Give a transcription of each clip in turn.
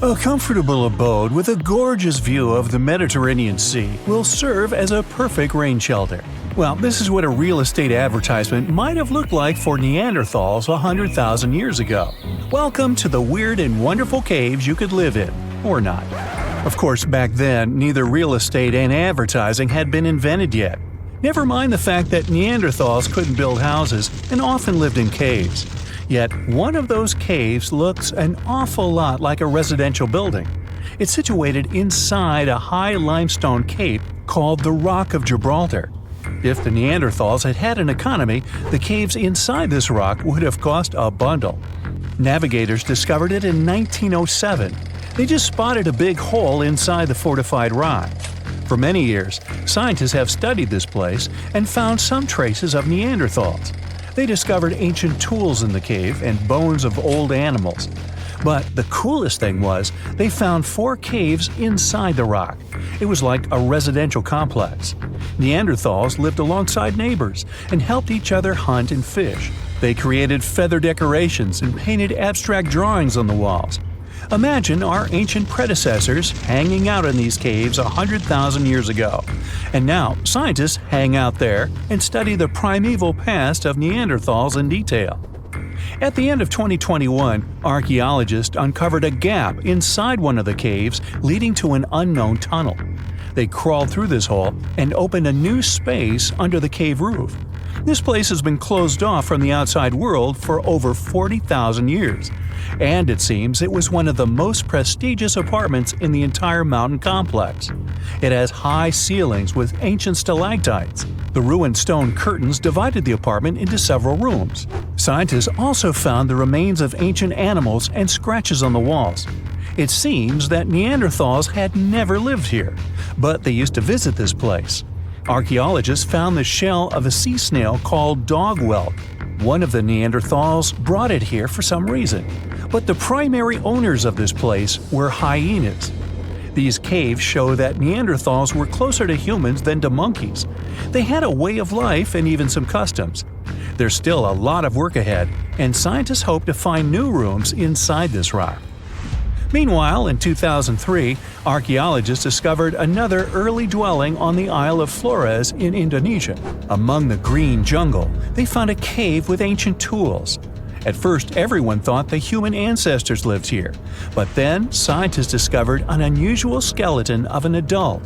A comfortable abode with a gorgeous view of the Mediterranean Sea will serve as a perfect rain shelter. Well, this is what a real estate advertisement might have looked like for Neanderthals 100,000 years ago. Welcome to the weird and wonderful caves you could live in, or not. Of course, back then, neither real estate and advertising had been invented yet. Never mind the fact that Neanderthals couldn't build houses and often lived in caves. Yet, one of those caves looks an awful lot like a residential building. It's situated inside a high limestone cape called the Rock of Gibraltar. If the Neanderthals had had an economy, the caves inside this rock would have cost a bundle. Navigators discovered it in 1907. They just spotted a big hole inside the fortified rock. For many years, scientists have studied this place and found some traces of Neanderthals. They discovered ancient tools in the cave and bones of old animals. But the coolest thing was, they found 4 caves inside the rock. It was like a residential complex. Neanderthals lived alongside neighbors and helped each other hunt and fish. They created feather decorations and painted abstract drawings on the walls. Imagine our ancient predecessors hanging out in these caves 100,000 years ago. And now, scientists hang out there and study the primeval past of Neanderthals in detail. At the end of 2021, archaeologists uncovered a gap inside one of the caves leading to an unknown tunnel. They crawled through this hole and opened a new space under the cave roof. This place has been closed off from the outside world for over 40,000 years. And it seems it was one of the most prestigious apartments in the entire mountain complex. It has high ceilings with ancient stalactites. The ruined stone curtains divided the apartment into several rooms. Scientists also found the remains of ancient animals and scratches on the walls. It seems that Neanderthals had never lived here, but they used to visit this place. Archaeologists found the shell of a sea snail called dog whelk. One of the Neanderthals brought it here for some reason, but the primary owners of this place were hyenas. These caves show that Neanderthals were closer to humans than to monkeys. They had a way of life and even some customs. There's still a lot of work ahead, and scientists hope to find new rooms inside this rock. Meanwhile, in 2003, archaeologists discovered another early dwelling on the Isle of Flores in Indonesia. Among the green jungle, they found a cave with ancient tools. At first, everyone thought the human ancestors lived here, but then scientists discovered an unusual skeleton of an adult.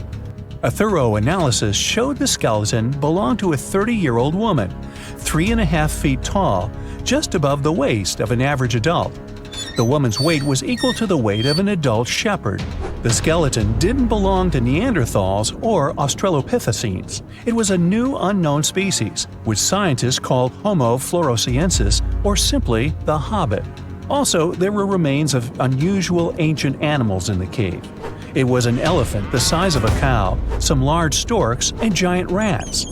A thorough analysis showed the skeleton belonged to a 30-year-old woman, 3.5 feet tall, just above the waist of an average adult. The woman's weight was equal to the weight of an adult shepherd. The skeleton didn't belong to Neanderthals or Australopithecines. It was a new unknown species, which scientists called Homo floresiensis, or simply the Hobbit. Also, there were remains of unusual ancient animals in the cave. It was an elephant the size of a cow, some large storks, and giant rats.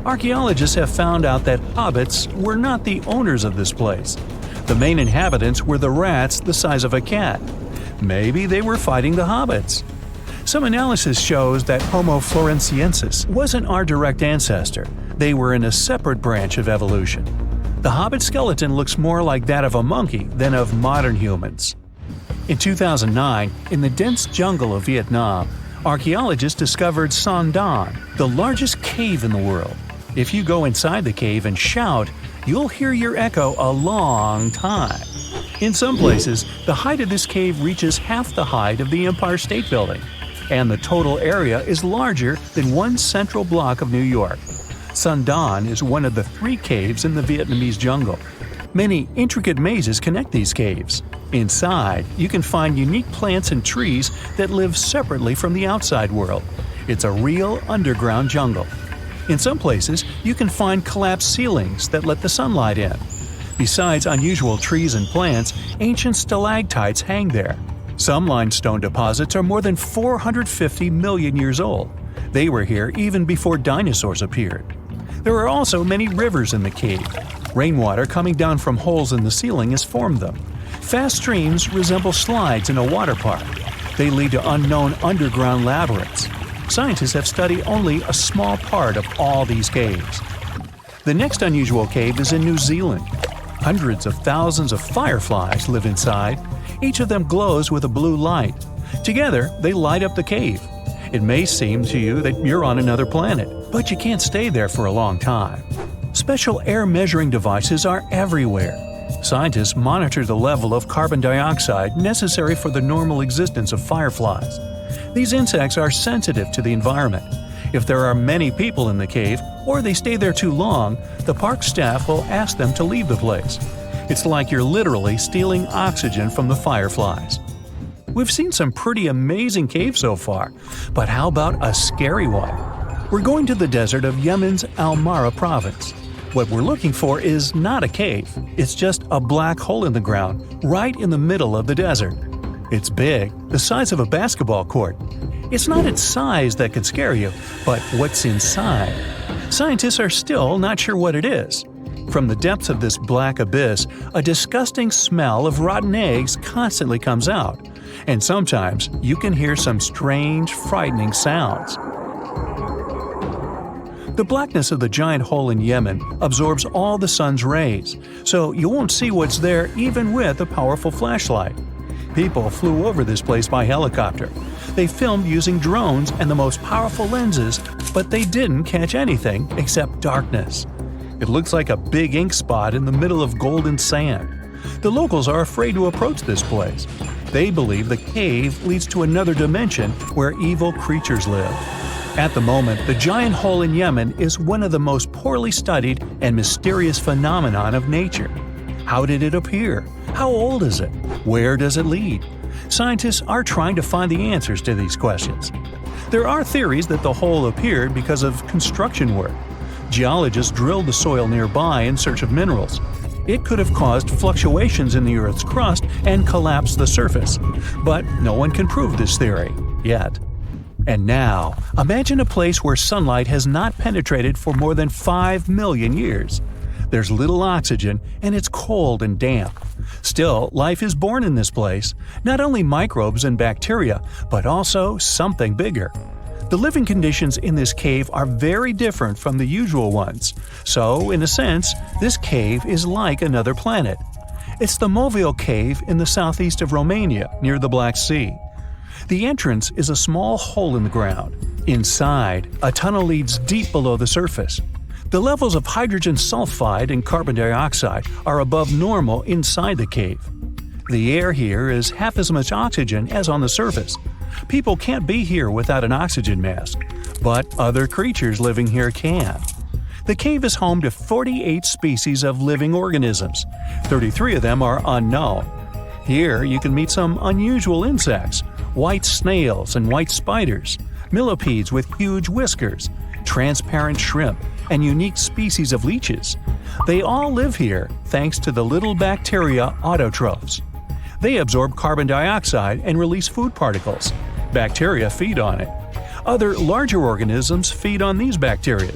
Archaeologists have found out that hobbits were not the owners of this place. The main inhabitants were the rats the size of a cat. Maybe they were fighting the hobbits. Some analysis shows that Homo floresiensis wasn't our direct ancestor. They were in a separate branch of evolution. The hobbit skeleton looks more like that of a monkey than of modern humans. In 2009, in the dense jungle of Vietnam, archaeologists discovered Sunken, the largest cave in the world. If you go inside the cave and shout, you'll hear your echo a long time. In some places, the height of this cave reaches half the height of the Empire State Building, and the total area is larger than one central block of New York. Sunken is one of the 3 caves in the Vietnamese jungle. Many intricate mazes connect these caves. Inside, you can find unique plants and trees that live separately from the outside world. It's a real underground jungle. In some places, you can find collapsed ceilings that let the sunlight in. Besides unusual trees and plants, ancient stalactites hang there. Some limestone deposits are more than 450 million years old. They were here even before dinosaurs appeared. There are also many rivers in the cave. Rainwater coming down from holes in the ceiling has formed them. Fast streams resemble slides in a water park. They lead to unknown underground labyrinths. Scientists have studied only a small part of all these caves. The next unusual cave is in New Zealand. Hundreds of thousands of fireflies live inside. Each of them glows with a blue light. Together, they light up the cave. It may seem to you that you're on another planet, but you can't stay there for a long time. Special air measuring devices are everywhere. Scientists monitor the level of carbon dioxide necessary for the normal existence of fireflies. These insects are sensitive to the environment. If there are many people in the cave, or they stay there too long, the park staff will ask them to leave the place. It's like you're literally stealing oxygen from the fireflies. We've seen some pretty amazing caves so far, but how about a scary one? We're going to the desert of Yemen's Al-Mara province. What we're looking for is not a cave, it's just a black hole in the ground, right in the middle of the desert. It's big, the size of a basketball court. It's not its size that could scare you, but what's inside. Scientists are still not sure what it is. From the depths of this black abyss, a disgusting smell of rotten eggs constantly comes out, and sometimes you can hear some strange, frightening sounds. The blackness of the giant hole in Yemen absorbs all the sun's rays, so you won't see what's there even with a powerful flashlight. People flew over this place by helicopter. They filmed using drones and the most powerful lenses, but they didn't catch anything except darkness. It looks like a big ink spot in the middle of golden sand. The locals are afraid to approach this place. They believe the cave leads to another dimension where evil creatures live. At the moment, the giant hole in Yemen is one of the most poorly studied and mysterious phenomenon of nature. How did it appear? How old is it? Where does it lead? Scientists are trying to find the answers to these questions. There are theories that the hole appeared because of construction work. Geologists drilled the soil nearby in search of minerals. It could have caused fluctuations in the Earth's crust and collapsed the surface. But no one can prove this theory, yet. And now, imagine a place where sunlight has not penetrated for more than 5 million years. There's little oxygen, and it's cold and damp. Still, life is born in this place, not only microbes and bacteria, but also something bigger. The living conditions in this cave are very different from the usual ones, so, in a sense, this cave is like another planet. It's the Movile cave in the southeast of Romania, near the Black Sea. The entrance is a small hole in the ground. Inside, a tunnel leads deep below the surface. The levels of hydrogen sulfide and carbon dioxide are above normal inside the cave. The air here is half as much oxygen as on the surface. People can't be here without an oxygen mask, but other creatures living here can. The cave is home to 48 species of living organisms. 33 of them are unknown. Here you can meet some unusual insects, white snails and white spiders, millipedes with huge whiskers, transparent shrimp, and unique species of leeches. They all live here thanks to the little bacteria autotrophs. They absorb carbon dioxide and release food particles. Bacteria feed on it. Other larger organisms feed on these bacteria,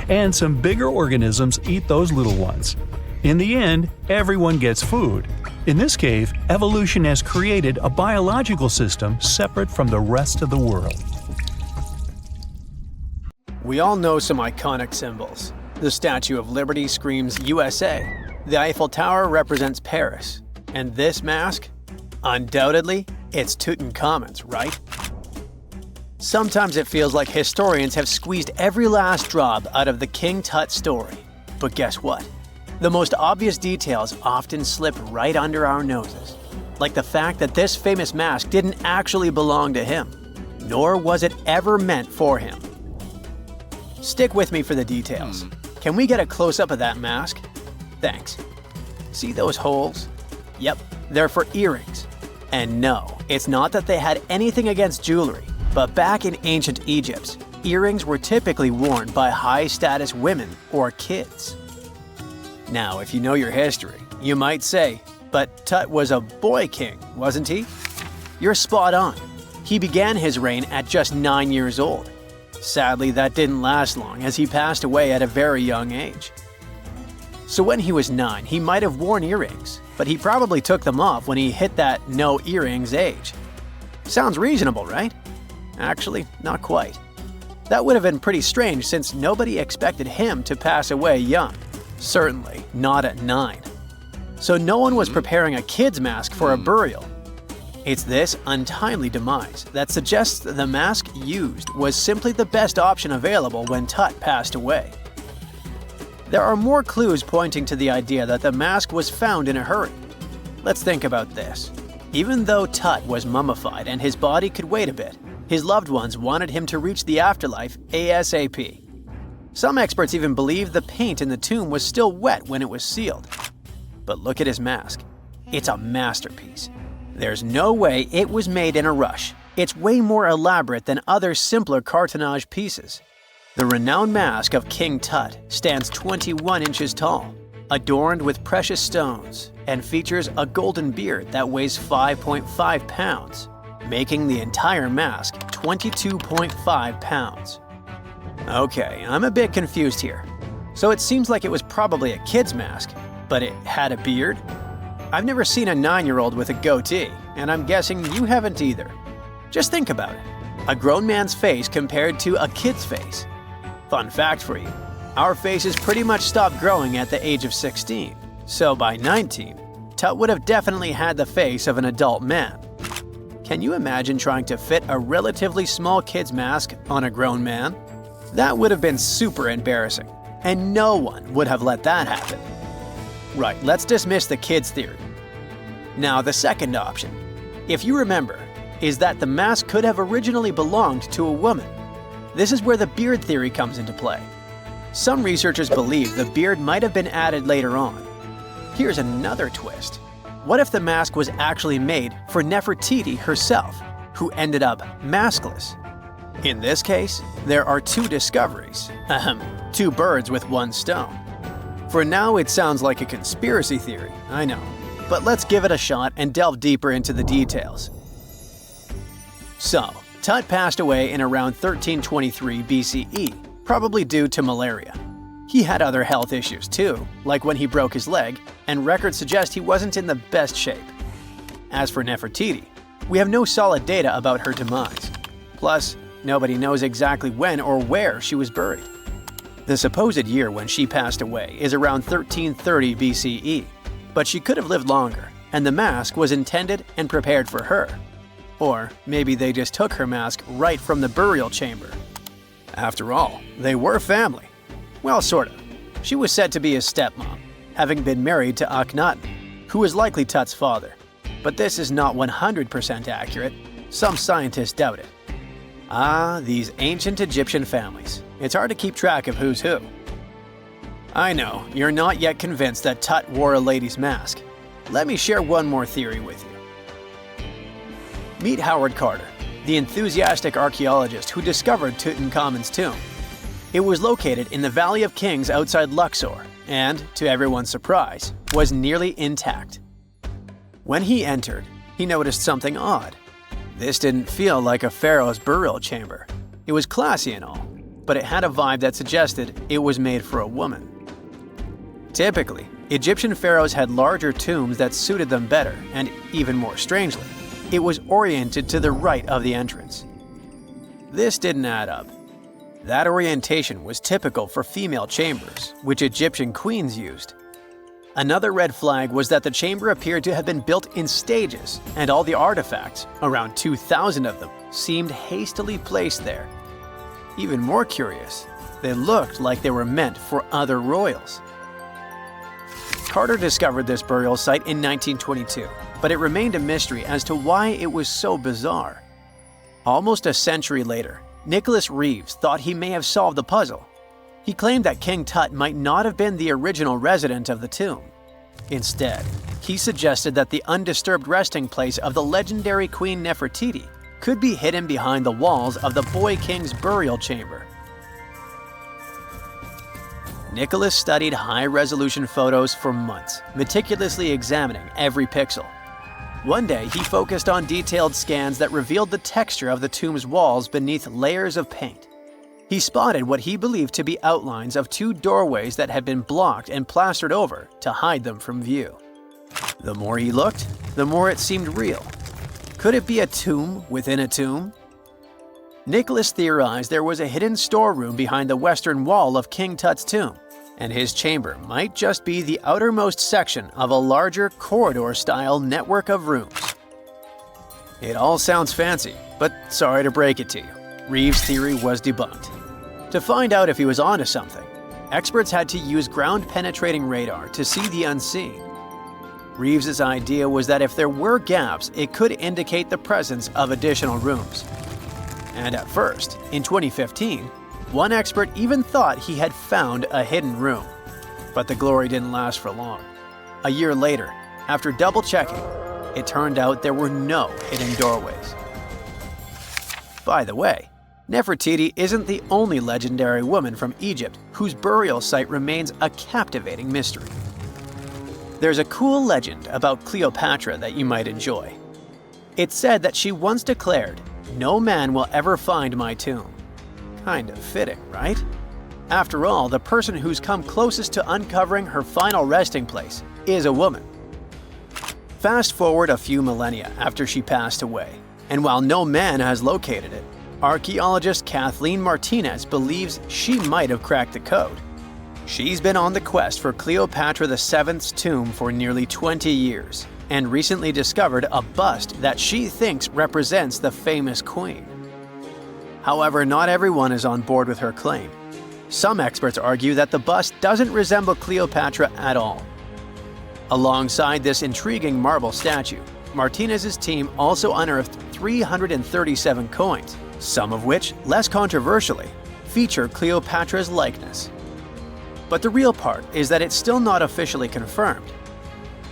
and some bigger organisms eat those little ones. In the end, everyone gets food. In this cave, evolution has created a biological system separate from the rest of the world. We all know some iconic symbols. The Statue of Liberty screams USA. The Eiffel Tower represents Paris. And this mask? Undoubtedly, it's Tutankhamun's, right? Sometimes it feels like historians have squeezed every last drop out of the King Tut story. But guess what? The most obvious details often slip right under our noses. Like the fact that this famous mask didn't actually belong to him, nor was it ever meant for him. Stick with me for the details. Can we get a close-up of that mask? Thanks. See those holes? Yep, they're for earrings. And no, it's not that they had anything against jewelry, but back in ancient Egypt, earrings were typically worn by high-status women or kids. Now, if you know your history, you might say, but Tut was a boy king, wasn't he? You're spot on. He began his reign at just 9 years old. Sadly, that didn't last long as he passed away at a very young age. So when he was 9, he might have worn earrings, but he probably took them off when he hit that no earrings age. Sounds reasonable, right? Actually, not quite. That would have been pretty strange since nobody expected him to pass away young. Certainly not at 9. So no one was preparing a kid's mask for a burial. It's this untimely demise that suggests the mask used was simply the best option available when Tut passed away. There are more clues pointing to the idea that the mask was found in a hurry. Let's think about this. Even though Tut was mummified and his body could wait a bit, his loved ones wanted him to reach the afterlife ASAP. Some experts even believe the paint in the tomb was still wet when it was sealed. But look at his mask. It's a masterpiece. There's no way it was made in a rush. It's way more elaborate than other simpler cartonnage pieces. The renowned mask of King Tut stands 21 inches tall, adorned with precious stones, and features a golden beard that weighs 5.5 pounds, making the entire mask 22.5 pounds. Okay, I'm a bit confused here. So it seems like it was probably a kid's mask, but it had a beard? I've never seen a 9-year-old with a goatee, and I'm guessing you haven't either. Just think about it. A grown man's face compared to a kid's face. Fun fact for you, our faces pretty much stopped growing at the age of 16, so by 19, Tut would have definitely had the face of an adult man. Can you imagine trying to fit a relatively small kid's mask on a grown man? That would have been super embarrassing, and no one would have let that happen. Right, let's dismiss the kids theory. Now, the second option, if you remember, is that the mask could have originally belonged to a woman. This is where the beard theory comes into play. Some researchers believe the beard might have been added later on. Here's another twist. What if the mask was actually made for Nefertiti herself, who ended up maskless? In this case, there are two discoveries. Two birds with one stone. For now, it sounds like a conspiracy theory, I know. But let's give it a shot and delve deeper into the details. So, Tut passed away in around 1323 BCE, probably due to malaria. He had other health issues too, like when he broke his leg, and records suggest he wasn't in the best shape. As for Nefertiti, we have no solid data about her demise. Plus, nobody knows exactly when or where she was buried. The supposed year when she passed away is around 1330 BCE, but she could have lived longer, and the mask was intended and prepared for her. Or maybe they just took her mask right from the burial chamber. After all, they were family. Well, sort of. She was said to be his stepmom, having been married to Akhenaten, who was likely Tut's father. But this is not 100% accurate. Some scientists doubt it. Ah, these ancient Egyptian families. It's hard to keep track of who's who. I know, you're not yet convinced that Tut wore a lady's mask. Let me share one more theory with you. Meet Howard Carter, the enthusiastic archaeologist who discovered Tutankhamun's tomb. It was located in the Valley of Kings outside Luxor and, to everyone's surprise, was nearly intact. When he entered, he noticed something odd. This didn't feel like a pharaoh's burial chamber. It was classy and all, but it had a vibe that suggested it was made for a woman. Typically, Egyptian pharaohs had larger tombs that suited them better, and even more strangely, it was oriented to the right of the entrance. This didn't add up. That orientation was typical for female chambers, which Egyptian queens used. Another red flag was that the chamber appeared to have been built in stages, and all the artifacts, around 2,000 of them, seemed hastily placed there. Even more curious, they looked like they were meant for other royals. Carter discovered this burial site in 1922, but it remained a mystery as to why it was so bizarre. Almost a century later, Nicholas Reeves thought he may have solved the puzzle. He claimed that King Tut might not have been the original resident of the tomb. Instead, he suggested that the undisturbed resting place of the legendary Queen Nefertiti could be hidden behind the walls of the boy king's burial chamber. Nicholas studied high-resolution photos for months, meticulously examining every pixel. One day, he focused on detailed scans that revealed the texture of the tomb's walls beneath layers of paint. He spotted what he believed to be outlines of two doorways that had been blocked and plastered over to hide them from view. The more he looked, the more it seemed real. Could it be a tomb within a tomb? Nicholas theorized there was a hidden storeroom behind the western wall of King Tut's tomb, and his chamber might just be the outermost section of a larger corridor-style network of rooms. It all sounds fancy, but sorry to break it to you. Reeves' theory was debunked. To find out if he was onto something, experts had to use ground-penetrating radar to see the unseen. Reeves' idea was that if there were gaps, it could indicate the presence of additional rooms. And at first, in 2015, one expert even thought he had found a hidden room. But the glory didn't last for long. A year later, after double-checking, it turned out there were no hidden doorways. By the way, Nefertiti isn't the only legendary woman from Egypt whose burial site remains a captivating mystery. There's a cool legend about Cleopatra that you might enjoy. It's said that she once declared, "No man will ever find my tomb." Kind of fitting, right? After all, the person who's come closest to uncovering her final resting place is a woman. Fast forward a few millennia after she passed away, and while no man has located it, archaeologist Kathleen Martinez believes she might have cracked the code. She's been on the quest for Cleopatra VII's tomb for nearly 20 years, and recently discovered a bust that she thinks represents the famous queen. However, not everyone is on board with her claim. Some experts argue that the bust doesn't resemble Cleopatra at all. Alongside this intriguing marble statue, Martinez's team also unearthed 337 coins, some of which, less controversially, feature Cleopatra's likeness. But the real part is that it's still not officially confirmed.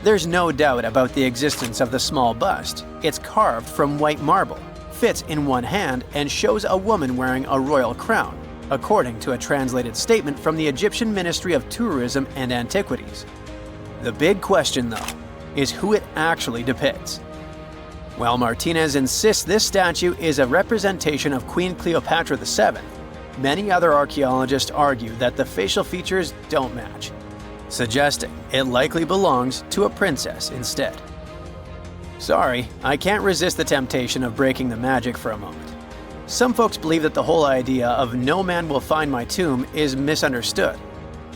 There's no doubt about the existence of the small bust. It's carved from white marble, fits in one hand, and shows a woman wearing a royal crown, according to a translated statement from the Egyptian Ministry of Tourism and Antiquities. The big question, though, is who it actually depicts. While Martinez insists this statue is a representation of Queen Cleopatra VII, many other archaeologists argue that the facial features don't match, suggesting it likely belongs to a princess instead. Sorry, I can't resist the temptation of breaking the magic for a moment. Some folks believe that the whole idea of "no man will find my tomb" is misunderstood.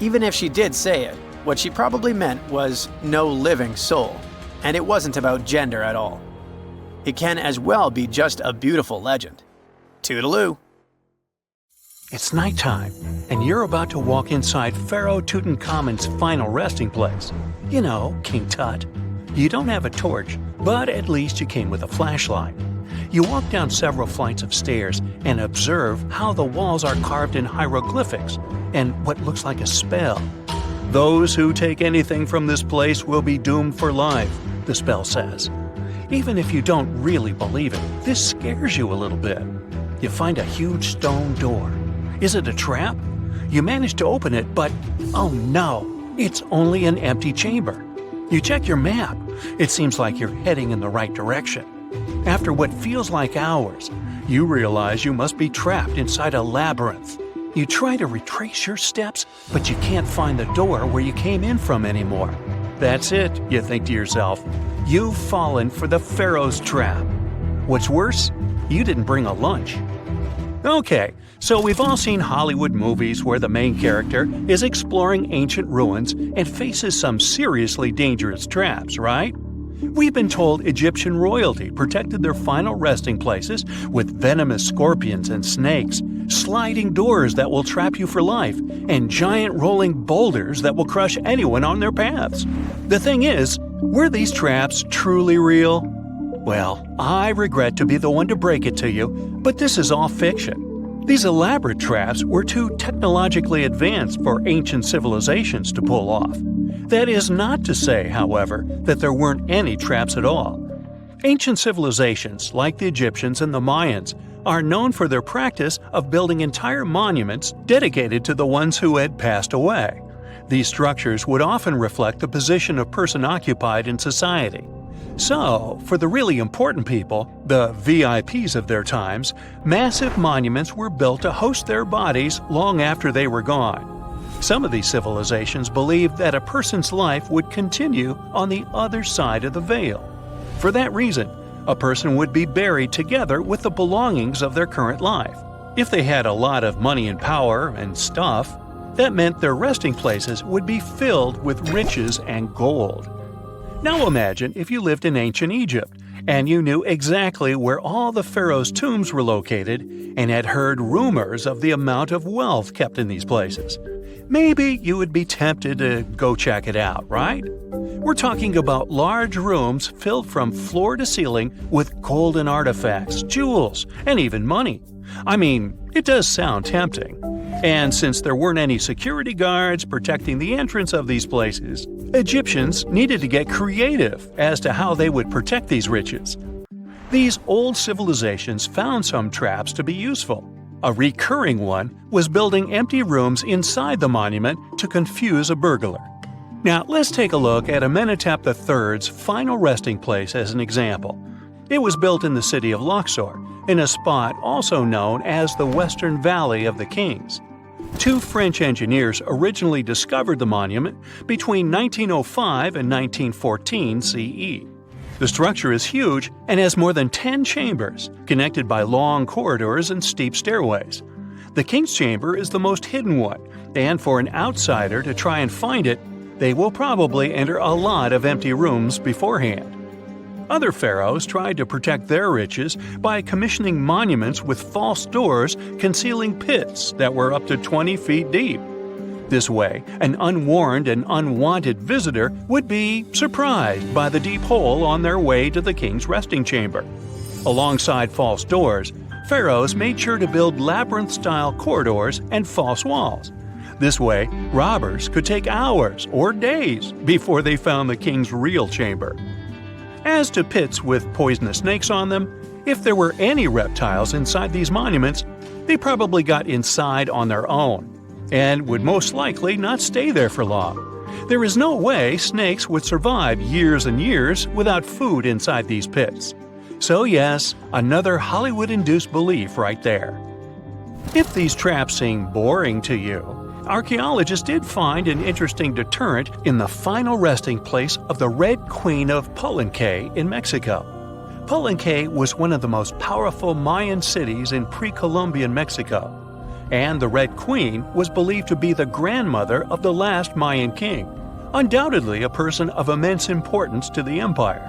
Even if she did say it, what she probably meant was "no living soul," and it wasn't about gender at all. It can as well be just a beautiful legend. Toodaloo! It's nighttime, and you're about to walk inside Pharaoh Tutankhamun's final resting place. You know, King Tut. You don't have a torch, but at least you came with a flashlight. You walk down several flights of stairs and observe how the walls are carved in hieroglyphics and what looks like a spell. "Those who take anything from this place will be doomed for life," the spell says. Even if you don't really believe it, this scares you a little bit. You find a huge stone door. Is it a trap? You manage to open it, but oh no, it's only an empty chamber. You check your map. It seems like you're heading in the right direction. After what feels like hours, you realize you must be trapped inside a labyrinth. You try to retrace your steps, but you can't find the door where you came in from anymore. That's it, you think to yourself. You've fallen for the Pharaoh's trap. What's worse, you didn't bring a lunch. Okay, so we've all seen Hollywood movies where the main character is exploring ancient ruins and faces some seriously dangerous traps, right? We've been told Egyptian royalty protected their final resting places with venomous scorpions and snakes, sliding doors that will trap you for life, and giant rolling boulders that will crush anyone on their paths. The thing is, were these traps truly real? Well, I regret to be the one to break it to you, but this is all fiction. These elaborate traps were too technologically advanced for ancient civilizations to pull off. That is not to say, however, that there weren't any traps at all. Ancient civilizations, like the Egyptians and the Mayans, are known for their practice of building entire monuments dedicated to the ones who had passed away. These structures would often reflect the position of person occupied in society. So, for the really important people, the VIPs of their times, massive monuments were built to host their bodies long after they were gone. Some of these civilizations believed that a person's life would continue on the other side of the veil. For that reason, a person would be buried together with the belongings of their current life. If they had a lot of money and power and stuff, that meant their resting places would be filled with riches and gold. Now imagine if you lived in ancient Egypt and you knew exactly where all the pharaoh's tombs were located and had heard rumors of the amount of wealth kept in these places, maybe you would be tempted to go check it out, right? We're talking about large rooms filled from floor to ceiling with golden artifacts, jewels, and even money. I mean, it does sound tempting. And since there weren't any security guards protecting the entrance of these places, Egyptians needed to get creative as to how they would protect these riches. These old civilizations found some traps to be useful. A recurring one was building empty rooms inside the monument to confuse a burglar. Now, let's take a look at Amenhotep III's final resting place as an example. It was built in the city of Luxor, in a spot also known as the Western Valley of the Kings. Two French engineers originally discovered the monument between 1905 and 1914 CE. The structure is huge and has more than 10 chambers, connected by long corridors and steep stairways. The King's Chamber is the most hidden one, and for an outsider to try and find it, they will probably enter a lot of empty rooms beforehand. Other pharaohs tried to protect their riches by commissioning monuments with false doors concealing pits that were up to 20 feet deep. This way, an unwarned and unwanted visitor would be surprised by the deep hole on their way to the king's resting chamber. Alongside false doors, pharaohs made sure to build labyrinth-style corridors and false walls. This way, robbers could take hours or days before they found the king's real chamber. As to pits with poisonous snakes on them, if there were any reptiles inside these monuments, they probably got inside on their own, and would most likely not stay there for long. There is no way snakes would survive years and years without food inside these pits. So yes, another Hollywood-induced belief right there. If these traps seem boring to you, archaeologists did find an interesting deterrent in the final resting place of the Red Queen of Palenque in Mexico. Palenque was one of the most powerful Mayan cities in pre-Columbian Mexico, and the Red Queen was believed to be the grandmother of the last Mayan king, undoubtedly a person of immense importance to the empire.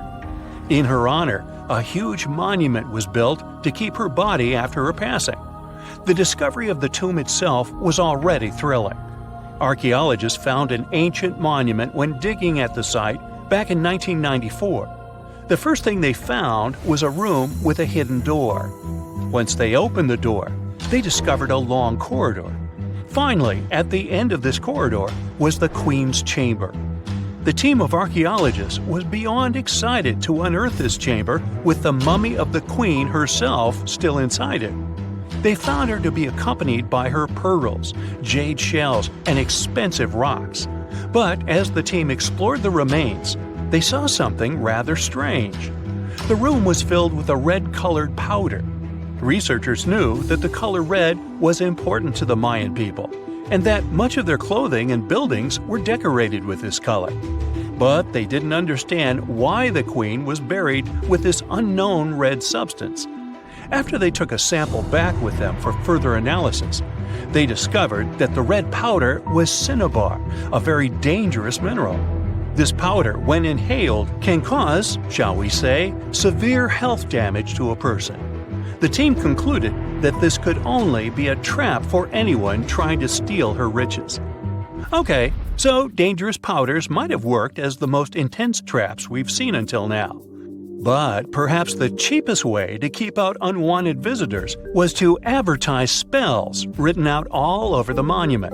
In her honor, a huge monument was built to keep her body after her passing. The discovery of the tomb itself was already thrilling. Archaeologists found an ancient monument when digging at the site back in 1994. The first thing they found was a room with a hidden door. Once they opened the door, they discovered a long corridor. Finally, at the end of this corridor was the Queen's chamber. The team of archaeologists was beyond excited to unearth this chamber with the mummy of the Queen herself still inside it. They found her to be accompanied by her pearls, jade shells, and expensive rocks. But as the team explored the remains, they saw something rather strange. The room was filled with a red-colored powder. Researchers knew that the color red was important to the Mayan people, and that much of their clothing and buildings were decorated with this color. But they didn't understand why the queen was buried with this unknown red substance. After they took a sample back with them for further analysis, they discovered that the red powder was cinnabar, a very dangerous mineral. This powder, when inhaled, can cause, shall we say, severe health damage to a person. The team concluded that this could only be a trap for anyone trying to steal her riches. Okay, so dangerous powders might have worked as the most intense traps we've seen until now. But perhaps the cheapest way to keep out unwanted visitors was to advertise spells written out all over the monument.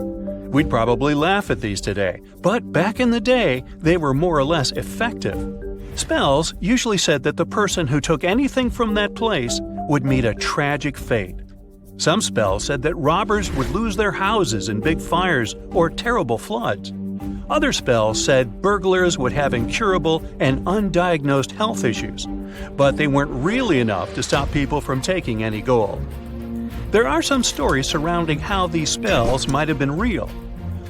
We'd probably laugh at these today, but back in the day, they were more or less effective. Spells usually said that the person who took anything from that place would meet a tragic fate. Some spells said that robbers would lose their houses in big fires or terrible floods. Other spells said burglars would have incurable and undiagnosed health issues, but they weren't really enough to stop people from taking any gold. There are some stories surrounding how these spells might have been real.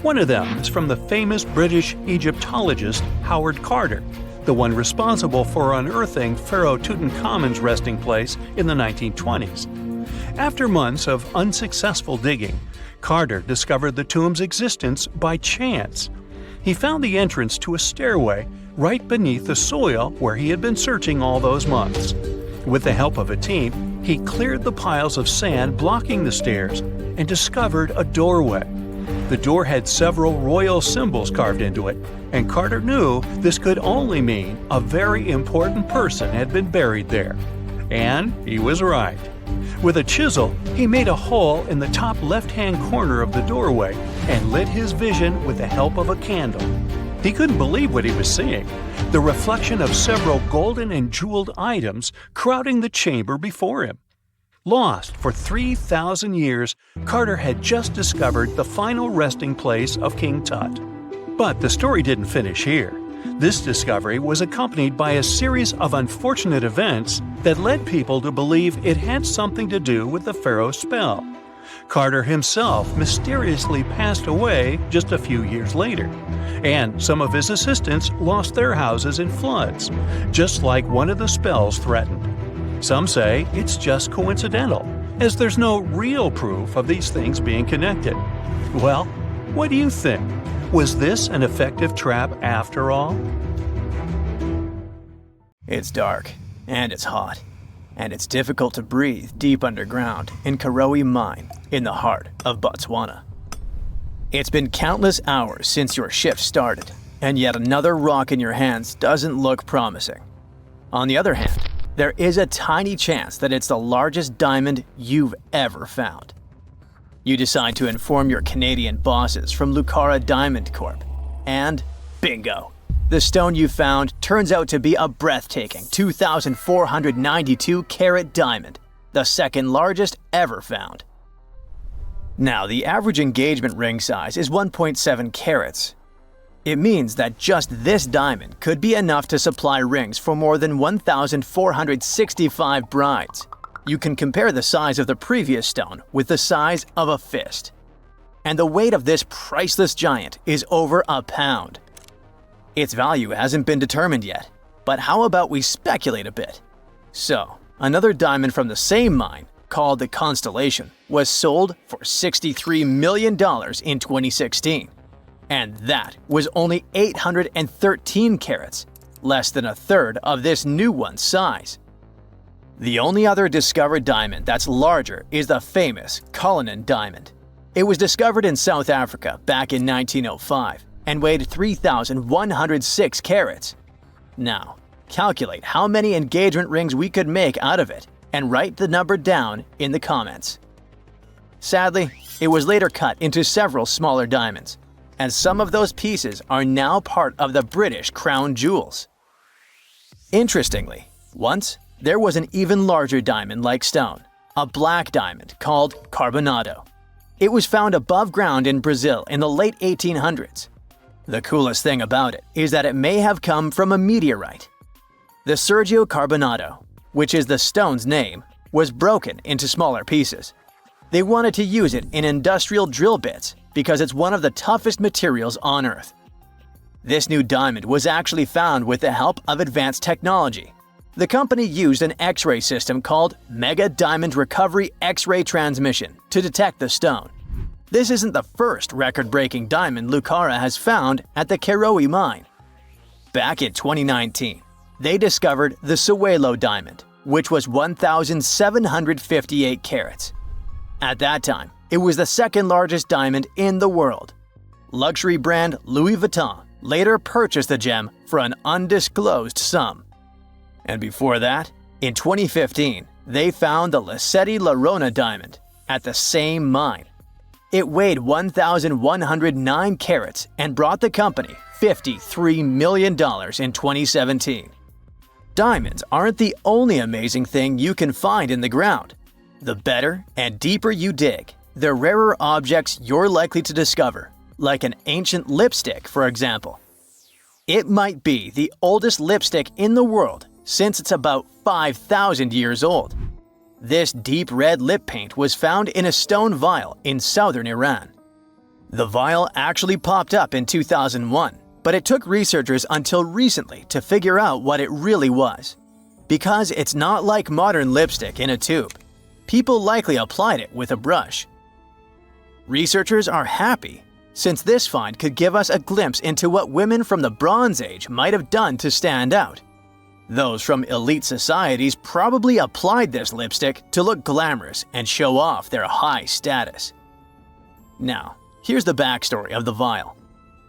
One of them is from the famous British Egyptologist Howard Carter, the one responsible for unearthing Pharaoh Tutankhamun's resting place in the 1920s. After months of unsuccessful digging, Carter discovered the tomb's existence by chance. He found the entrance to a stairway right beneath the soil where he had been searching all those months. With the help of a team, he cleared the piles of sand blocking the stairs and discovered a doorway. The door had several royal symbols carved into it, and Carter knew this could only mean a very important person had been buried there. And he was right. With a chisel, he made a hole in the top left-hand corner of the doorway and lit his vision with the help of a candle. He couldn't believe what he was seeing, the reflection of several golden and jeweled items crowding the chamber before him. Lost for 3,000 years, Carter had just discovered the final resting place of King Tut. But the story didn't finish here. This discovery was accompanied by a series of unfortunate events that led people to believe it had something to do with the pharaoh's spell. Carter himself mysteriously passed away just a few years later, and some of his assistants lost their houses in floods, just like one of the spells threatened. Some say it's just coincidental, as there's no real proof of these things being connected. Well, what do you think? Was this an effective trap after all? It's dark, and it's hot, and it's difficult to breathe deep underground in Karowe Mine in the heart of Botswana. It's been countless hours since your shift started, and yet another rock in your hands doesn't look promising. On the other hand, there is a tiny chance that it's the largest diamond you've ever found. You decide to inform your Canadian bosses from Lucara Diamond Corp. And bingo! The stone you found turns out to be a breathtaking 2,492 carat diamond, the second largest ever found. Now, the average engagement ring size is 1.7 carats. It means that just this diamond could be enough to supply rings for more than 1,465 brides. You can compare the size of the previous stone with the size of a fist. And the weight of this priceless giant is over a pound. Its value hasn't been determined yet, but how about we speculate a bit? So, another diamond from the same mine, called the Constellation, was sold for $63 million in 2016. And that was only 813 carats, less than a third of this new one's size. The only other discovered diamond that's larger is the famous Cullinan diamond. It was discovered in South Africa back in 1905 and weighed 3,106 carats. Now, calculate how many engagement rings we could make out of it and write the number down in the comments. Sadly, it was later cut into several smaller diamonds, and some of those pieces are now part of the British crown jewels. Interestingly, once there was an even larger diamond-like stone, a black diamond called carbonado. It was found above ground in Brazil in the late 1800s. The coolest thing about it is that it may have come from a meteorite. The Sergio Carbonado, which is the stone's name, was broken into smaller pieces. They wanted to use it in industrial drill bits because it's one of the toughest materials on Earth. This new diamond was actually found with the help of advanced technology. The company used an X-ray system called Mega Diamond Recovery X-ray Transmission to detect the stone. This isn't the first record-breaking diamond Lucara has found at the Karowe mine. Back in 2019, they discovered the Sewelo diamond, which was 1,758 carats. At that time, it was the second largest diamond in the world. Luxury brand Louis Vuitton later purchased the gem for an undisclosed sum. And before that, in 2015, they found the Lesedi La Rona diamond at the same mine. It weighed 1,109 carats and brought the company $53 million in 2017. Diamonds aren't the only amazing thing you can find in the ground. The better and deeper you dig, the rarer objects you're likely to discover, like an ancient lipstick, for example. It might be the oldest lipstick in the world since it's about 5,000 years old. This deep red lip paint was found in a stone vial in southern Iran. The vial actually popped up in 2001, but it took researchers until recently to figure out what it really was. Because it's not like modern lipstick in a tube, people likely applied it with a brush. Researchers are happy, since this find could give us a glimpse into what women from the Bronze Age might have done to stand out. Those from elite societies probably applied this lipstick to look glamorous and show off their high status. Now, here's the backstory of the vial.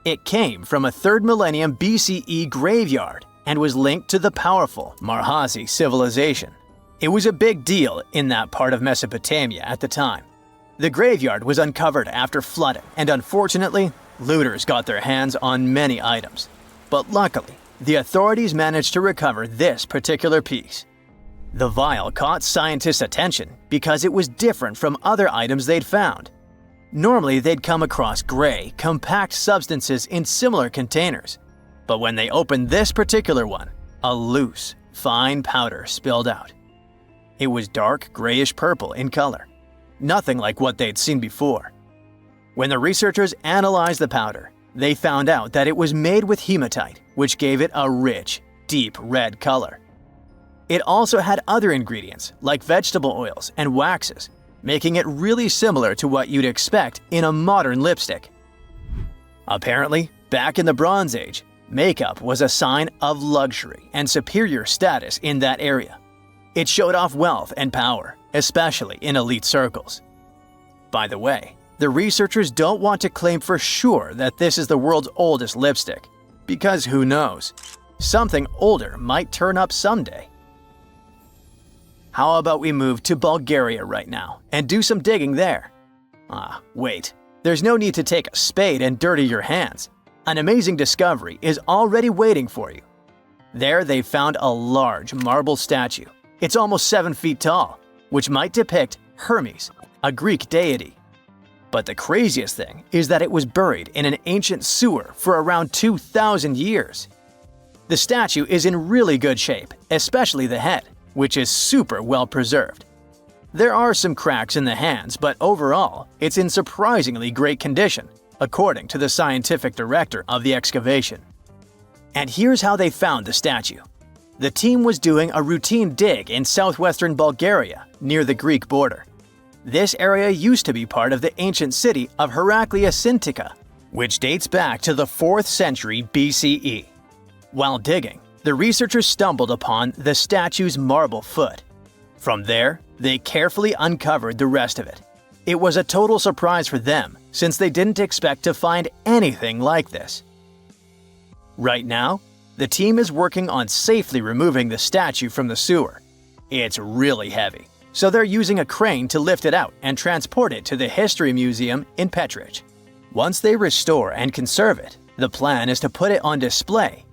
It came from a 3rd millennium BCE graveyard and was linked to the powerful Marhazi civilization. It was a big deal in that part of Mesopotamia at the time. The graveyard was uncovered after flooding, and unfortunately, looters got their hands on many items. But luckily, the authorities managed to recover this particular piece. The vial caught scientists' attention because it was different from other items they'd found. Normally, they'd come across gray, compact substances in similar containers. But when they opened this particular one, a loose, fine powder spilled out. It was dark grayish purple in color, nothing like what they'd seen before. When the researchers analyzed the powder, they found out that it was made with hematite, which gave it a rich, deep red color. It also had other ingredients like vegetable oils and waxes, making it really similar to what you'd expect in a modern lipstick. Apparently, back in the Bronze Age, makeup was a sign of luxury and superior status in that area. It showed off wealth and power, especially in elite circles. By the way, the researchers don't want to claim for sure that this is the world's oldest lipstick, because who knows? Something older might turn up someday. How about we move to Bulgaria right now and do some digging there? Wait, there's no need to take a spade and dirty your hands. An amazing discovery is already waiting for you. There they found a large marble statue. It's almost 7 feet tall, which might depict Hermes, a Greek deity. But the craziest thing is that it was buried in an ancient sewer for around 2,000 years. The statue is in really good shape, especially the head, which is super well preserved. There are some cracks in the hands, but overall, it's in surprisingly great condition, according to the scientific director of the excavation. And here's how they found the statue. The team was doing a routine dig in southwestern Bulgaria, near the Greek border. This area used to be part of the ancient city of Heraclea, which dates back to the 4th century BCE. While digging, the researchers stumbled upon the statue's marble foot. From there, they carefully uncovered the rest of it. It was a total surprise for them, since they didn't expect to find anything like this. Right now, the team is working on safely removing the statue from the sewer. It's really heavy, so they're using a crane to lift it out and transport it to the History Museum in Petrich. Once they restore and conserve it, the plan is to put it on display.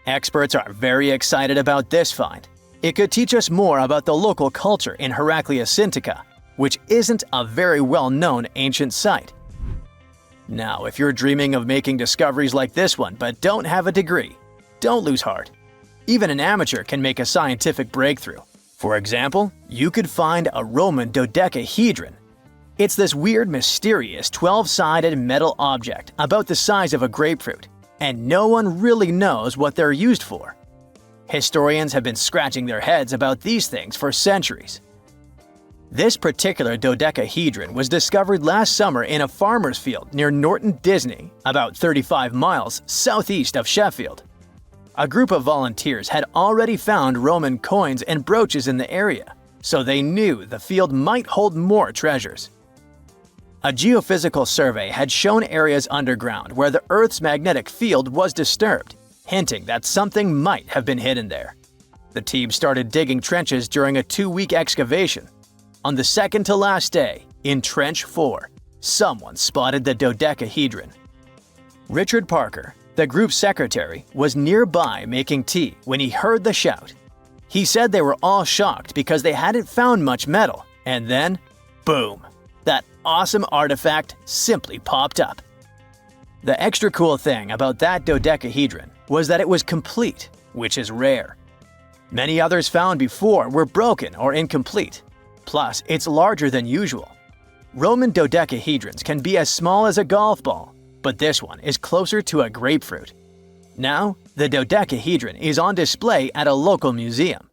Experts are very excited about this find. It could teach us more about the local culture in Heraclea, which isn't a very well-known ancient site. Now, if you're dreaming of making discoveries like this one but don't have a degree, don't lose heart. Even an amateur can make a scientific breakthrough. For example, you could find a Roman dodecahedron. It's this weird, mysterious 12-sided metal object about the size of a grapefruit, and no one really knows what they're used for. Historians have been scratching their heads about these things for centuries. This particular dodecahedron was discovered last summer in a farmer's field near Norton Disney, about 35 miles southeast of Sheffield. A group of volunteers had already found Roman coins and brooches in the area, so they knew the field might hold more treasures. A geophysical survey had shown areas underground where the Earth's magnetic field was disturbed, hinting that something might have been hidden there. The team started digging trenches during a 2-week excavation. On the second to last day, in Trench 4, someone spotted the dodecahedron. Richard Parker, the group's secretary, was nearby making tea when he heard the shout. He said they were all shocked because they hadn't found much metal, and then, boom, that awesome artifact simply popped up. The extra cool thing about that dodecahedron was that it was complete, which is rare. Many others found before were broken or incomplete. Plus, it's larger than usual. Roman dodecahedrons can be as small as a golf ball, but this one is closer to a grapefruit. Now, the dodecahedron is on display at a local museum.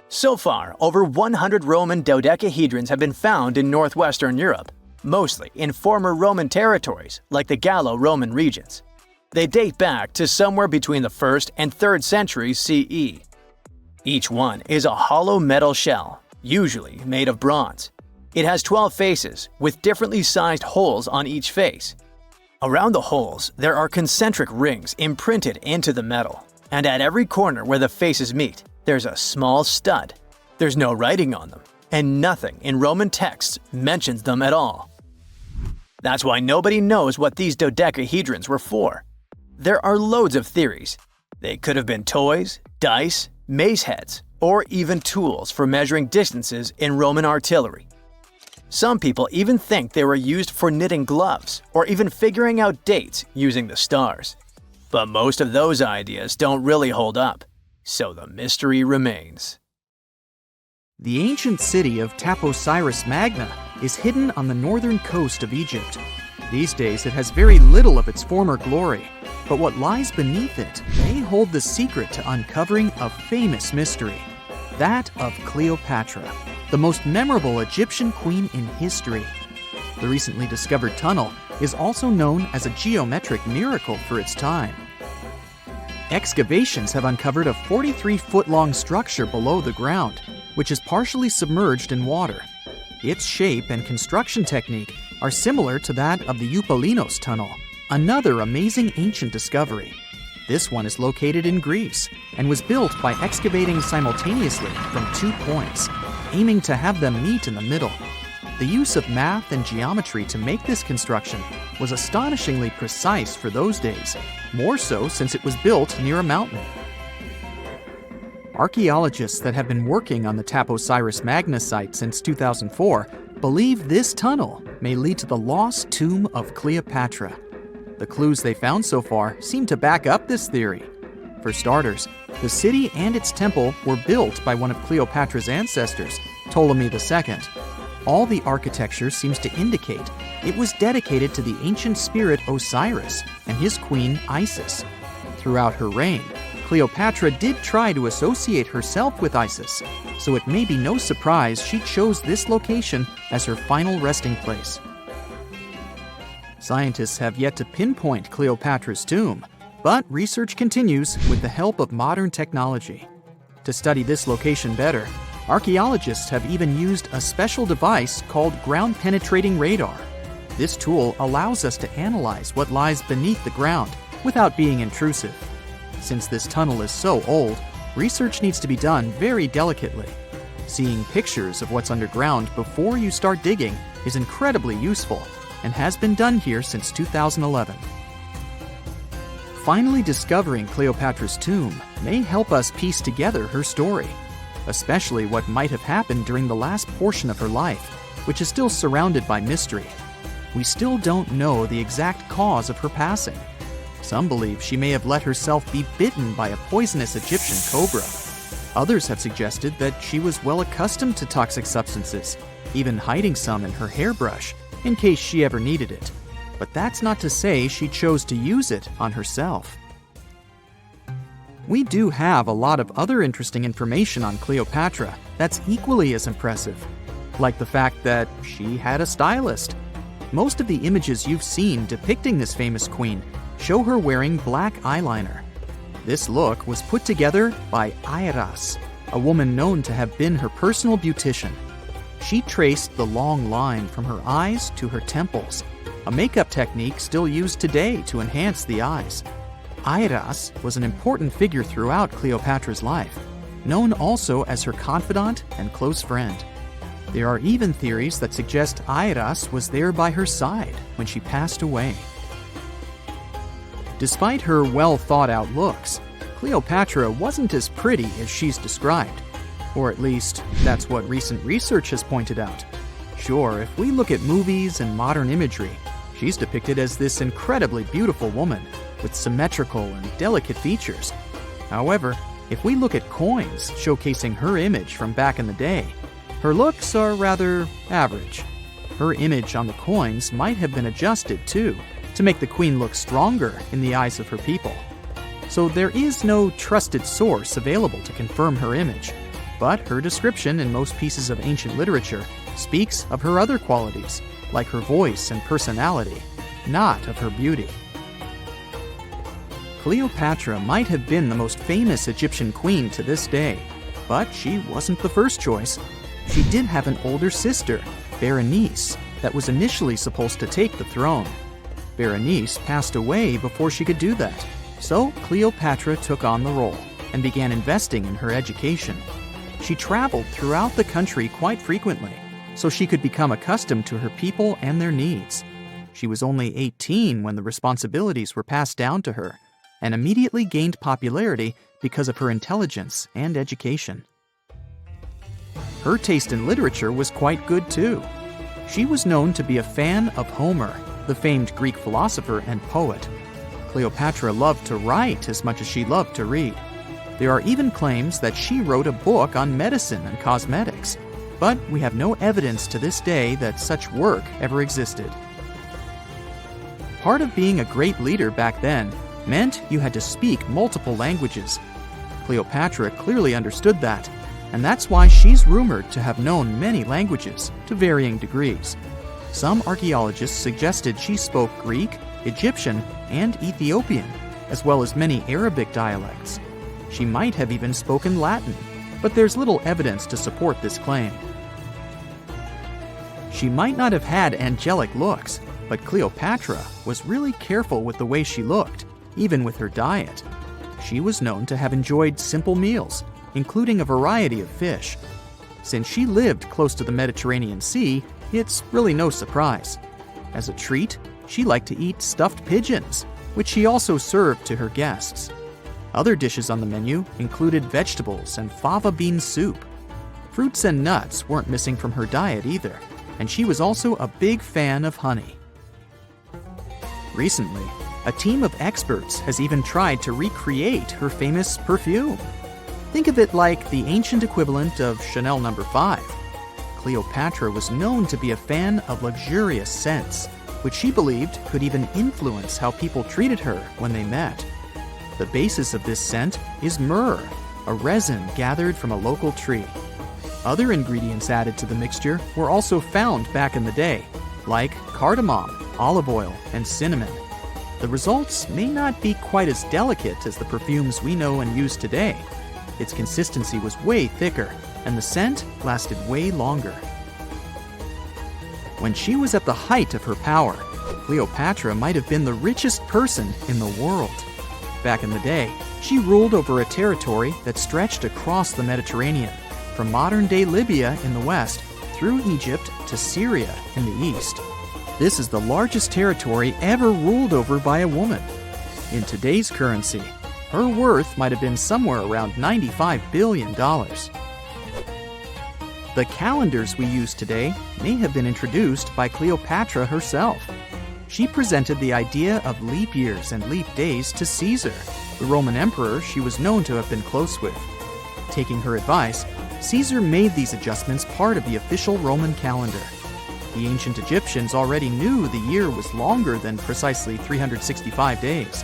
So far, over 100 Roman dodecahedrons have been found in northwestern Europe. mostly in former Roman territories like the Gallo-Roman regions. They date back to somewhere between the 1st and 3rd centuries CE. Each one is a hollow metal shell, usually made of bronze. It has 12 faces, with differently sized holes on each face. Around the holes, there are concentric rings imprinted into the metal, and at every corner where the faces meet, there's a small stud. There's no writing on them, and nothing in Roman texts mentions them at all. That's why nobody knows what these dodecahedrons were for. There are loads of theories. They could have been toys, dice, mace heads, or even tools for measuring distances in Roman artillery. Some people even think they were used for knitting gloves or even figuring out dates using the stars. But most of those ideas don't really hold up, so the mystery remains. The ancient city of Taposiris Magna is hidden on the northern coast of Egypt. These days it has very little of its former glory, but what lies beneath it may hold the secret to uncovering a famous mystery, that of Cleopatra, the most memorable Egyptian queen in history. The recently discovered tunnel is also known as a geometric miracle for its time. Excavations have uncovered a 43-foot-long structure below the ground, which is partially submerged in water. Its shape and construction technique are similar to that of the Eupalinos tunnel, another amazing ancient discovery. This one is located in Greece and was built by excavating simultaneously from 2 points, aiming to have them meet in the middle. The use of math and geometry to make this construction was astonishingly precise for those days, more so since it was built near a mountain. Archaeologists that have been working on the Taposiris Magna site since 2004 believe this tunnel may lead to the lost tomb of Cleopatra. The clues they found so far seem to back up this theory. For starters, the city and its temple were built by one of Cleopatra's ancestors, Ptolemy II. All the architecture seems to indicate it was dedicated to the ancient spirit Osiris and his queen Isis. Throughout her reign, Cleopatra did try to associate herself with Isis, so it may be no surprise she chose this location as her final resting place. Scientists have yet to pinpoint Cleopatra's tomb, but research continues with the help of modern technology. To study this location better, archaeologists have even used a special device called ground-penetrating radar. This tool allows us to analyze what lies beneath the ground without being intrusive. Since this tunnel is so old, research needs to be done very delicately. Seeing pictures of what's underground before you start digging is incredibly useful and has been done here since 2011. Finally discovering Cleopatra's tomb may help us piece together her story, especially what might have happened during the last portion of her life, which is still surrounded by mystery. We still don't know the exact cause of her passing. Some believe she may have let herself be bitten by a poisonous Egyptian cobra. Others have suggested that she was well accustomed to toxic substances, even hiding some in her hairbrush in case she ever needed it. But that's not to say she chose to use it on herself. We do have a lot of other interesting information on Cleopatra that's equally as impressive, like the fact that she had a stylist. Most of the images you've seen depicting this famous queen show her wearing black eyeliner. This look was put together by Airas, a woman known to have been her personal beautician. She traced the long line from her eyes to her temples, a makeup technique still used today to enhance the eyes. Airas was an important figure throughout Cleopatra's life, known also as her confidant and close friend. There are even theories that suggest Airas was there by her side when she passed away. Despite her well-thought-out looks, Cleopatra wasn't as pretty as she's described. Or at least, that's what recent research has pointed out. Sure, if we look at movies and modern imagery, she's depicted as this incredibly beautiful woman with symmetrical and delicate features. However, if we look at coins showcasing her image from back in the day, her looks are rather average. Her image on the coins might have been adjusted, too, to make the queen look stronger in the eyes of her people. So there is no trusted source available to confirm her image. But her description in most pieces of ancient literature speaks of her other qualities, like her voice and personality, not of her beauty. Cleopatra might have been the most famous Egyptian queen to this day, but she wasn't the first choice. She did have an older sister, Berenice, that was initially supposed to take the throne. Berenice passed away before she could do that, so Cleopatra took on the role and began investing in her education. She traveled throughout the country quite frequently, so she could become accustomed to her people and their needs. She was only 18 when the responsibilities were passed down to her, and immediately gained popularity because of her intelligence and education. Her taste in literature was quite good too. She was known to be a fan of Homer, the famed Greek philosopher and poet. Cleopatra loved to write as much as she loved to read. There are even claims that she wrote a book on medicine and cosmetics, but we have no evidence to this day that such work ever existed. Part of being a great leader back then meant you had to speak multiple languages. Cleopatra clearly understood that, and that's why she's rumored to have known many languages to varying degrees. Some archaeologists suggested she spoke Greek, Egyptian, and Ethiopian, as well as many Arabic dialects. She might have even spoken Latin, but there's little evidence to support this claim. She might not have had angelic looks, but Cleopatra was really careful with the way she looked, even with her diet. She was known to have enjoyed simple meals, including a variety of fish. Since she lived close to the Mediterranean Sea, it's really no surprise. As a treat, she liked to eat stuffed pigeons, which she also served to her guests. Other dishes on the menu included vegetables and fava bean soup. Fruits and nuts weren't missing from her diet either, and she was also a big fan of honey. Recently, a team of experts has even tried to recreate her famous perfume. Think of it like the ancient equivalent of Chanel No. 5. Cleopatra was known to be a fan of luxurious scents, which she believed could even influence how people treated her when they met. The basis of this scent is myrrh, a resin gathered from a local tree. Other ingredients added to the mixture were also found back in the day, like cardamom, olive oil, and cinnamon. The results may not be quite as delicate as the perfumes we know and use today. Its consistency was way thicker, and the scent lasted way longer. When she was at the height of her power, Cleopatra might have been the richest person in the world. Back in the day, she ruled over a territory that stretched across the Mediterranean, from modern-day Libya in the west through Egypt to Syria in the east. This is the largest territory ever ruled over by a woman. In today's currency, her worth might have been somewhere around $95 billion. The calendars we use today may have been introduced by Cleopatra herself. She presented the idea of leap years and leap days to Caesar, the Roman emperor she was known to have been close with. Taking her advice, Caesar made these adjustments part of the official Roman calendar. The ancient Egyptians already knew the year was longer than precisely 365 days.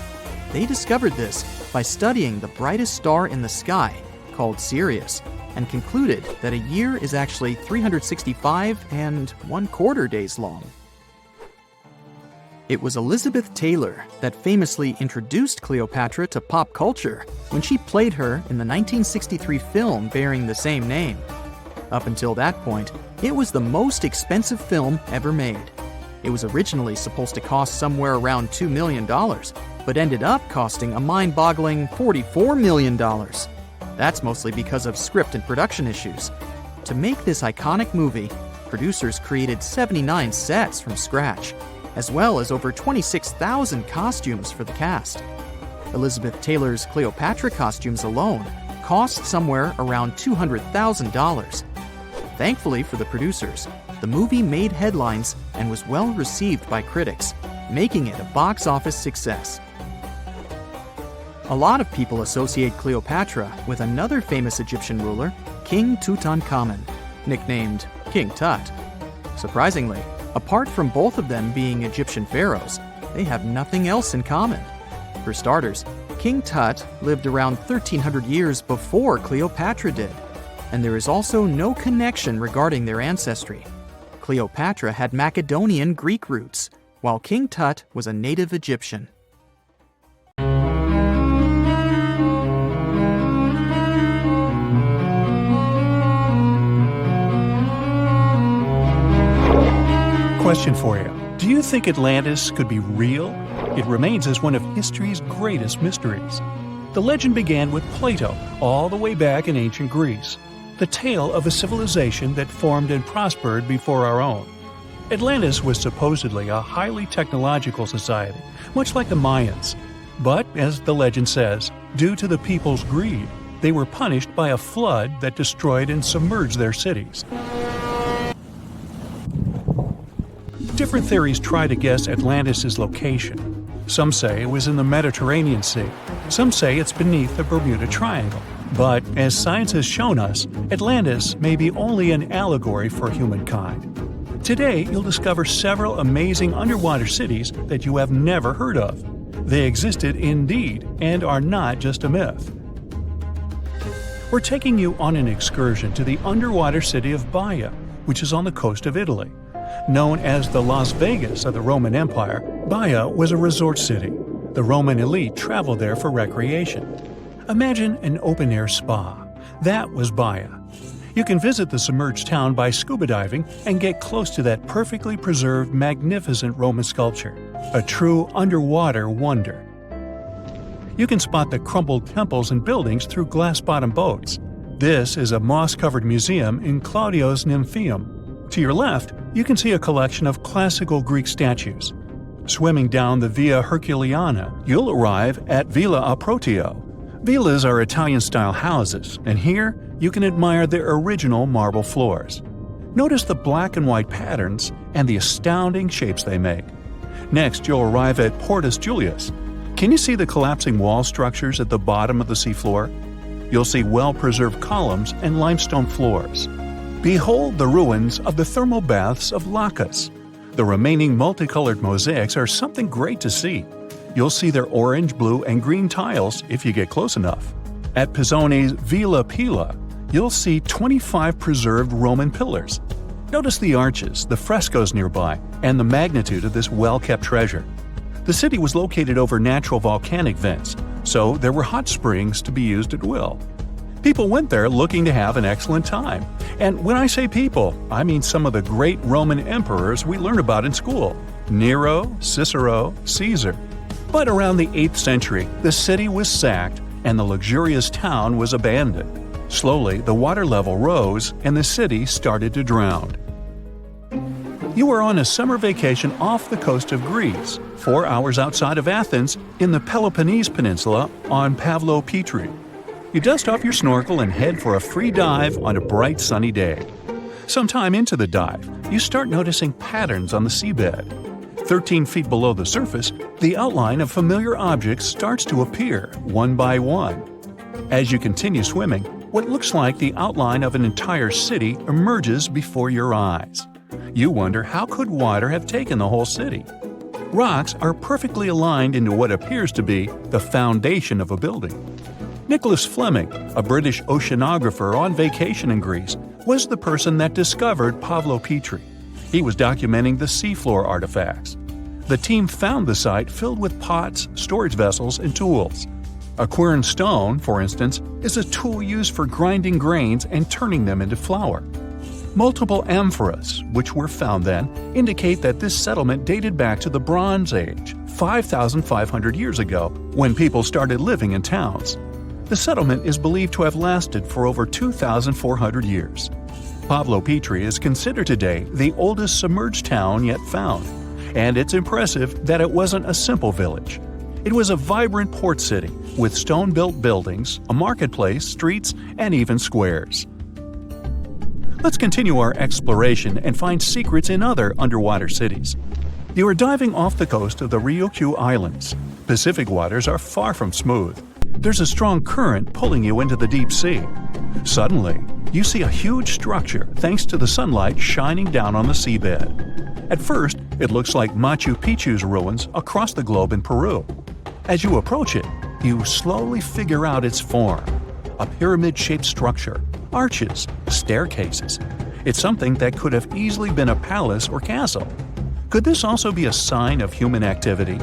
They discovered this by studying the brightest star in the sky, called Sirius, and concluded that a year is actually 365 1/4 days long. It was Elizabeth Taylor that famously introduced Cleopatra to pop culture when she played her in the 1963 film bearing the same name. Up until that point, it was the most expensive film ever made. It was originally supposed to cost somewhere around $2 million, but ended up costing a mind-boggling $44 million. That's mostly because of script and production issues. To make this iconic movie, producers created 79 sets from scratch, as well as over 26,000 costumes for the cast. Elizabeth Taylor's Cleopatra costumes alone cost somewhere around $200,000. Thankfully for the producers, the movie made headlines and was well received by critics, making it a box office success. A lot of people associate Cleopatra with another famous Egyptian ruler, King Tutankhamun, nicknamed King Tut. Surprisingly, apart from both of them being Egyptian pharaohs, they have nothing else in common. For starters, King Tut lived around 1,300 years before Cleopatra did. and there is also no connection regarding their ancestry. Cleopatra had Macedonian Greek roots, while King Tut was a native Egyptian. Question for you. Do you think Atlantis could be real? It remains as one of history's greatest mysteries. The legend began with Plato, all the way back in ancient Greece. The tale of a civilization that formed and prospered before our own. Atlantis was supposedly a highly technological society, much like the Mayans. But, as the legend says, due to the people's greed, they were punished by a flood that destroyed and submerged their cities. Different theories try to guess Atlantis' location. Some say it was in the Mediterranean Sea. Some say it's beneath the Bermuda Triangle. But, as science has shown us, Atlantis may be only an allegory for humankind. Today, you'll discover several amazing underwater cities that you have never heard of. They existed indeed and are not just a myth. We're taking you on an excursion to the underwater city of Baia, which is on the coast of Italy. Known as the Las Vegas of the Roman Empire, Baia was a resort city. The Roman elite traveled there for recreation. Imagine an open-air spa. That was Baia. You can visit the submerged town by scuba diving and get close to that perfectly preserved, magnificent Roman sculpture, a true underwater wonder. You can spot the crumbled temples and buildings through glass-bottom boats. This is a moss-covered museum in Claudio's Nymphaeum. To your left, you can see a collection of classical Greek statues. Swimming down the Via Herculeana, you'll arrive at Villa Aprotio. Villas are Italian-style houses, and here you can admire their original marble floors. Notice the black and white patterns and the astounding shapes they make. Next, you'll arrive at Portus Julius. Can you see the collapsing wall structures at the bottom of the seafloor? You'll see well-preserved columns and limestone floors. Behold the ruins of the thermal baths of Lacus. The remaining multicolored mosaics are something great to see. You'll see their orange, blue, and green tiles if you get close enough. At Pisoni's Villa Pila, you'll see 25 preserved Roman pillars. Notice the arches, the frescoes nearby, and the magnitude of this well-kept treasure. The city was located over natural volcanic vents, so there were hot springs to be used at will. People went there looking to have an excellent time. And when I say people, I mean some of the great Roman emperors we learn about in school: Nero, Cicero, Caesar. But around the 8th century, the city was sacked and the luxurious town was abandoned. Slowly, the water level rose and the city started to drown. You are on a summer vacation off the coast of Greece, 4 hours outside of Athens, in the Peloponnese Peninsula on Pavlo-Petri. You dust off your snorkel and head for a free dive on a bright sunny day. Sometime into the dive, you start noticing patterns on the seabed. 13 feet below the surface, the outline of familiar objects starts to appear, one by one. As you continue swimming, what looks like the outline of an entire city emerges before your eyes. You wonder, how could water have taken the whole city? Rocks are perfectly aligned into what appears to be the foundation of a building. Nicholas Fleming, a British oceanographer on vacation in Greece, was the person that discovered Pavlo-Petri. He was documenting the seafloor artifacts. The team found the site filled with pots, storage vessels, and tools. A quern stone, for instance, is a tool used for grinding grains and turning them into flour. Multiple amphoras, which were found then, indicate that this settlement dated back to the Bronze Age, 5,500 years ago, when people started living in towns. The settlement is believed to have lasted for over 2,400 years. Pavlo-Petri is considered today the oldest submerged town yet found, and it's impressive that it wasn't a simple village. It was a vibrant port city with stone-built buildings, a marketplace, streets, and even squares. Let's continue our exploration and find secrets in other underwater cities. You are diving off the coast of the Ryukyu Islands. Pacific waters are far from smooth. There's a strong current pulling you into the deep sea. Suddenly, you see a huge structure thanks to the sunlight shining down on the seabed. At first, it looks like Machu Picchu's ruins across the globe in Peru. As you approach it, you slowly figure out its form. A pyramid-shaped structure, arches, staircases. It's something that could have easily been a palace or castle. Could this also be a sign of human activity?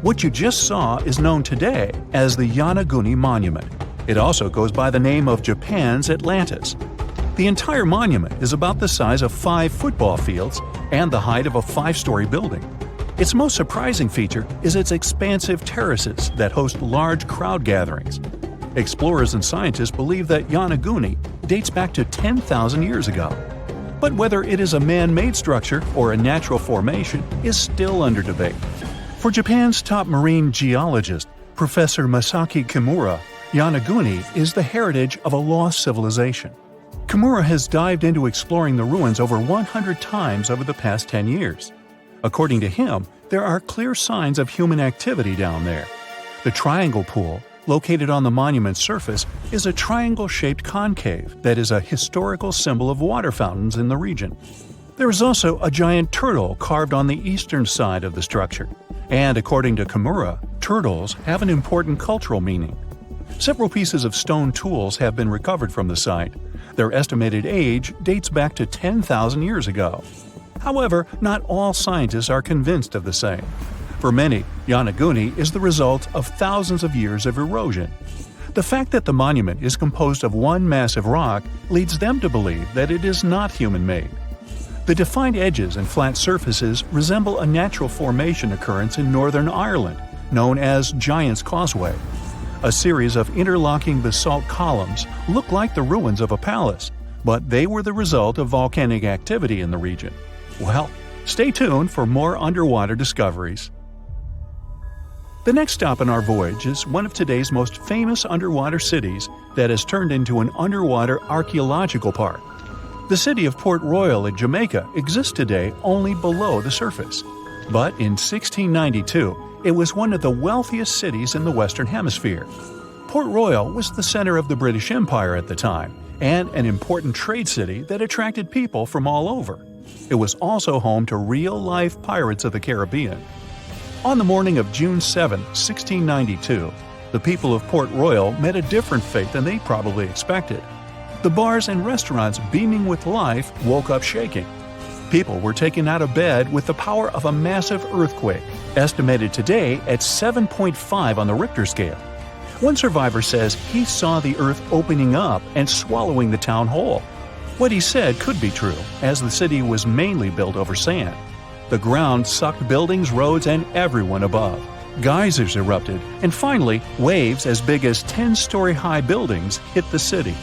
What you just saw is known today as the Yonaguni Monument. It also goes by the name of Japan's Atlantis. The entire monument is about the size of 5 football fields and the height of a 5-story building. Its most surprising feature is its expansive terraces that host large crowd gatherings. Explorers and scientists believe that Yonaguni dates back to 10,000 years ago. But whether it is a man-made structure or a natural formation is still under debate. For Japan's top marine geologist, Professor Masaki Kimura, Yonaguni is the heritage of a lost civilization. Kimura has dived into exploring the ruins over 100 times over the past 10 years. According to him, there are clear signs of human activity down there. The Triangle Pool, located on the monument's surface, is a triangle-shaped concave that is a historical symbol of water fountains in the region. There is also a giant turtle carved on the eastern side of the structure. And according to Kimura, turtles have an important cultural meaning. Several pieces of stone tools have been recovered from the site. Their estimated age dates back to 10,000 years ago. However, not all scientists are convinced of the same. For many, Yonaguni is the result of thousands of years of erosion. The fact that the monument is composed of one massive rock leads them to believe that it is not human-made. The defined edges and flat surfaces resemble a natural formation occurrence in Northern Ireland, known as Giant's Causeway. A series of interlocking basalt columns look like the ruins of a palace, but they were the result of volcanic activity in the region. Well, stay tuned for more underwater discoveries. The next stop on our voyage is one of today's most famous underwater cities that has turned into an underwater archaeological park. The city of Port Royal in Jamaica exists today only below the surface. But in 1692, it was one of the wealthiest cities in the Western Hemisphere. Port Royal was the center of the British Empire at the time, and an important trade city that attracted people from all over. It was also home to real-life pirates of the Caribbean. On the morning of June 7, 1692, the people of Port Royal met a different fate than they probably expected. The bars and restaurants beaming with life woke up shaking. People were taken out of bed with the power of a massive earthquake, estimated today at 7.5 on the Richter scale. One survivor says he saw the earth opening up and swallowing the town whole. What he said could be true, as the city was mainly built over sand. The ground sucked buildings, roads, and everyone above. Geysers erupted, and finally, waves as big as 10-story-high buildings hit the city.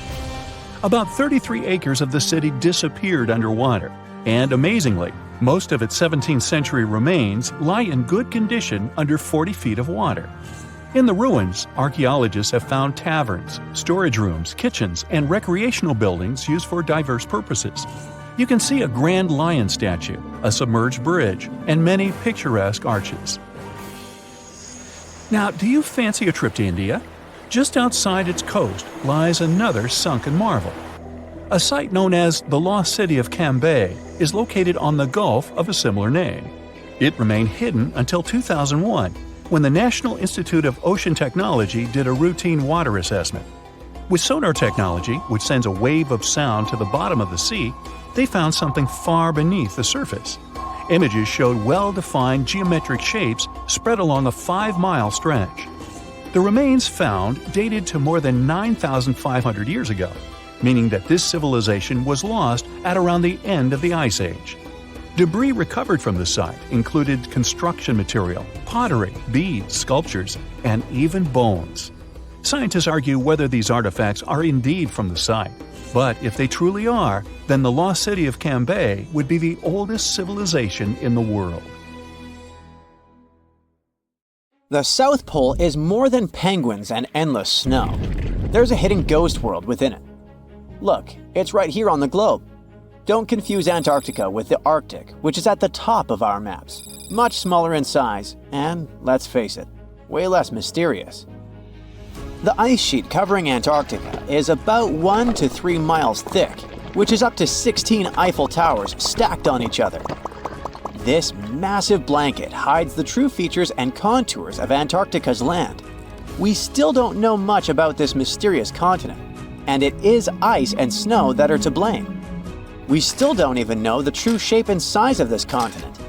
About 33 acres of the city disappeared underwater, and amazingly, most of its 17th century remains lie in good condition under 40 feet of water. In the ruins, archaeologists have found taverns, storage rooms, kitchens, and recreational buildings used for diverse purposes. You can see a grand lion statue, a submerged bridge, and many picturesque arches. Now, do you fancy a trip to India? Just outside its coast lies another sunken marvel. A site known as the Lost City of Cambay is located on the Gulf of a similar name. It remained hidden until 2001, when the National Institute of Ocean Technology did a routine water assessment. With sonar technology, which sends a wave of sound to the bottom of the sea, they found something far beneath the surface. Images showed well-defined geometric shapes spread along a 5-mile stretch. The remains found dated to more than 9,500 years ago, meaning that this civilization was lost at around the end of the Ice Age. Debris recovered from the site included construction material, pottery, beads, sculptures, and even bones. Scientists argue whether these artifacts are indeed from the site, but if they truly are, then the lost city of Cambay would be the oldest civilization in the world. The South Pole is more than penguins and endless snow. There's a hidden ghost world within it. Look, it's right here on the globe. Don't confuse Antarctica with the Arctic, which is at the top of our maps. Much smaller in size, and, let's face it, way less mysterious. The ice sheet covering Antarctica is about 1 to 3 miles thick, which is up to 16 Eiffel Towers stacked on each other. This massive blanket hides the true features and contours of Antarctica's land. We still don't know much about this mysterious continent. and it is ice and snow that are to blame. We still don't even know the true shape and size of this continent.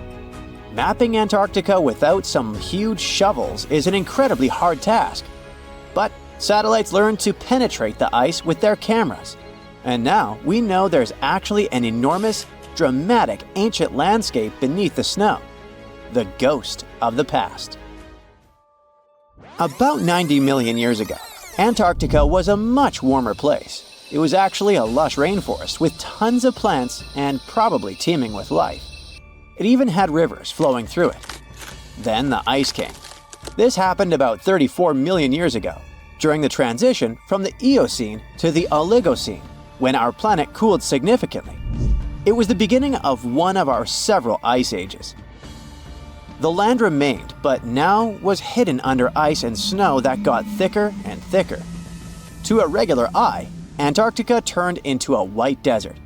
Mapping Antarctica without some huge shovels is an incredibly hard task. But satellites learned to penetrate the ice with their cameras. And now we know there's actually an enormous, dramatic ancient landscape beneath the snow. The ghost of the past. About 90 million years ago, Antarctica was a much warmer place. It was actually a lush rainforest with tons of plants and probably teeming with life. It even had rivers flowing through it. Then the ice came. This happened about 34 million years ago, during the transition from the Eocene to the Oligocene, when our planet cooled significantly. It was the beginning of one of our several ice ages. The land remained, but now was hidden under ice and snow that got thicker and thicker. To a regular eye, Antarctica turned into a white desert,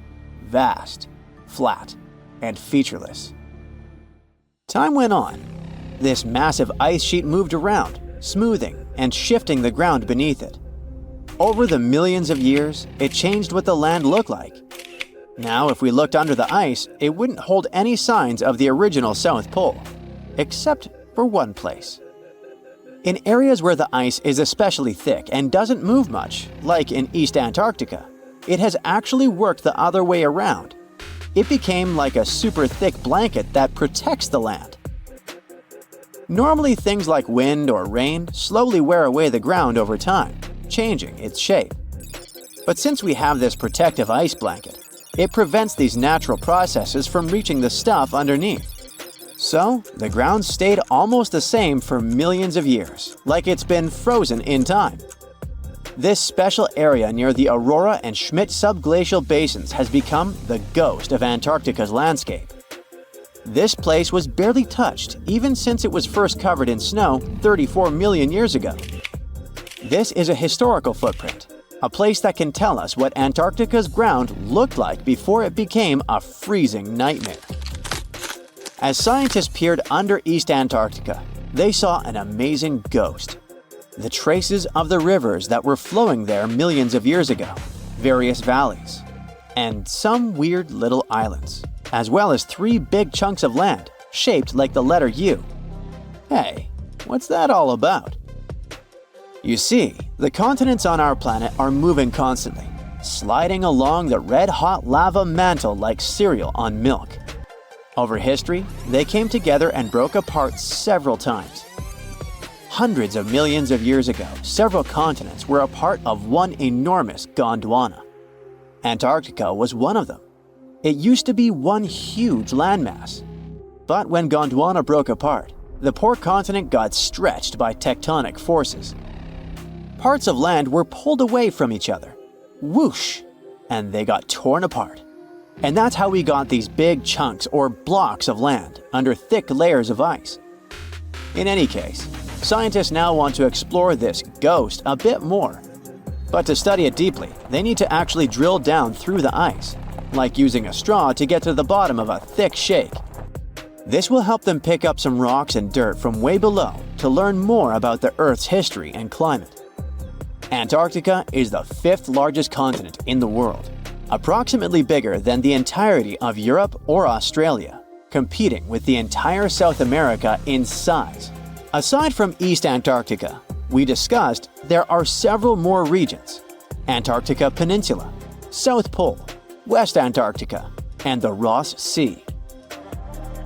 vast, flat, and featureless. Time went on. This massive ice sheet moved around, smoothing and shifting the ground beneath it. Over the millions of years, it changed what the land looked like. Now, if we looked under the ice, it wouldn't hold any signs of the original South Pole, except for one place. In areas where the ice is especially thick and doesn't move much, like in East Antarctica, it has actually worked the other way around. It became like a super thick blanket that protects the land. Normally, things like wind or rain slowly wear away the ground over time, changing its shape. But since we have this protective ice blanket, it prevents these natural processes from reaching the stuff underneath. So, the ground stayed almost the same for millions of years, like it's been frozen in time. This special area near the Aurora and Schmidt subglacial basins has become the ghost of Antarctica's landscape. This place was barely touched even since it was first covered in snow 34 million years ago. This is a historical footprint, a place that can tell us what Antarctica's ground looked like before it became a freezing nightmare. As scientists peered under East Antarctica, they saw an amazing ghost. The traces of the rivers that were flowing there millions of years ago, various valleys, and some weird little islands, as well as 3 big chunks of land shaped like the letter U. Hey, what's that all about? You see, the continents on our planet are moving constantly, sliding along the red-hot lava mantle like cereal on milk. Over history, they came together and broke apart several times. Hundreds of millions of years ago, several continents were a part of one enormous Gondwana. Antarctica was one of them. It used to be one huge landmass. But when Gondwana broke apart, the poor continent got stretched by tectonic forces. Parts of land were pulled away from each other. Whoosh! And they got torn apart. And that's how we got these big chunks or blocks of land under thick layers of ice. In any case, scientists now want to explore this ghost a bit more. But to study it deeply, they need to actually drill down through the ice, like using a straw to get to the bottom of a thick shake. This will help them pick up some rocks and dirt from way below to learn more about the Earth's history and climate. Antarctica is the 5th largest continent in the world, approximately bigger than the entirety of Europe or Australia, competing with the entire South America in size. Aside from East Antarctica, we discussed there are several more regions: Antarctica Peninsula, South Pole, West Antarctica, and the Ross Sea.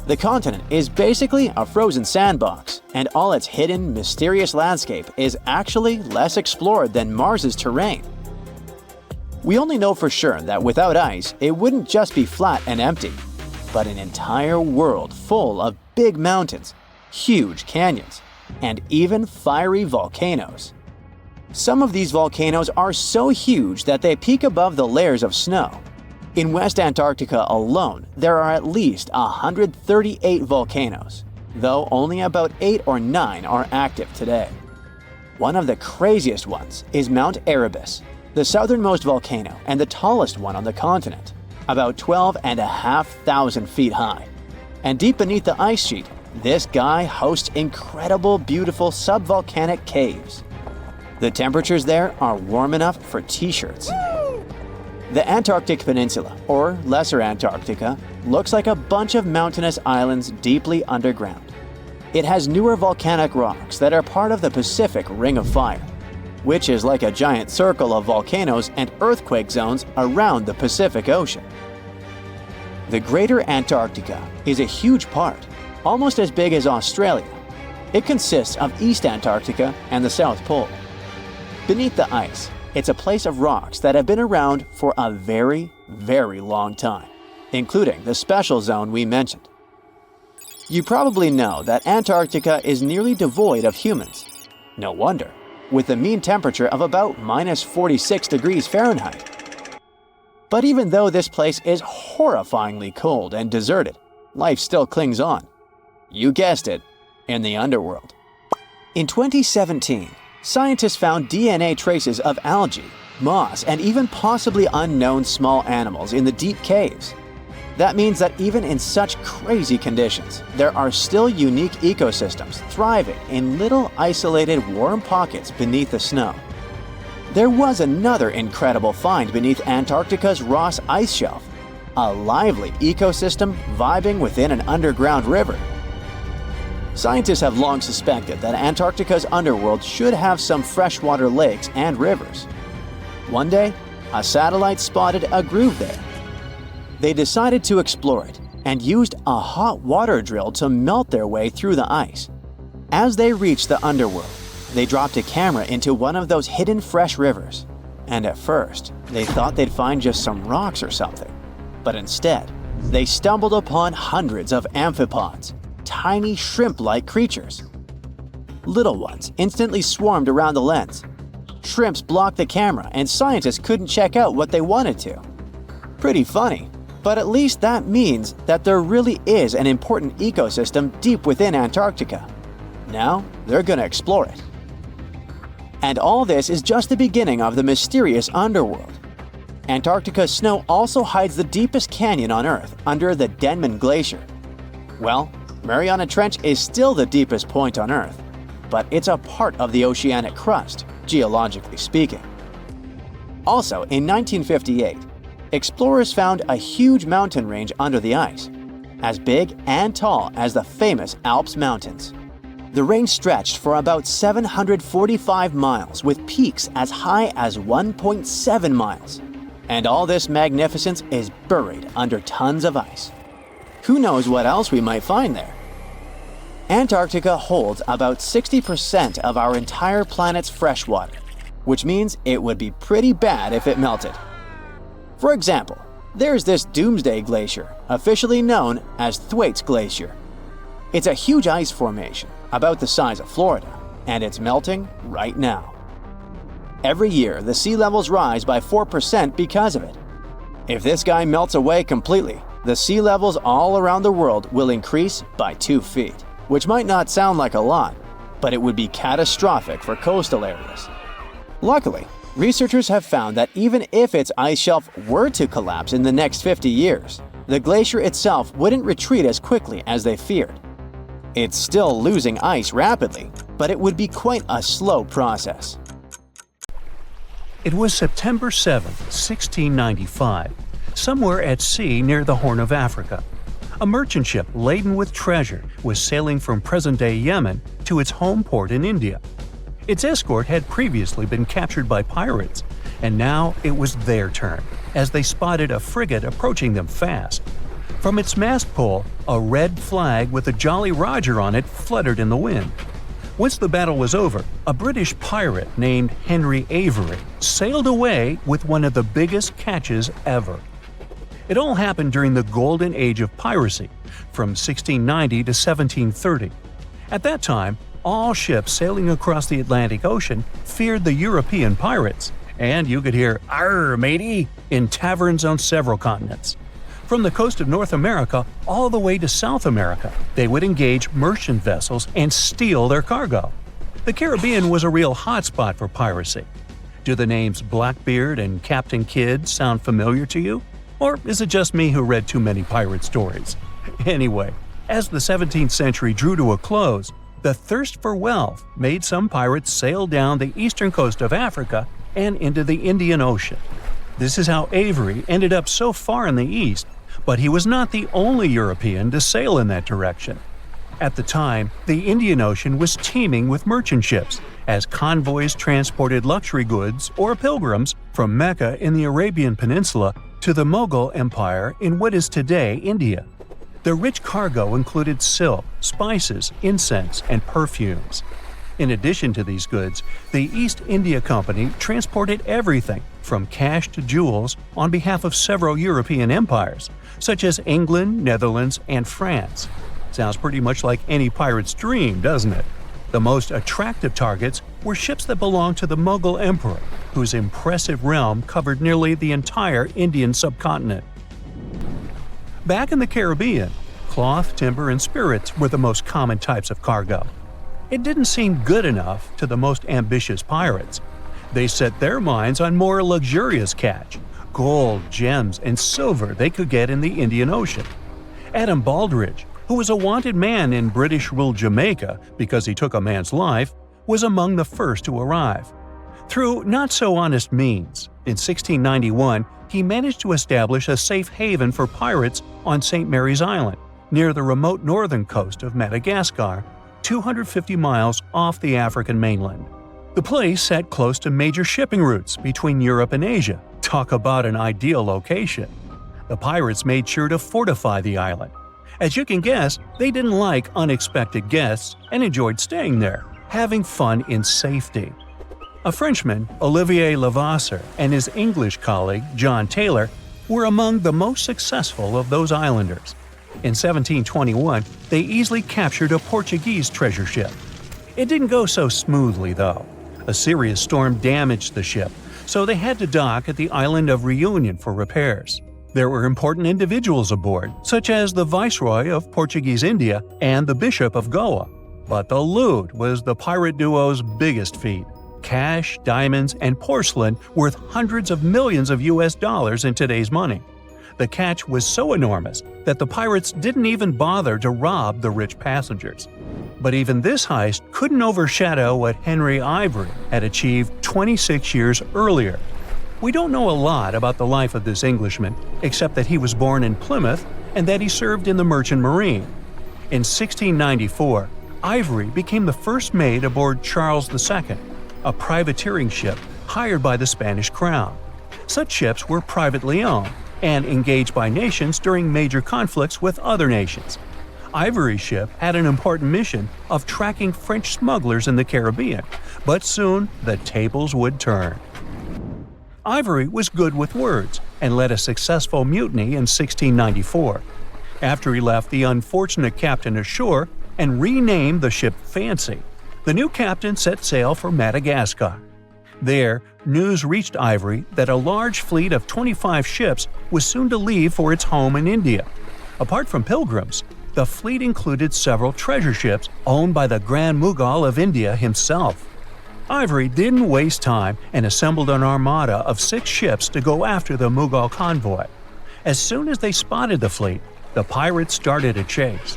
The continent is basically a frozen sandbox, and all its hidden, mysterious landscape is actually less explored than Mars's terrain. We only know for sure that without ice, it wouldn't just be flat and empty, but an entire world full of big mountains, huge canyons, and even fiery volcanoes. Some of these volcanoes are so huge that they peak above the layers of snow. In West Antarctica alone, there are at least 138 volcanoes, though only about 8 or 9 are active today. One of the craziest ones is Mount Erebus, the southernmost volcano and the tallest one on the continent, about 12,500 feet high. And deep beneath the ice sheet, this guy hosts incredible, beautiful subvolcanic caves. The temperatures there are warm enough for t-shirts. The Antarctic Peninsula, or Lesser Antarctica, looks like a bunch of mountainous islands deeply underground. It has newer volcanic rocks that are part of the Pacific Ring of Fire, which is like a giant circle of volcanoes and earthquake zones around the Pacific Ocean. The Greater Antarctica is a huge part, almost as big as Australia. It consists of East Antarctica and the South Pole. Beneath the ice, it's a place of rocks that have been around for a very, very long time, including the special zone we mentioned. You probably know that Antarctica is nearly devoid of humans. No wonder, with a mean temperature of about -46 degrees Fahrenheit. But even though this place is horrifyingly cold and deserted, life still clings on. You guessed it, in the underworld. In 2017, scientists found DNA traces of algae, moss, and even possibly unknown small animals in the deep caves. That means that even in such crazy conditions, there are still unique ecosystems thriving in little isolated warm pockets beneath the snow. There was another incredible find beneath Antarctica's Ross Ice Shelf, a lively ecosystem vibing within an underground river. Scientists have long suspected that Antarctica's underworld should have some freshwater lakes and rivers. One day, a satellite spotted a groove there. They decided to explore it and used a hot water drill to melt their way through the ice. As they reached the underworld, they dropped a camera into one of those hidden fresh rivers. And at first, they thought they'd find just some rocks or something. But instead, they stumbled upon hundreds of amphipods, tiny shrimp-like creatures. Little ones instantly swarmed around the lens. Shrimps blocked the camera and scientists couldn't check out what they wanted to. Pretty funny, but at least that means that there really is an important ecosystem deep within Antarctica. Now, they're gonna explore it. And all this is just the beginning of the mysterious underworld. Antarctica's snow also hides the deepest canyon on Earth under the Denman Glacier. Well, Mariana Trench is still the deepest point on Earth, but it's a part of the oceanic crust, geologically speaking. Also, in 1958, explorers found a huge mountain range under the ice, as big and tall as the famous Alps Mountains. The range stretched for about 745 miles with peaks as high as 1.7 miles. And all this magnificence is buried under tons of ice. Who knows what else we might find there? Antarctica holds about 60% of our entire planet's freshwater, which means it would be pretty bad if it melted. For example, there's this Doomsday Glacier, officially known as Thwaites Glacier. It's a huge ice formation, about the size of Florida, and it's melting right now. Every year, the sea levels rise by 4% because of it. If this guy melts away completely, the sea levels all around the world will increase by 2 feet, which might not sound like a lot, but it would be catastrophic for coastal areas. Luckily, researchers have found that even if its ice shelf were to collapse in the next 50 years, the glacier itself wouldn't retreat as quickly as they feared. It's still losing ice rapidly, but it would be quite a slow process. It was September 7, 1695, somewhere at sea near the Horn of Africa. A merchant ship laden with treasure was sailing from present-day Yemen to its home port in India. Its escort had previously been captured by pirates, and now it was their turn, as they spotted a frigate approaching them fast. From its mast pole, a red flag with a Jolly Roger on it fluttered in the wind. Once the battle was over, a British pirate named Henry Avery sailed away with one of the biggest catches ever. It all happened during the golden age of piracy, from 1690 to 1730. At that time, all ships sailing across the Atlantic Ocean feared the European pirates, and you could hear "Arr, matey" in taverns on several continents. From the coast of North America all the way to South America, they would engage merchant vessels and steal their cargo. The Caribbean was a real hotspot for piracy. Do the names Blackbeard and Captain Kidd sound familiar to you? Or is it just me who read too many pirate stories? Anyway, as the 17th century drew to a close, The thirst for wealth made some pirates sail down the eastern coast of Africa and into the Indian Ocean. This is how Avery ended up so far in the east, but he was not the only European to sail in that direction. At the time, the Indian Ocean was teeming with merchant ships, as convoys transported luxury goods or pilgrims from Mecca in the Arabian Peninsula to the Mughal Empire in what is today India. The rich cargo included silk, spices, incense, and perfumes. In addition to these goods, the East India Company transported everything from cash to jewels on behalf of several European empires, such as England, Netherlands, and France. Sounds pretty much like any pirate's dream, doesn't it? The most attractive targets were ships that belonged to the Mughal emperor, whose impressive realm covered nearly the entire Indian subcontinent. Back in the Caribbean, cloth, timber, and spirits were the most common types of cargo. It didn't seem good enough to the most ambitious pirates. They set their minds on more luxurious catch: gold, gems, and silver they could get in the Indian Ocean. Adam Baldridge, who was a wanted man in British-ruled Jamaica because he took a man's life, was among the first to arrive. Through not-so-honest means, in 1691, he managed to establish a safe haven for pirates on St. Mary's Island, near the remote northern coast of Madagascar, 250 miles off the African mainland. The place sat close to major shipping routes between Europe and Asia. Talk about an ideal location. The pirates made sure to fortify the island. As you can guess, they didn't like unexpected guests and enjoyed staying there, having fun in safety. A Frenchman, Olivier Levasseur, and his English colleague, John Taylor, were among the most successful of those islanders. In 1721, they easily captured a Portuguese treasure ship. It didn't go so smoothly, though. A serious storm damaged the ship, so they had to dock at the island of Reunion for repairs. There were important individuals aboard, such as the Viceroy of Portuguese India and the Bishop of Goa. But the loot was the pirate duo's biggest feat. Cash, diamonds, and porcelain worth hundreds of millions of US dollars in today's money. The catch was so enormous that the pirates didn't even bother to rob the rich passengers. But even this heist couldn't overshadow what Henry Ivory had achieved 26 years earlier. We don't know a lot about the life of this Englishman, except that he was born in Plymouth and that he served in the Merchant Marine. In 1694, Ivory became the first mate aboard Charles II, a privateering ship hired by the Spanish crown. Such ships were privately owned and engaged by nations during major conflicts with other nations. Ivory's ship had an important mission of tracking French smugglers in the Caribbean, but soon the tables would turn. Ivory was good with words and led a successful mutiny in 1694. After he left the unfortunate captain ashore and renamed the ship Fancy, the new captain set sail for Madagascar. There, news reached Ivory that a large fleet of 25 ships was soon to leave for its home in India. Apart from pilgrims, the fleet included several treasure ships owned by the Grand Mughal of India himself. Ivory didn't waste time and assembled an armada of 6 ships to go after the Mughal convoy. As soon as they spotted the fleet, the pirates started a chase.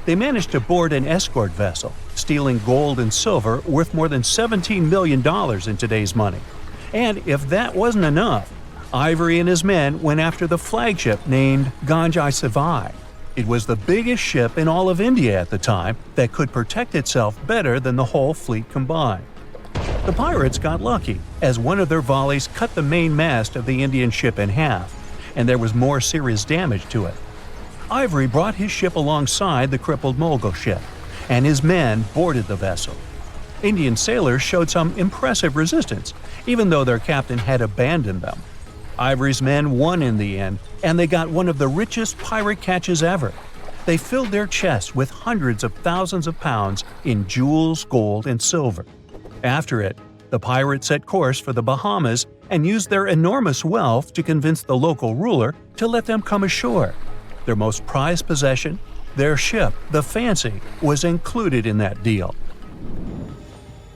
They managed to board an escort vessel, stealing gold and silver worth more than $17 million in today's money. And if that wasn't enough, Ivory and his men went after the flagship named Ganjai Savai. It was the biggest ship in all of India at the time that could protect itself better than the whole fleet combined. The pirates got lucky, as one of their volleys cut the main mast of the Indian ship in half, and there was more serious damage to it. Ivory brought his ship alongside the crippled Mogul ship, and his men boarded the vessel. Indian sailors showed some impressive resistance, even though their captain had abandoned them. Ivory's men won in the end, and they got one of the richest pirate catches ever. They filled their chests with hundreds of thousands of pounds in jewels, gold, and silver. After it, the pirates set course for the Bahamas and used their enormous wealth to convince the local ruler to let them come ashore. Their most prized possession, their ship, the Fancy, was included in that deal.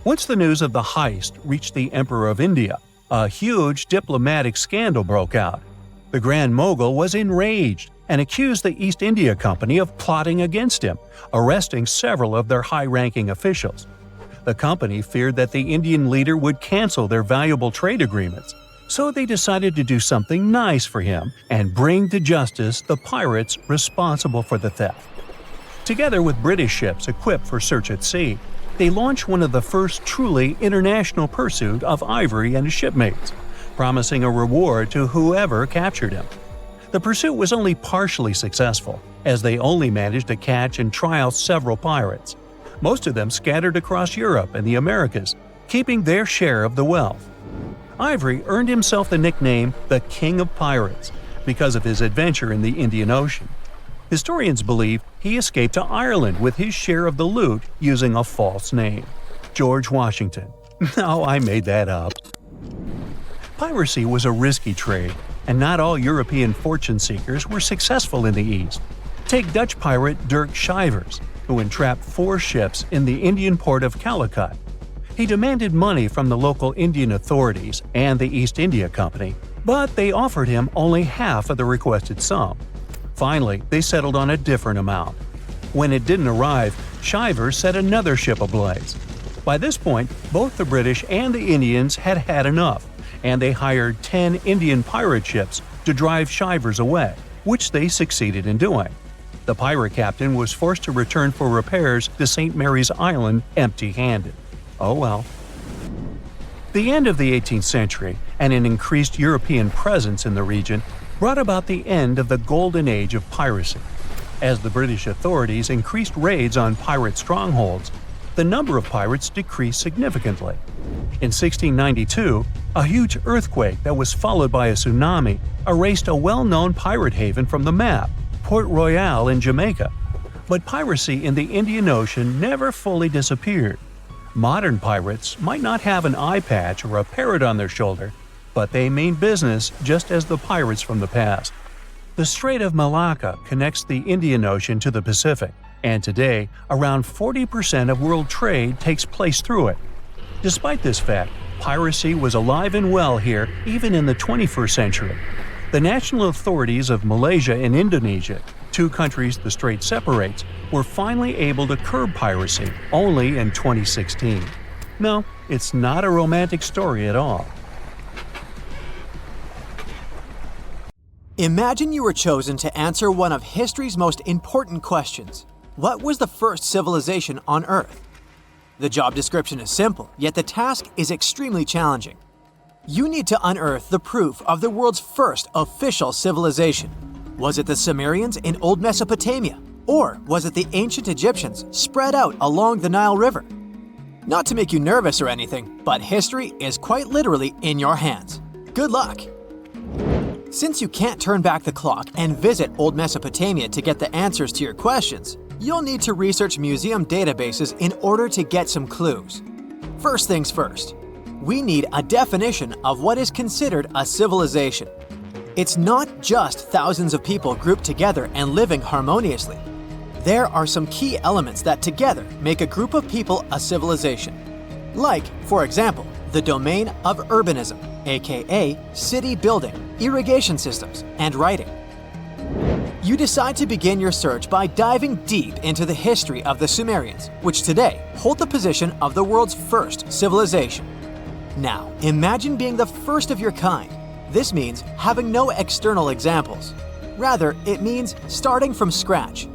Once the news of the heist reached the Emperor of India, a huge diplomatic scandal broke out. The Grand Mogul was enraged and accused the East India Company of plotting against him, arresting several of their high-ranking officials. The company feared that the Indian leader would cancel their valuable trade agreements, so they decided to do something nice for him and bring to justice the pirates responsible for the theft. Together with British ships equipped for search at sea, they launched one of the first truly international pursuit of Ivory and his shipmates, promising a reward to whoever captured him. The pursuit was only partially successful, as they only managed to catch and trial several pirates. Most of them scattered across Europe and the Americas, keeping their share of the wealth. Ivory earned himself the nickname the King of Pirates because of his adventure in the Indian Ocean. Historians believe he escaped to Ireland with his share of the loot using a false name, George Washington. No, I made that up. Piracy was a risky trade, and not all European fortune seekers were successful in the East. Take Dutch pirate Dirk Schijvers, who entrapped 4 ships in the Indian port of Calicut. He demanded money from the local Indian authorities and the East India Company, but they offered him only half of the requested sum. Finally, they settled on a different amount. When it didn't arrive, Schijvers set another ship ablaze. By this point, both the British and the Indians had had enough, and they hired 10 Indian pirate ships to drive Schijvers away, which they succeeded in doing. The pirate captain was forced to return for repairs to St. Mary's Island empty-handed. Oh well. The end of the 18th century and an increased European presence in the region brought about the end of the golden age of piracy. As the British authorities increased raids on pirate strongholds, the number of pirates decreased significantly. In 1692, a huge earthquake that was followed by a tsunami erased a well-known pirate haven from the map, Port Royal in Jamaica. But piracy in the Indian Ocean never fully disappeared. Modern pirates might not have an eye patch or a parrot on their shoulder, but they mean business just as the pirates from the past. The Strait of Malacca connects the Indian Ocean to the Pacific, and today, around 40% of world trade takes place through it. Despite this fact, piracy was alive and well here even in the 21st century. The national authorities of Malaysia and Indonesia, 2 countries the strait separates, were finally able to curb piracy only in 2016. No, it's not a romantic story at all. Imagine you were chosen to answer one of history's most important questions. What was the first civilization on Earth? The job description is simple, yet the task is extremely challenging. You need to unearth the proof of the world's first official civilization. Was it the Sumerians in Old Mesopotamia? Or was it the ancient Egyptians spread out along the Nile River? Not to make you nervous or anything, but history is quite literally in your hands. Good luck! Since you can't turn back the clock and visit Old Mesopotamia to get the answers to your questions, you'll need to research museum databases in order to get some clues. First things first, we need a definition of what is considered a civilization. It's not just thousands of people grouped together and living harmoniously. There are some key elements that together make a group of people a civilization. Like, for example, the domain of urbanism, aka city building, irrigation systems, and writing. You decide to begin your search by diving deep into the history of the Sumerians, which today hold the position of the world's first civilization. Now, imagine being the first of your kind. This means having no external examples. Rather, it means starting from scratch.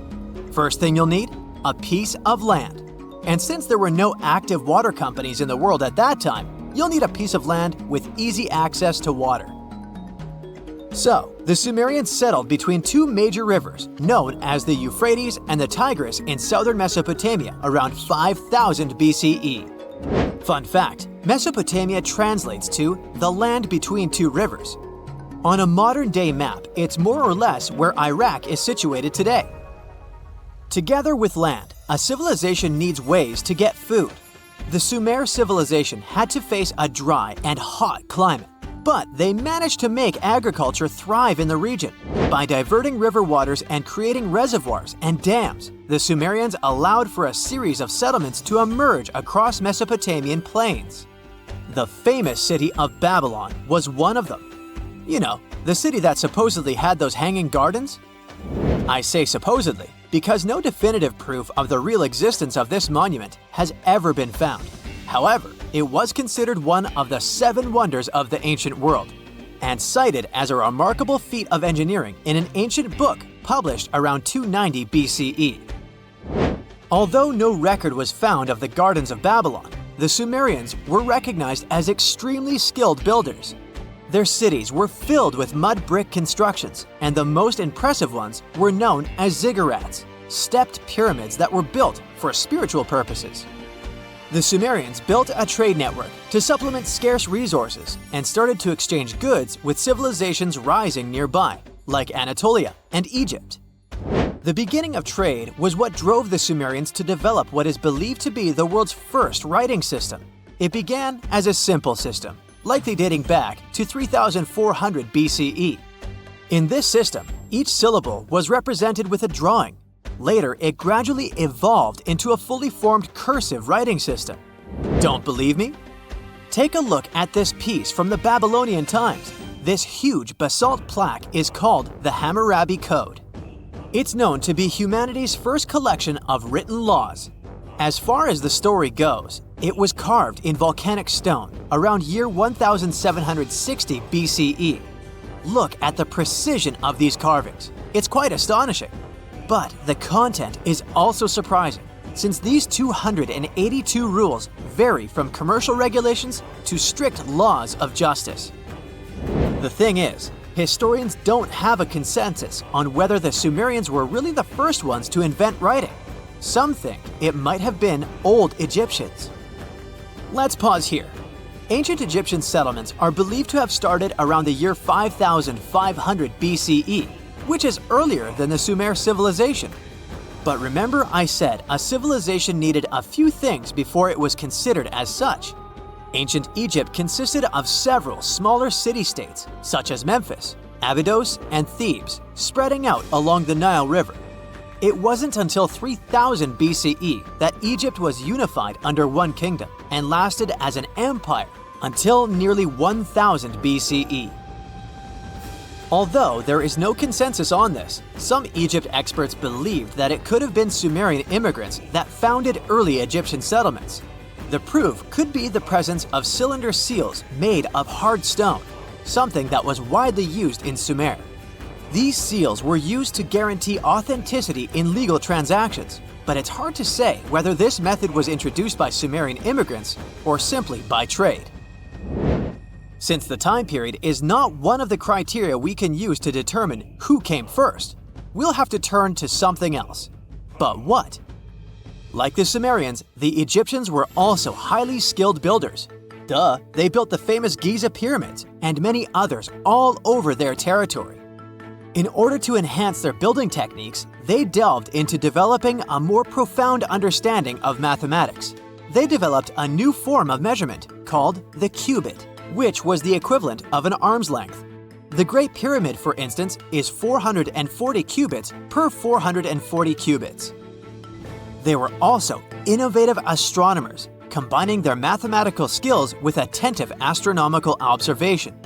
First thing you'll need? A piece of land. And since there were no active water companies in the world at that time, you'll need a piece of land with easy access to water. So, the Sumerians settled between 2 major rivers, known as the Euphrates and the Tigris in southern Mesopotamia around 5000 BCE. Fun fact, Mesopotamia translates to the land between 2 rivers. On a modern-day map, it's more or less where Iraq is situated today. Together with land, a civilization needs ways to get food. The Sumer civilization had to face a dry and hot climate, but they managed to make agriculture thrive in the region. By diverting river waters and creating reservoirs and dams, the Sumerians allowed for a series of settlements to emerge across Mesopotamian plains. The famous city of Babylon was one of them. You know, the city that supposedly had those hanging gardens? I say supposedly because no definitive proof of the real existence of this monument has ever been found. However, it was considered one of the 7 wonders of the ancient world, and cited as a remarkable feat of engineering in an ancient book published around 290 BCE. Although no record was found of the Gardens of Babylon, the Sumerians were recognized as extremely skilled builders. Their cities were filled with mud brick constructions, and the most impressive ones were known as ziggurats, stepped pyramids that were built for spiritual purposes. The Sumerians built a trade network to supplement scarce resources and started to exchange goods with civilizations rising nearby, like Anatolia and Egypt. The beginning of trade was what drove the Sumerians to develop what is believed to be the world's first writing system. It began as a simple system, likely dating back to 3400 BCE. In this system, each syllable was represented with a drawing. Later, it gradually evolved into a fully formed cursive writing system. Don't believe me? Take a look at this piece from the Babylonian times. This huge basalt plaque is called the Hammurabi Code. It's known to be humanity's first collection of written laws. As far as the story goes, it was carved in volcanic stone around year 1760 BCE. Look at the precision of these carvings. It's quite astonishing. But the content is also surprising, since these 282 rules vary from commercial regulations to strict laws of justice. The thing is, historians don't have a consensus on whether the Sumerians were really the first ones to invent writing. Some think it might have been old Egyptians. Let's pause here. Ancient Egyptian settlements are believed to have started around the year 5500 BCE, which is earlier than the Sumer civilization. But remember I said a civilization needed a few things before it was considered as such. Ancient Egypt consisted of several smaller city-states, such as Memphis, Abydos, and Thebes, spreading out along the Nile River. It wasn't until 3000 BCE that Egypt was unified under one kingdom and lasted as an empire until nearly 1000 BCE. Although there is no consensus on this, some Egypt experts believed that it could have been Sumerian immigrants that founded early Egyptian settlements. The proof could be the presence of cylinder seals made of hard stone, something that was widely used in Sumer. These seals were used to guarantee authenticity in legal transactions, but it's hard to say whether this method was introduced by Sumerian immigrants or simply by trade. Since the time period is not one of the criteria we can use to determine who came first, we'll have to turn to something else. But what? Like the Sumerians, the Egyptians were also highly skilled builders. Duh, they built the famous Giza pyramids and many others all over their territory. In order to enhance their building techniques, they delved into developing a more profound understanding of mathematics. They developed a new form of measurement called the cubit, which was the equivalent of an arm's length. The Great Pyramid, for instance, is 440 cubits per 440 cubits. They were also innovative astronomers, combining their mathematical skills with attentive astronomical observation.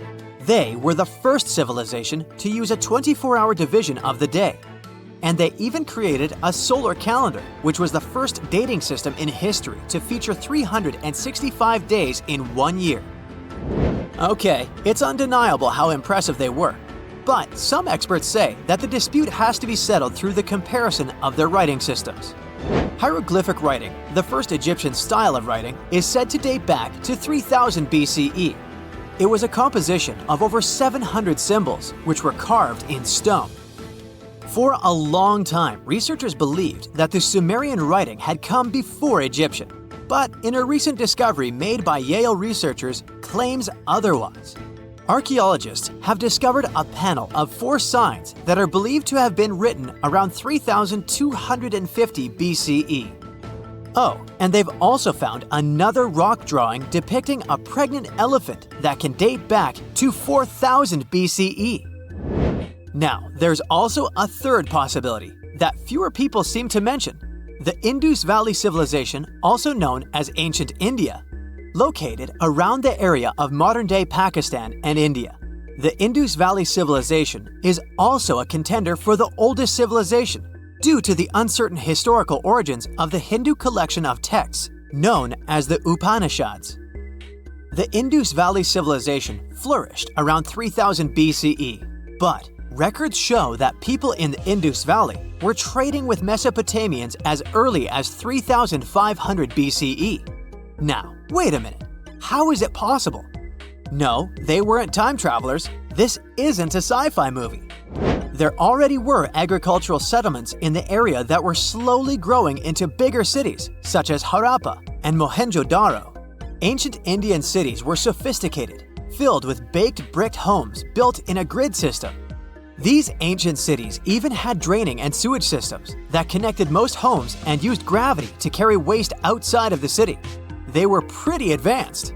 They were the first civilization to use a 24-hour division of the day. And they even created a solar calendar, which was the first dating system in history to feature 365 days in 1 year. Okay, it's undeniable how impressive they were. But some experts say that the dispute has to be settled through the comparison of their writing systems. Hieroglyphic writing, the first Egyptian style of writing, is said to date back to 3000 BCE. It was a composition of over 700 symbols, which were carved in stone. For a long time, researchers believed that the Sumerian writing had come before Egyptian, but in a recent discovery made by Yale researchers claims otherwise. Archaeologists have discovered a panel of 4 signs that are believed to have been written around 3250 BCE. Oh, and they've also found another rock drawing depicting a pregnant elephant that can date back to 4000 BCE. Now, there's also a third possibility that fewer people seem to mention: the Indus Valley Civilization, also known as Ancient India, located around the area of modern-day Pakistan and India. The Indus Valley Civilization is also a contender for the oldest civilization due to the uncertain historical origins of the Hindu collection of texts known as the Upanishads. The Indus Valley Civilization flourished around 3000 BCE, but records show that people in the Indus Valley were trading with Mesopotamians as early as 3500 BCE. Now, wait a minute. How is it possible? No, they weren't time travelers. This isn't a sci-fi movie. There already were agricultural settlements in the area that were slowly growing into bigger cities, such as Harappa and Mohenjo-daro. Ancient Indian cities were sophisticated, filled with baked brick homes built in a grid system. These ancient cities even had draining and sewage systems that connected most homes and used gravity to carry waste outside of the city. They were pretty advanced.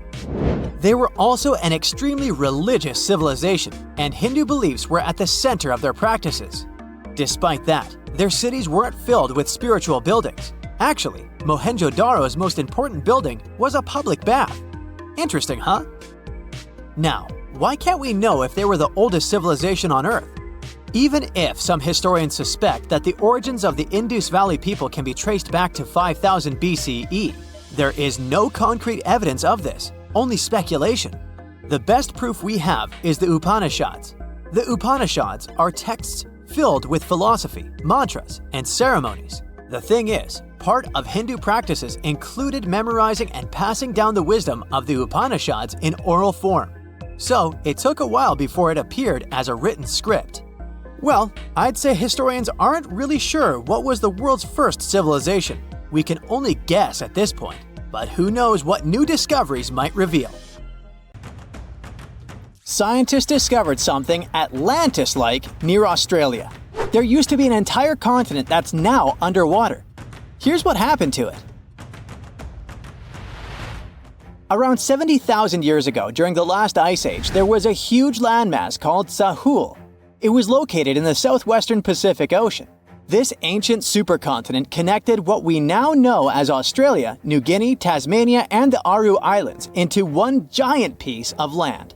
They were also an extremely religious civilization, and Hindu beliefs were at the center of their practices. Despite that, their cities weren't filled with spiritual buildings. Actually, Mohenjo-daro's most important building was a public bath. Interesting, huh? Now, why can't we know if they were the oldest civilization on Earth? Even if some historians suspect that the origins of the Indus Valley people can be traced back to 5000 BCE, there is no concrete evidence of this, only speculation. The best proof we have is the Upanishads. The Upanishads are texts filled with philosophy, mantras, and ceremonies. The thing is, part of Hindu practices included memorizing and passing down the wisdom of the Upanishads in oral form. So, it took a while before it appeared as a written script. Well, I'd say historians aren't really sure what was the world's first civilization. We can only guess at this point, but who knows what new discoveries might reveal. Scientists discovered something Atlantis-like near Australia. There used to be an entire continent that's now underwater. Here's what happened to it. Around 70,000 years ago, during the last ice age, there was a huge landmass called Sahul. It was located in the southwestern Pacific Ocean. This ancient supercontinent connected what we now know as Australia, New Guinea, Tasmania, and the Aru Islands into one giant piece of land.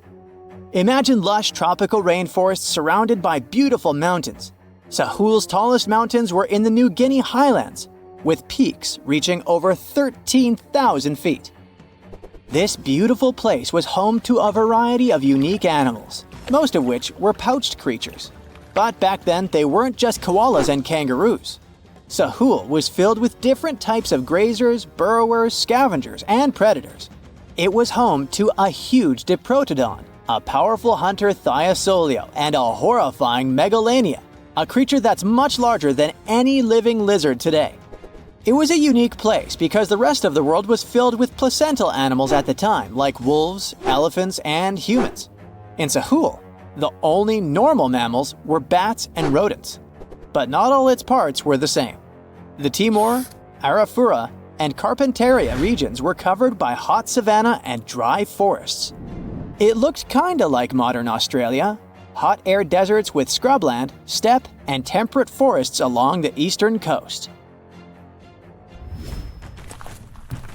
Imagine lush tropical rainforests surrounded by beautiful mountains. Sahul's tallest mountains were in the New Guinea highlands, with peaks reaching over 13,000 feet. This beautiful place was home to a variety of unique animals, most of which were pouched creatures. But back then, they weren't just koalas and kangaroos. Sahul was filled with different types of grazers, burrowers, scavengers, and predators. It was home to a huge diprotodon, a powerful hunter Thiosolio, and a horrifying Megalania, a creature that's much larger than any living lizard today. It was a unique place because the rest of the world was filled with placental animals at the time, like wolves, elephants, and humans. In Sahul, the only normal mammals were bats and rodents. But not all its parts were the same. The Timor, Arafura, and Carpentaria regions were covered by hot savanna and dry forests. It looked kinda like modern Australia. Hot air deserts with scrubland, steppe, and temperate forests along the eastern coast.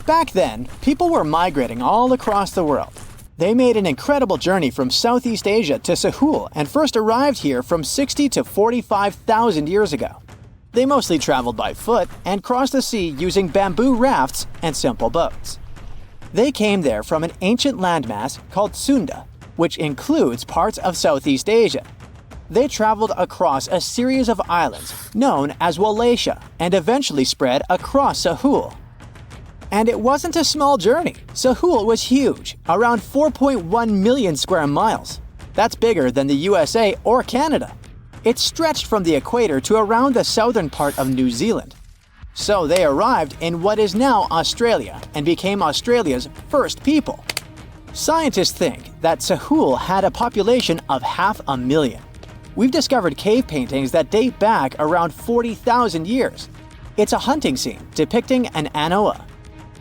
Back then, people were migrating all across the world. They made an incredible journey from Southeast Asia to Sahul and first arrived here from 60 to 45,000 years ago. They mostly traveled by foot and crossed the sea using bamboo rafts and simple boats. They came there from an ancient landmass called Sunda, which includes parts of Southeast Asia. They traveled across a series of islands known as Wallachia and eventually spread across Sahul. And it wasn't a small journey. Sahul was huge, around 4.1 million square miles. That's bigger than the USA or Canada. It stretched from the equator to around the southern part of New Zealand. So they arrived in what is now Australia and became Australia's first people. Scientists think that Sahul had a population of 500,000. We've discovered cave paintings that date back around 40,000 years. It's a hunting scene depicting an anoa,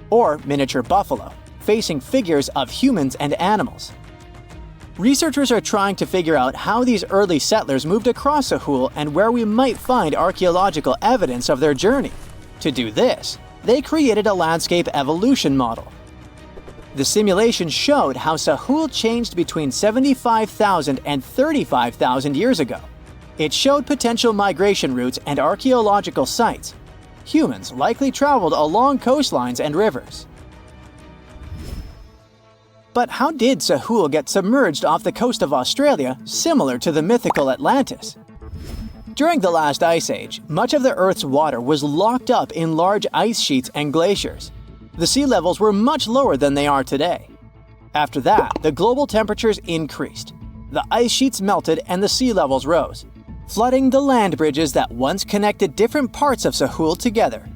or miniature buffalo, facing figures of humans and animals. Researchers are trying to figure out how these early settlers moved across Sahul and where we might find archaeological evidence of their journey. To do this, they created a landscape evolution model. The simulation showed how Sahul changed between 75,000 and 35,000 years ago. It showed potential migration routes and archaeological sites. Humans likely traveled along coastlines and rivers. But how did Sahul get submerged off the coast of Australia, similar to the mythical Atlantis? During the last ice age, much of the Earth's water was locked up in large ice sheets and glaciers. The sea levels were much lower than they are today. After that, the global temperatures increased. The ice sheets melted and the sea levels rose, flooding the land bridges that once connected different parts of Sahul together.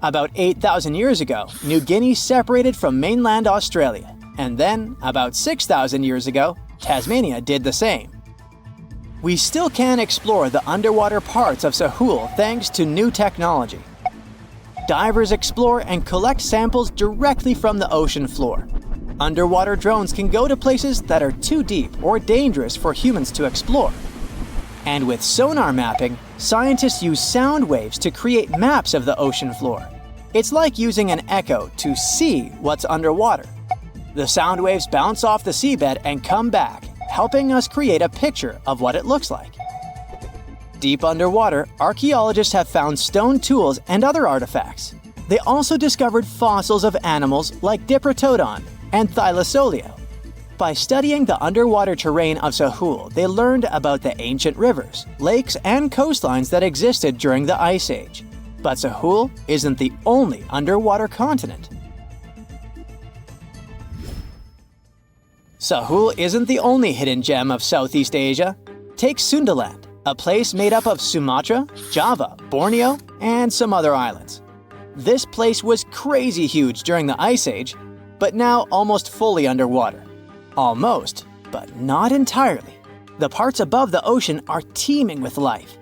About 8,000 years ago, New Guinea separated from mainland Australia, and then, about 6,000 years ago, Tasmania did the same. We still can explore the underwater parts of Sahul thanks to new technology. Divers explore and collect samples directly from the ocean floor. Underwater drones can go to places that are too deep or dangerous for humans to explore. And with sonar mapping, scientists use sound waves to create maps of the ocean floor. It's like using an echo to see what's underwater. The sound waves bounce off the seabed and come back, helping us create a picture of what it looks like. Deep underwater, archaeologists have found stone tools and other artifacts. They also discovered fossils of animals like Diprotodon and Thylacoleo. By studying the underwater terrain of Sahul, they learned about the ancient rivers, lakes, and coastlines that existed during the Ice Age. But Sahul isn't the only underwater continent. Sahul isn't the only hidden gem of Southeast Asia. Take Sundaland, a place made up of Sumatra, Java, Borneo, and some other islands. This place was crazy huge during the Ice Age, but now almost fully underwater. Almost, but not entirely. The parts above the ocean are teeming with life.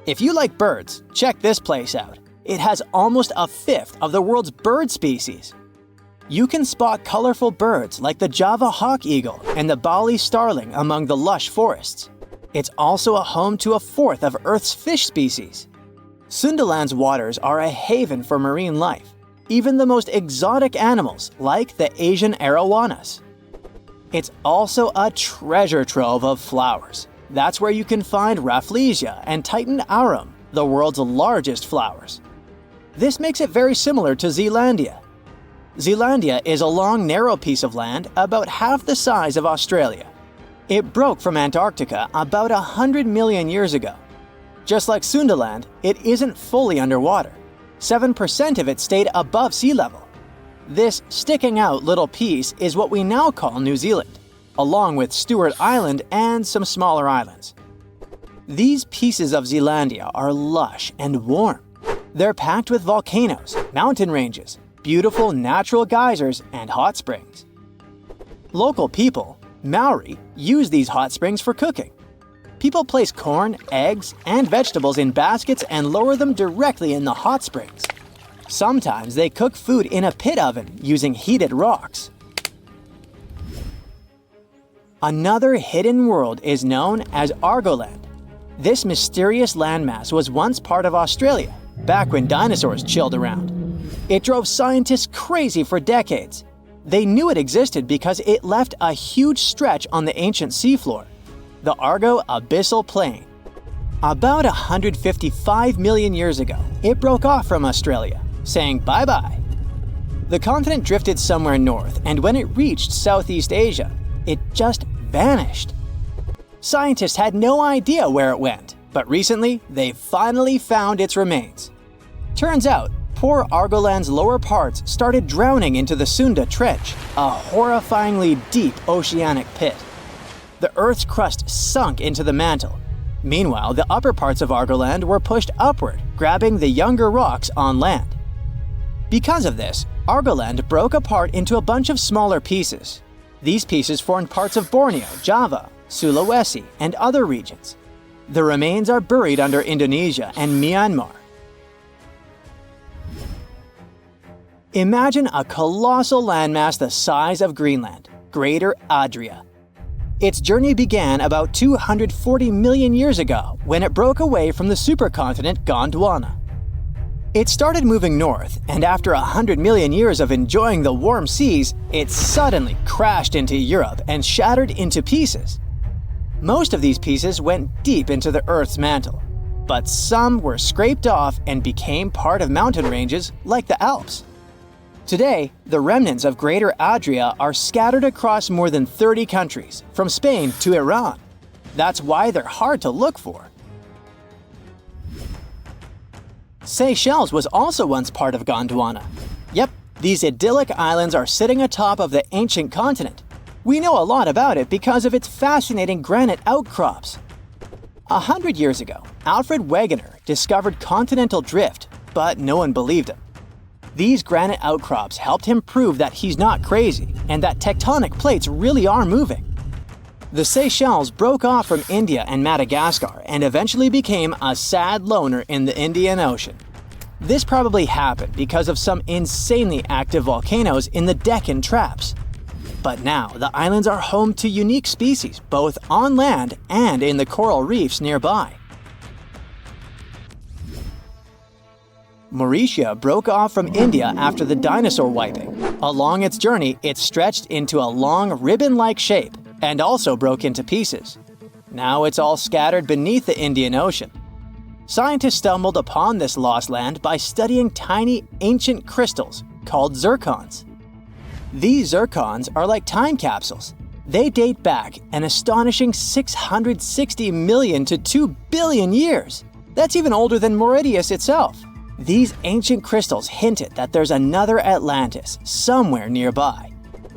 If you like birds, check this place out. It has almost a fifth of the world's bird species. You can spot colorful birds like the Java hawk eagle and the Bali starling among the lush forests. It's also a home to a fourth of Earth's fish species. Sundaland's waters are a haven for marine life, even the most exotic animals like the Asian arowanas. It's also a treasure trove of flowers. That's where you can find Rafflesia and Titan arum, the world's largest flowers. This makes it very similar to Zealandia. Zealandia is a long, narrow piece of land about half the size of Australia. It broke from Antarctica about 100 million years ago. Just like Sundaland, it isn't fully underwater. 7% of it stayed above sea level. This sticking out little piece is what we now call New Zealand, along with Stewart Island and some smaller islands. These pieces of Zealandia are lush and warm. They're packed with volcanoes, mountain ranges, beautiful natural geysers, and hot springs. Local people, Maori, use these hot springs for cooking. People place corn, eggs, and vegetables in baskets and lower them directly in the hot springs. Sometimes they cook food in a pit oven using heated rocks. Another hidden world is known as Argoland. This mysterious landmass was once part of Australia, back when dinosaurs chilled around. It drove scientists crazy for decades. They knew it existed because it left a huge stretch on the ancient seafloor, the Argo Abyssal Plain. About 155 million years ago, it broke off from Australia, saying bye-bye. The continent drifted somewhere north, and when it reached Southeast Asia, it just vanished. Scientists had no idea where it went, but recently they finally found its remains. Turns out, poor Argoland's lower parts started drowning into the Sunda Trench, a horrifyingly deep oceanic pit. The Earth's crust sunk into the mantle. Meanwhile, the upper parts of Argoland were pushed upward, grabbing the younger rocks on land. Because of this, Argoland broke apart into a bunch of smaller pieces. These pieces formed parts of Borneo, Java, Sulawesi, and other regions. The remains are buried under Indonesia and Myanmar. Imagine a colossal landmass the size of Greenland, Greater Adria. Its journey began about 240 million years ago when it broke away from the supercontinent Gondwana. It started moving north, and after 100 million years of enjoying the warm seas, it suddenly crashed into Europe and shattered into pieces. Most of these pieces went deep into the Earth's mantle, but some were scraped off and became part of mountain ranges like the Alps. Today, the remnants of Greater Adria are scattered across more than 30 countries, from Spain to Iran. That's why they're hard to look for. Seychelles was also once part of Gondwana. Yep, these idyllic islands are sitting atop of the ancient continent. We know a lot about it because of its fascinating granite outcrops. 100 years ago, Alfred Wegener discovered continental drift, but no one believed him. These granite outcrops helped him prove that he's not crazy and that tectonic plates really are moving. The Seychelles broke off from India and Madagascar and eventually became a sad loner in the Indian Ocean. This probably happened because of some insanely active volcanoes in the Deccan Traps. But now, the islands are home to unique species both on land and in the coral reefs nearby. Mauritius broke off from India after the dinosaur wiping. Along its journey, it stretched into a long ribbon-like shape and also broke into pieces. Now it's all scattered beneath the Indian Ocean. Scientists stumbled upon this lost land by studying tiny ancient crystals called zircons. These zircons are like time capsules. They date back an astonishing 660 million to 2 billion years. That's even older than Mauritius itself. These ancient crystals hinted that there's another Atlantis somewhere nearby.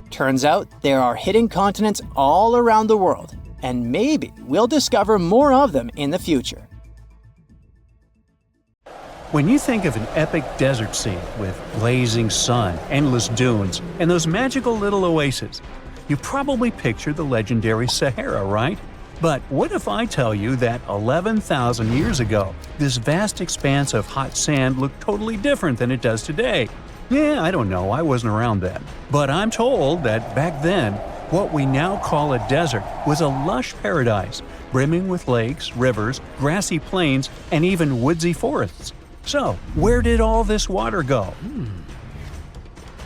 Turns out there are hidden continents all around the world, and maybe we'll discover more of them in the future. When you think of an epic desert scene with blazing sun, endless dunes, and those magical little oases, you probably picture the legendary Sahara, right? But what if I tell you that 11,000 years ago, this vast expanse of hot sand looked totally different than it does today? Yeah, I don't know, I wasn't around then. But I'm told that back then, what we now call a desert was a lush paradise, brimming with lakes, rivers, grassy plains, and even woodsy forests. So, where did all this water go?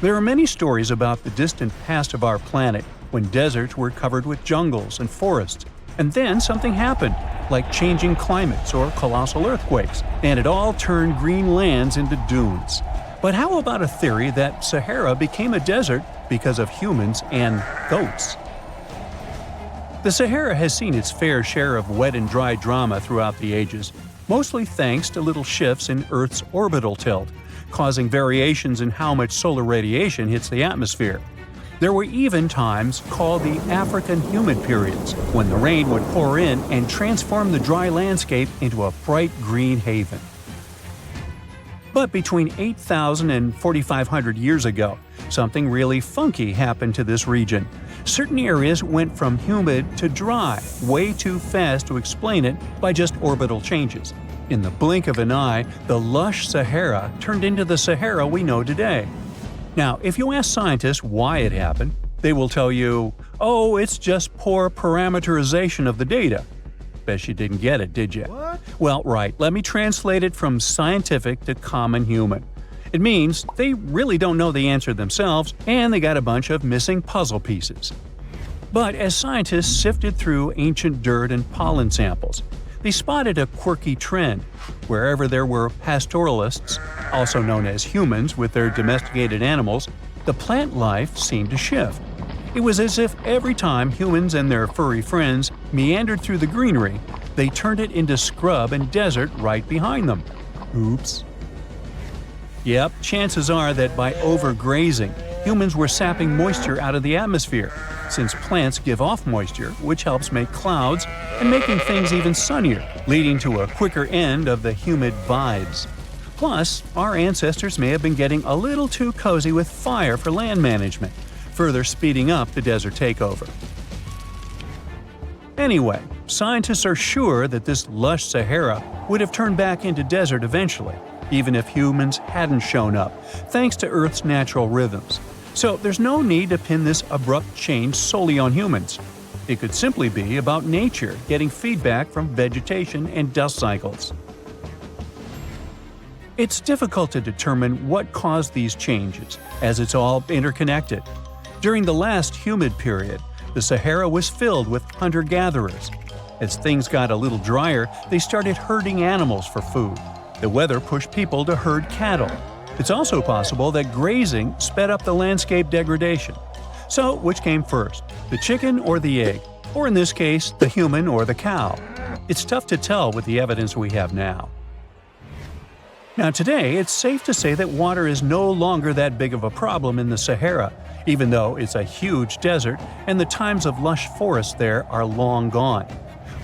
There are many stories about the distant past of our planet when deserts were covered with jungles and forests. And then something happened, like changing climates or colossal earthquakes, and it all turned green lands into dunes. But how about a theory that Sahara became a desert because of humans and goats? The Sahara has seen its fair share of wet and dry drama throughout the ages, mostly thanks to little shifts in Earth's orbital tilt, causing variations in how much solar radiation hits the atmosphere. There were even times called the African humid periods, when the rain would pour in and transform the dry landscape into a bright green haven. But between 8,000 and 4,500 years ago, something really funky happened to this region. Certain areas went from humid to dry way too fast to explain it by just orbital changes. In the blink of an eye, the lush Sahara turned into the Sahara we know today. Now, if you ask scientists why it happened, they will tell you, oh, it's just poor parameterization of the data. Bet you didn't get it, did you? What? Well, right, let me translate it from scientific to common human. It means they really don't know the answer themselves, and they got a bunch of missing puzzle pieces. But as scientists sifted through ancient dirt and pollen samples, they spotted a quirky trend. Wherever there were pastoralists, also known as humans with their domesticated animals, the plant life seemed to shift. It was as if every time humans and their furry friends meandered through the greenery, they turned it into scrub and desert right behind them. Oops. Yep, chances are that by overgrazing, humans were sapping moisture out of the atmosphere, since plants give off moisture, which helps make clouds and making things even sunnier, leading to a quicker end of the humid vibes. Plus, our ancestors may have been getting a little too cozy with fire for land management, further speeding up the desert takeover. Anyway, scientists are sure that this lush Sahara would have turned back into desert eventually, even if humans hadn't shown up, thanks to Earth's natural rhythms. So there's no need to pin this abrupt change solely on humans. It could simply be about nature getting feedback from vegetation and dust cycles. It's difficult to determine what caused these changes, as it's all interconnected. During the last humid period, the Sahara was filled with hunter-gatherers. As things got a little drier, they started herding animals for food. The weather pushed people to herd cattle. It's also possible that grazing sped up the landscape degradation. So, which came first, the chicken or the egg? Or in this case, the human or the cow? It's tough to tell with the evidence we have now. Now today, it's safe to say that water is no longer that big of a problem in the Sahara, even though it's a huge desert and the times of lush forests there are long gone.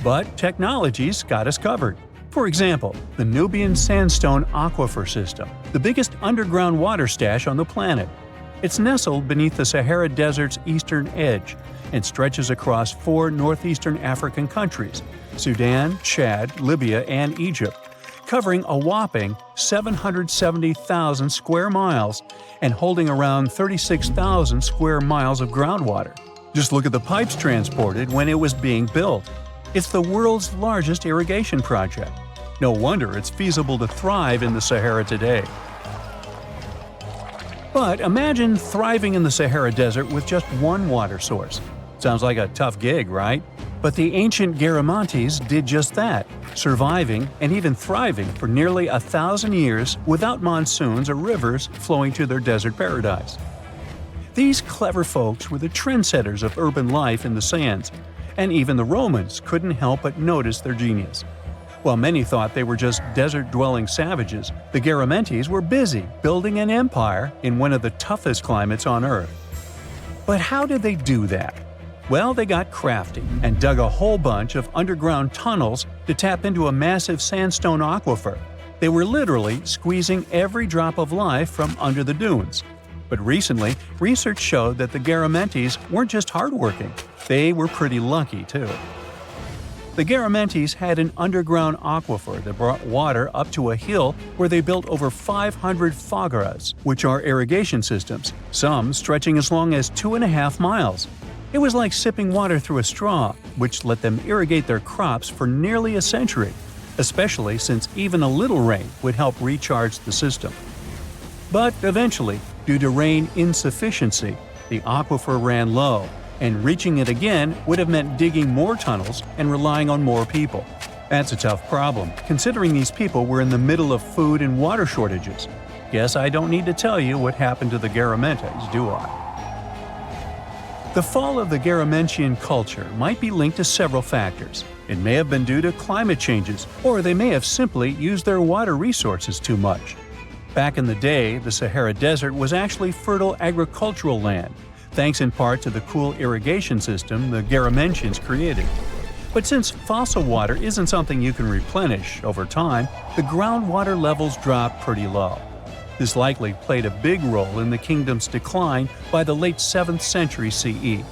But technology's got us covered. For example, the Nubian Sandstone Aquifer System, the biggest underground water stash on the planet. It's nestled beneath the Sahara Desert's eastern edge and stretches across 4 northeastern African countries – Sudan, Chad, Libya, and Egypt, covering a whopping 770,000 square miles and holding around 36,000 square miles of groundwater. Just look at the pipes transported when it was being built. It's the world's largest irrigation project. No wonder it's feasible to thrive in the Sahara today. But imagine thriving in the Sahara Desert with just one water source. Sounds like a tough gig, right? But the ancient Garamantes did just that, surviving and even thriving for nearly 1,000 years without monsoons or rivers flowing to their desert paradise. These clever folks were the trendsetters of urban life in the sands, and even the Romans couldn't help but notice their genius. While many thought they were just desert-dwelling savages, the Garamantes were busy building an empire in one of the toughest climates on Earth. But how did they do that? Well, they got crafty and dug a whole bunch of underground tunnels to tap into a massive sandstone aquifer. They were literally squeezing every drop of life from under the dunes. But recently, research showed that the Garamantes weren't just hardworking, they were pretty lucky too. The Garamantes had an underground aquifer that brought water up to a hill where they built over 500 fagras, which are irrigation systems, some stretching as long as 2.5 miles. It was like sipping water through a straw, which let them irrigate their crops for nearly a century, especially since even a little rain would help recharge the system. But eventually, due to rain insufficiency, the aquifer ran low, and reaching it again would have meant digging more tunnels and relying on more people. That's a tough problem, considering these people were in the middle of food and water shortages. Guess I don't need to tell you what happened to the Garamantes, do I? The fall of the Garamentian culture might be linked to several factors. It may have been due to climate changes, or they may have simply used their water resources too much. Back in the day, the Sahara Desert was actually fertile agricultural land, thanks in part to the cool irrigation system the Garamentians created. But since fossil water isn't something you can replenish over time, the groundwater levels dropped pretty low. This likely played a big role in the kingdom's decline by the late 7th century CE.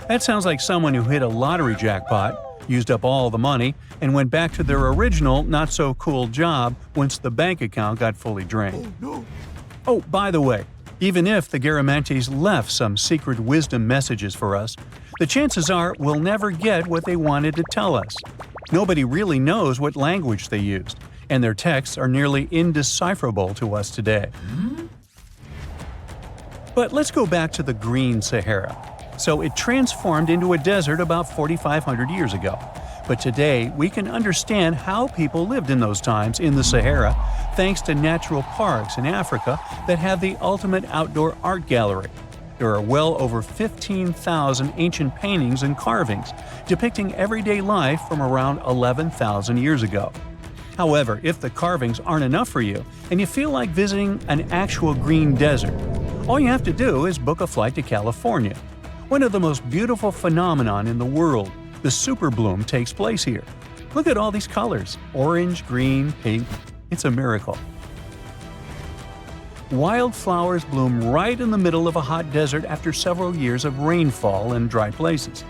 That sounds like someone who hit a lottery jackpot, used up all the money, and went back to their original not-so-cool job once the bank account got fully drained. Oh, by the way, even if the Garamantes left some secret wisdom messages for us, the chances are we'll never get what they wanted to tell us. Nobody really knows what language they used, and their texts are nearly indecipherable to us today. But let's go back to the Green Sahara. So it transformed into a desert about 4,500 years ago. But today, we can understand how people lived in those times in the Sahara thanks to natural parks in Africa that have the ultimate outdoor art gallery. There are well over 15,000 ancient paintings and carvings depicting everyday life from around 11,000 years ago. However, if the carvings aren't enough for you and you feel like visiting an actual green desert, all you have to do is book a flight to California. One of the most beautiful phenomenon in the world, the superbloom, takes place here. Look at all these colors – orange, green, pink. It's a miracle. Wildflowers bloom right in the middle of a hot desert after several years of rainfall in dry places.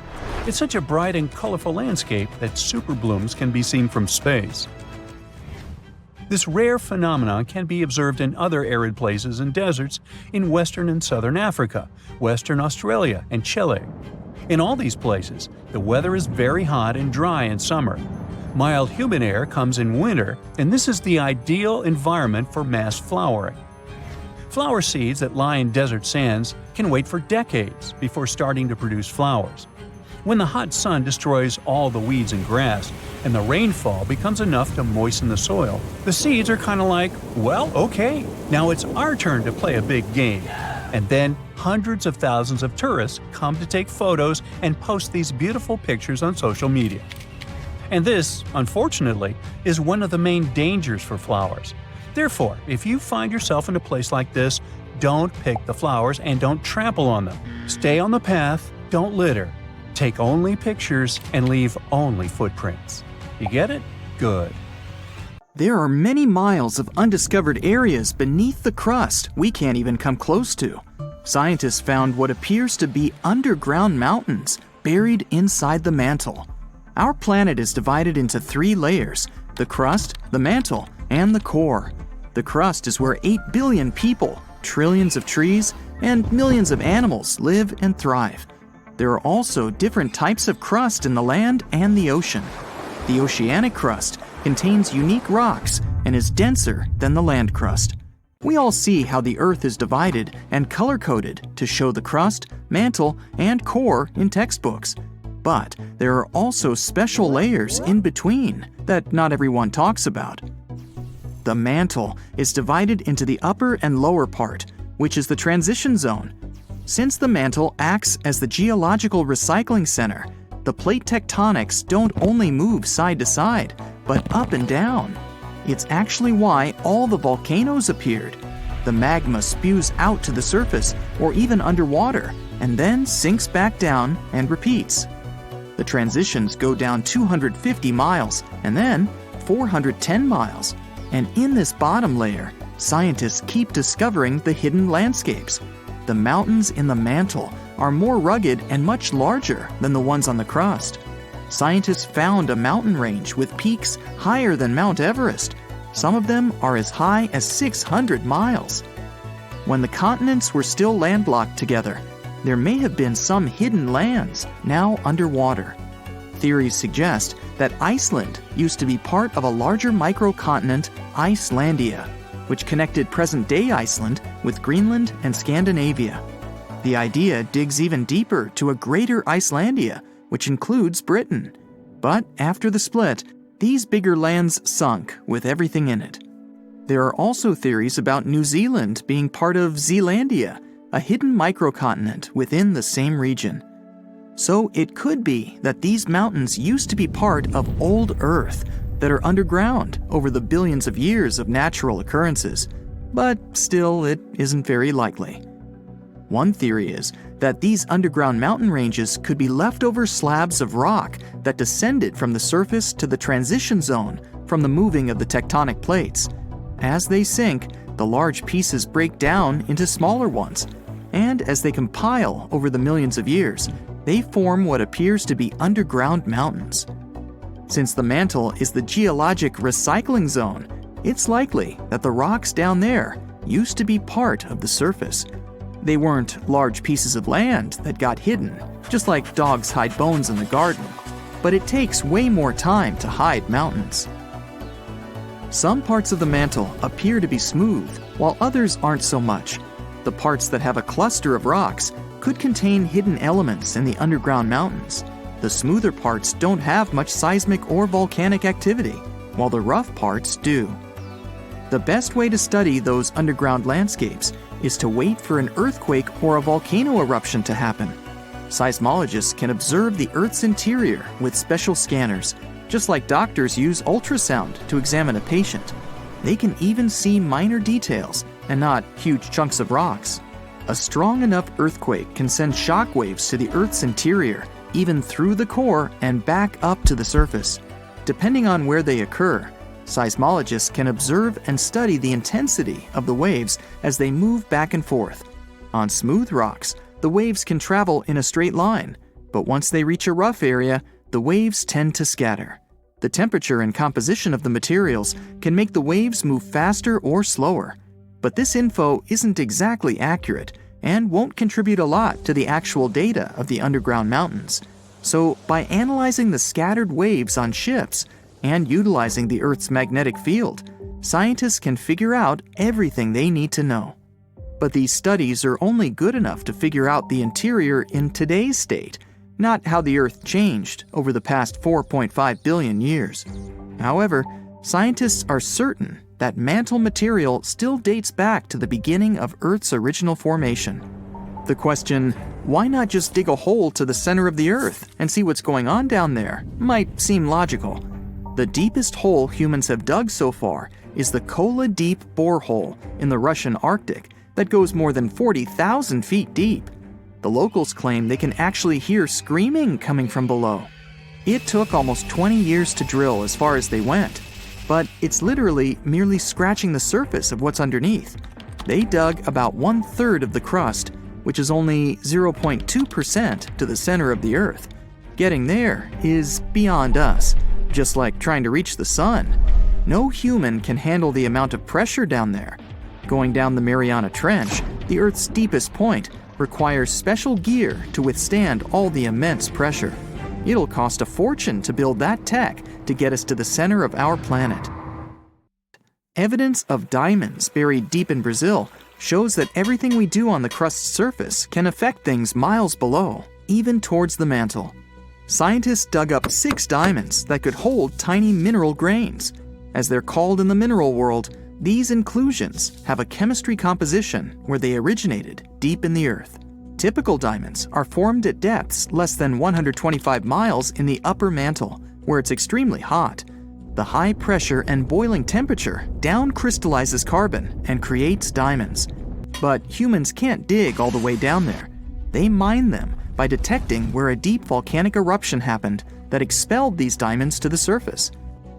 It's such a bright and colorful landscape that superblooms can be seen from space. This rare phenomenon can be observed in other arid places and deserts in western and southern Africa, Western Australia, and Chile. In all these places, the weather is very hot and dry in summer. Mild humid air comes in winter, and this is the ideal environment for mass flowering. Flower seeds that lie in desert sands can wait for decades before starting to produce flowers. When the hot sun destroys all the weeds and grass, and the rainfall becomes enough to moisten the soil, the seeds are kind of like, well, okay, now it's our turn to play a big game. And then hundreds of thousands of tourists come to take photos and post these beautiful pictures on social media. And this, unfortunately, is one of the main dangers for flowers. Therefore, if you find yourself in a place like this, don't pick the flowers and don't trample on them. Stay on the path, don't litter. Take only pictures and leave only footprints. You get it? Good. There are many miles of undiscovered areas beneath the crust we can't even come close to. Scientists found what appears to be underground mountains buried inside the mantle. Our planet is divided into 3 layers: the crust, the mantle, and the core. The crust is where 8 billion people, trillions of trees, and millions of animals live and thrive. There are also different types of crust in the land and the ocean. The oceanic crust contains unique rocks and is denser than the land crust. We all see how the Earth is divided and color-coded to show the crust, mantle, and core in textbooks. But there are also special layers in between that not everyone talks about. The mantle is divided into the upper and lower part, which is the transition zone. Since the mantle acts as the geological recycling center, the plate tectonics don't only move side to side, but up and down. It's actually why all the volcanoes appeared. The magma spews out to the surface or even underwater, and then sinks back down and repeats. The transitions go down 250 miles and then 410 miles. And in this bottom layer, scientists keep discovering the hidden landscapes. The mountains in the mantle are more rugged and much larger than the ones on the crust. Scientists found a mountain range with peaks higher than Mount Everest. Some of them are as high as 600 miles. When the continents were still landlocked together, there may have been some hidden lands now underwater. Theories suggest that Iceland used to be part of a larger microcontinent, Icelandia, which connected present-day Iceland with Greenland and Scandinavia. The idea digs even deeper to a greater Icelandia, which includes Britain. But after the split, these bigger lands sunk with everything in it. There are also theories about New Zealand being part of Zealandia, a hidden microcontinent within the same region. So it could be that these mountains used to be part of old Earth that are underground over the billions of years of natural occurrences, but still it isn't very likely. One theory is that these underground mountain ranges could be leftover slabs of rock that descended from the surface to the transition zone from the moving of the tectonic plates. As they sink, the large pieces break down into smaller ones, and as they compile over the millions of years, they form what appears to be underground mountains. Since the mantle is the geologic recycling zone, it's likely that the rocks down there used to be part of the surface. They weren't large pieces of land that got hidden, just like dogs hide bones in the garden, but it takes way more time to hide mountains. Some parts of the mantle appear to be smooth, while others aren't so much. The parts that have a cluster of rocks could contain hidden elements in the underground mountains. The smoother parts don't have much seismic or volcanic activity, while the rough parts do. The best way to study those underground landscapes is to wait for an earthquake or a volcano eruption to happen. Seismologists can observe the Earth's interior with special scanners, just like doctors use ultrasound to examine a patient. They can even see minor details and not huge chunks of rocks. A strong enough earthquake can send shock waves to the Earth's interior, even through the core and back up to the surface. Depending on where they occur, seismologists can observe and study the intensity of the waves as they move back and forth. On smooth rocks, the waves can travel in a straight line, but once they reach a rough area, the waves tend to scatter. The temperature and composition of the materials can make the waves move faster or slower. But this info isn't exactly accurate and won't contribute a lot to the actual data of the underground mountains. So by analyzing the scattered waves on ships, and utilizing the Earth's magnetic field, scientists can figure out everything they need to know. But these studies are only good enough to figure out the interior in today's state, not how the Earth changed over the past 4.5 billion years. However, scientists are certain that mantle material still dates back to the beginning of Earth's original formation. The question, why not just dig a hole to the center of the Earth and see what's going on down there, might seem logical. The deepest hole humans have dug so far is the Kola Deep borehole in the Russian Arctic that goes more than 40,000 feet deep. The locals claim they can actually hear screaming coming from below. It took almost 20 years to drill as far as they went, but it's literally merely scratching the surface of what's underneath. They dug about 1/3 of the crust, which is only 0.2% to the center of the Earth. Getting there is beyond us, just like trying to reach the sun. No human can handle the amount of pressure down there. Going down the Mariana Trench, the Earth's deepest point, requires special gear to withstand all the immense pressure. It'll cost a fortune to build that tech to get us to the center of our planet. Evidence of diamonds buried deep in Brazil shows that everything we do on the crust's surface can affect things miles below, even towards the mantle. Scientists dug up 6 diamonds that could hold tiny mineral grains. As they're called in the mineral world, these inclusions have a chemistry composition where they originated deep in the Earth. Typical diamonds are formed at depths less than 125 miles in the upper mantle, where it's extremely hot. The high pressure and boiling temperature down crystallizes carbon and creates diamonds. But humans can't dig all the way down there. They mine them by detecting where a deep volcanic eruption happened that expelled these diamonds to the surface.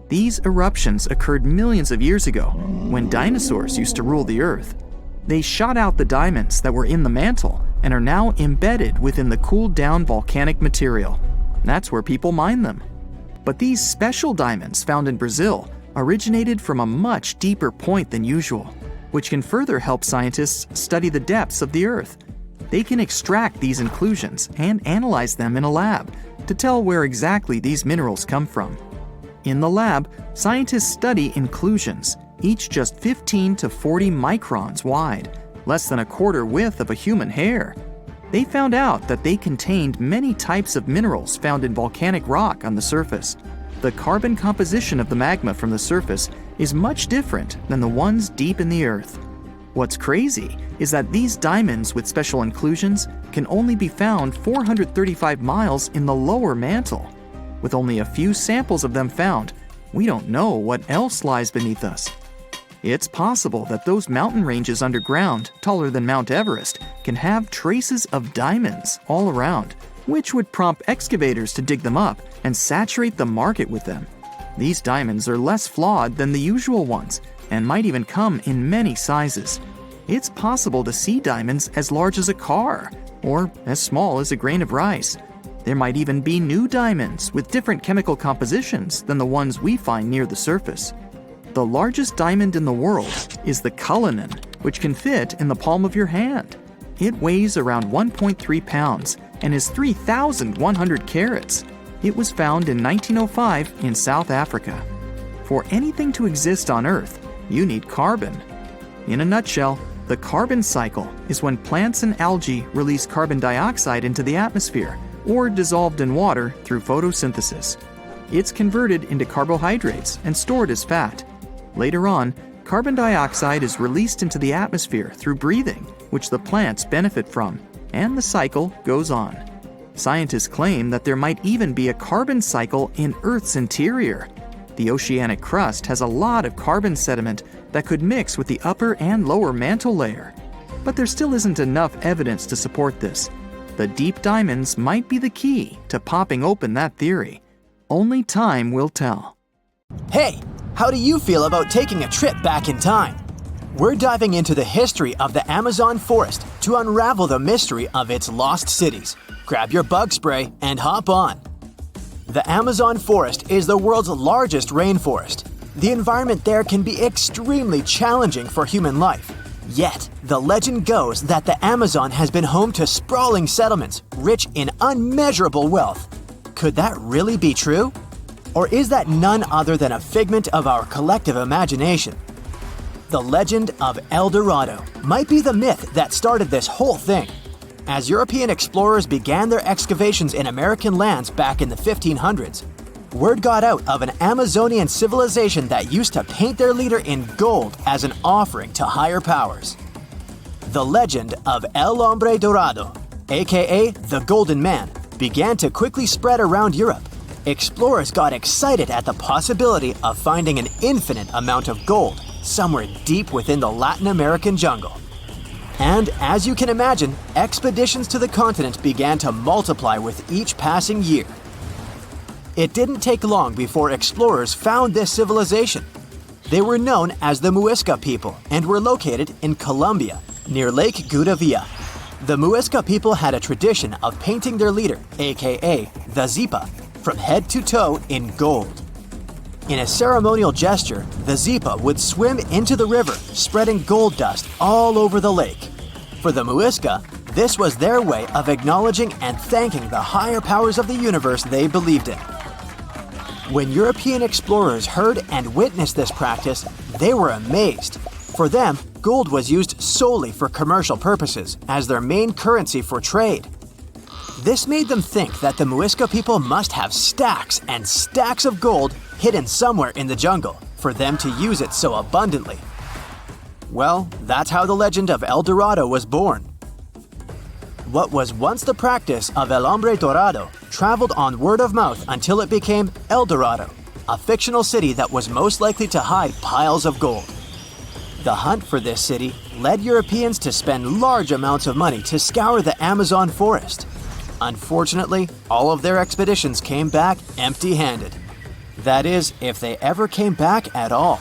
These eruptions occurred millions of years ago, when dinosaurs used to rule the Earth. They shot out the diamonds that were in the mantle and are now embedded within the cooled down volcanic material. That's where people mine them. But these special diamonds found in Brazil originated from a much deeper point than usual, which can further help scientists study the depths of the Earth. They can extract these inclusions and analyze them in a lab to tell where exactly these minerals come from. In the lab, scientists study inclusions, each just 15 to 40 microns wide, less than a quarter width of a human hair. They found out that they contained many types of minerals found in volcanic rock on the surface. The carbon composition of the magma from the surface is much different than the ones deep in the Earth. What's crazy is that these diamonds with special inclusions can only be found 435 miles in the lower mantle. With only a few samples of them found, we don't know what else lies beneath us. It's possible that those mountain ranges underground, taller than Mount Everest, can have traces of diamonds all around, which would prompt excavators to dig them up and saturate the market with them. These diamonds are less flawed than the usual ones and might even come in many sizes. It's possible to see diamonds as large as a car or as small as a grain of rice. There might even be new diamonds with different chemical compositions than the ones we find near the surface. The largest diamond in the world is the Cullinan, which can fit in the palm of your hand. It weighs around 1.3 pounds and is 3,100 carats. It was found in 1905 in South Africa. For anything to exist on Earth, you need carbon. In a nutshell, the carbon cycle is when plants and algae release carbon dioxide into the atmosphere or dissolved in water through photosynthesis. It's converted into carbohydrates and stored as fat. Later on, carbon dioxide is released into the atmosphere through breathing, which the plants benefit from, and the cycle goes on. Scientists claim that there might even be a carbon cycle in Earth's interior. The oceanic crust has a lot of carbon sediment that could mix with the upper and lower mantle layer. But there still isn't enough evidence to support this. The deep diamonds might be the key to popping open that theory. Only time will tell. Hey, how do you feel about taking a trip back in time? We're diving into the history of the Amazon forest to unravel the mystery of its lost cities. Grab your bug spray and hop on. The Amazon forest is the world's largest rainforest. The environment there can be extremely challenging for human life. Yet, the legend goes that the Amazon has been home to sprawling settlements rich in unmeasurable wealth. Could that really be true? Or is that none other than a figment of our collective imagination? The legend of El Dorado might be the myth that started this whole thing. As European explorers began their excavations in American lands back in the 1500s, word got out of an Amazonian civilization that used to paint their leader in gold as an offering to higher powers. The legend of El Hombre Dorado, aka the Golden Man, began to quickly spread around Europe. Explorers got excited at the possibility of finding an infinite amount of gold somewhere deep within the Latin American jungle. And as you can imagine, expeditions to the continent began to multiply with each passing year. It didn't take long before explorers found this civilization. They were known as the Muisca people and were located in Colombia, near Lake Gudavia. The Muisca people had a tradition of painting their leader, aka the Zipa, from head to toe in gold. In a ceremonial gesture, the Zipa would swim into the river, spreading gold dust all over the lake. For the Muisca, this was their way of acknowledging and thanking the higher powers of the universe they believed in. When European explorers heard and witnessed this practice, they were amazed. For them, gold was used solely for commercial purposes as their main currency for trade. This made them think that the Muisca people must have stacks and stacks of gold hidden somewhere in the jungle for them to use it so abundantly. Well, that's how the legend of El Dorado was born. What was once the practice of El Hombre Dorado traveled on word of mouth until it became El Dorado, a fictional city that was most likely to hide piles of gold. The hunt for this city led Europeans to spend large amounts of money to scour the Amazon forest. Unfortunately, all of their expeditions came back empty-handed. That is, if they ever came back at all.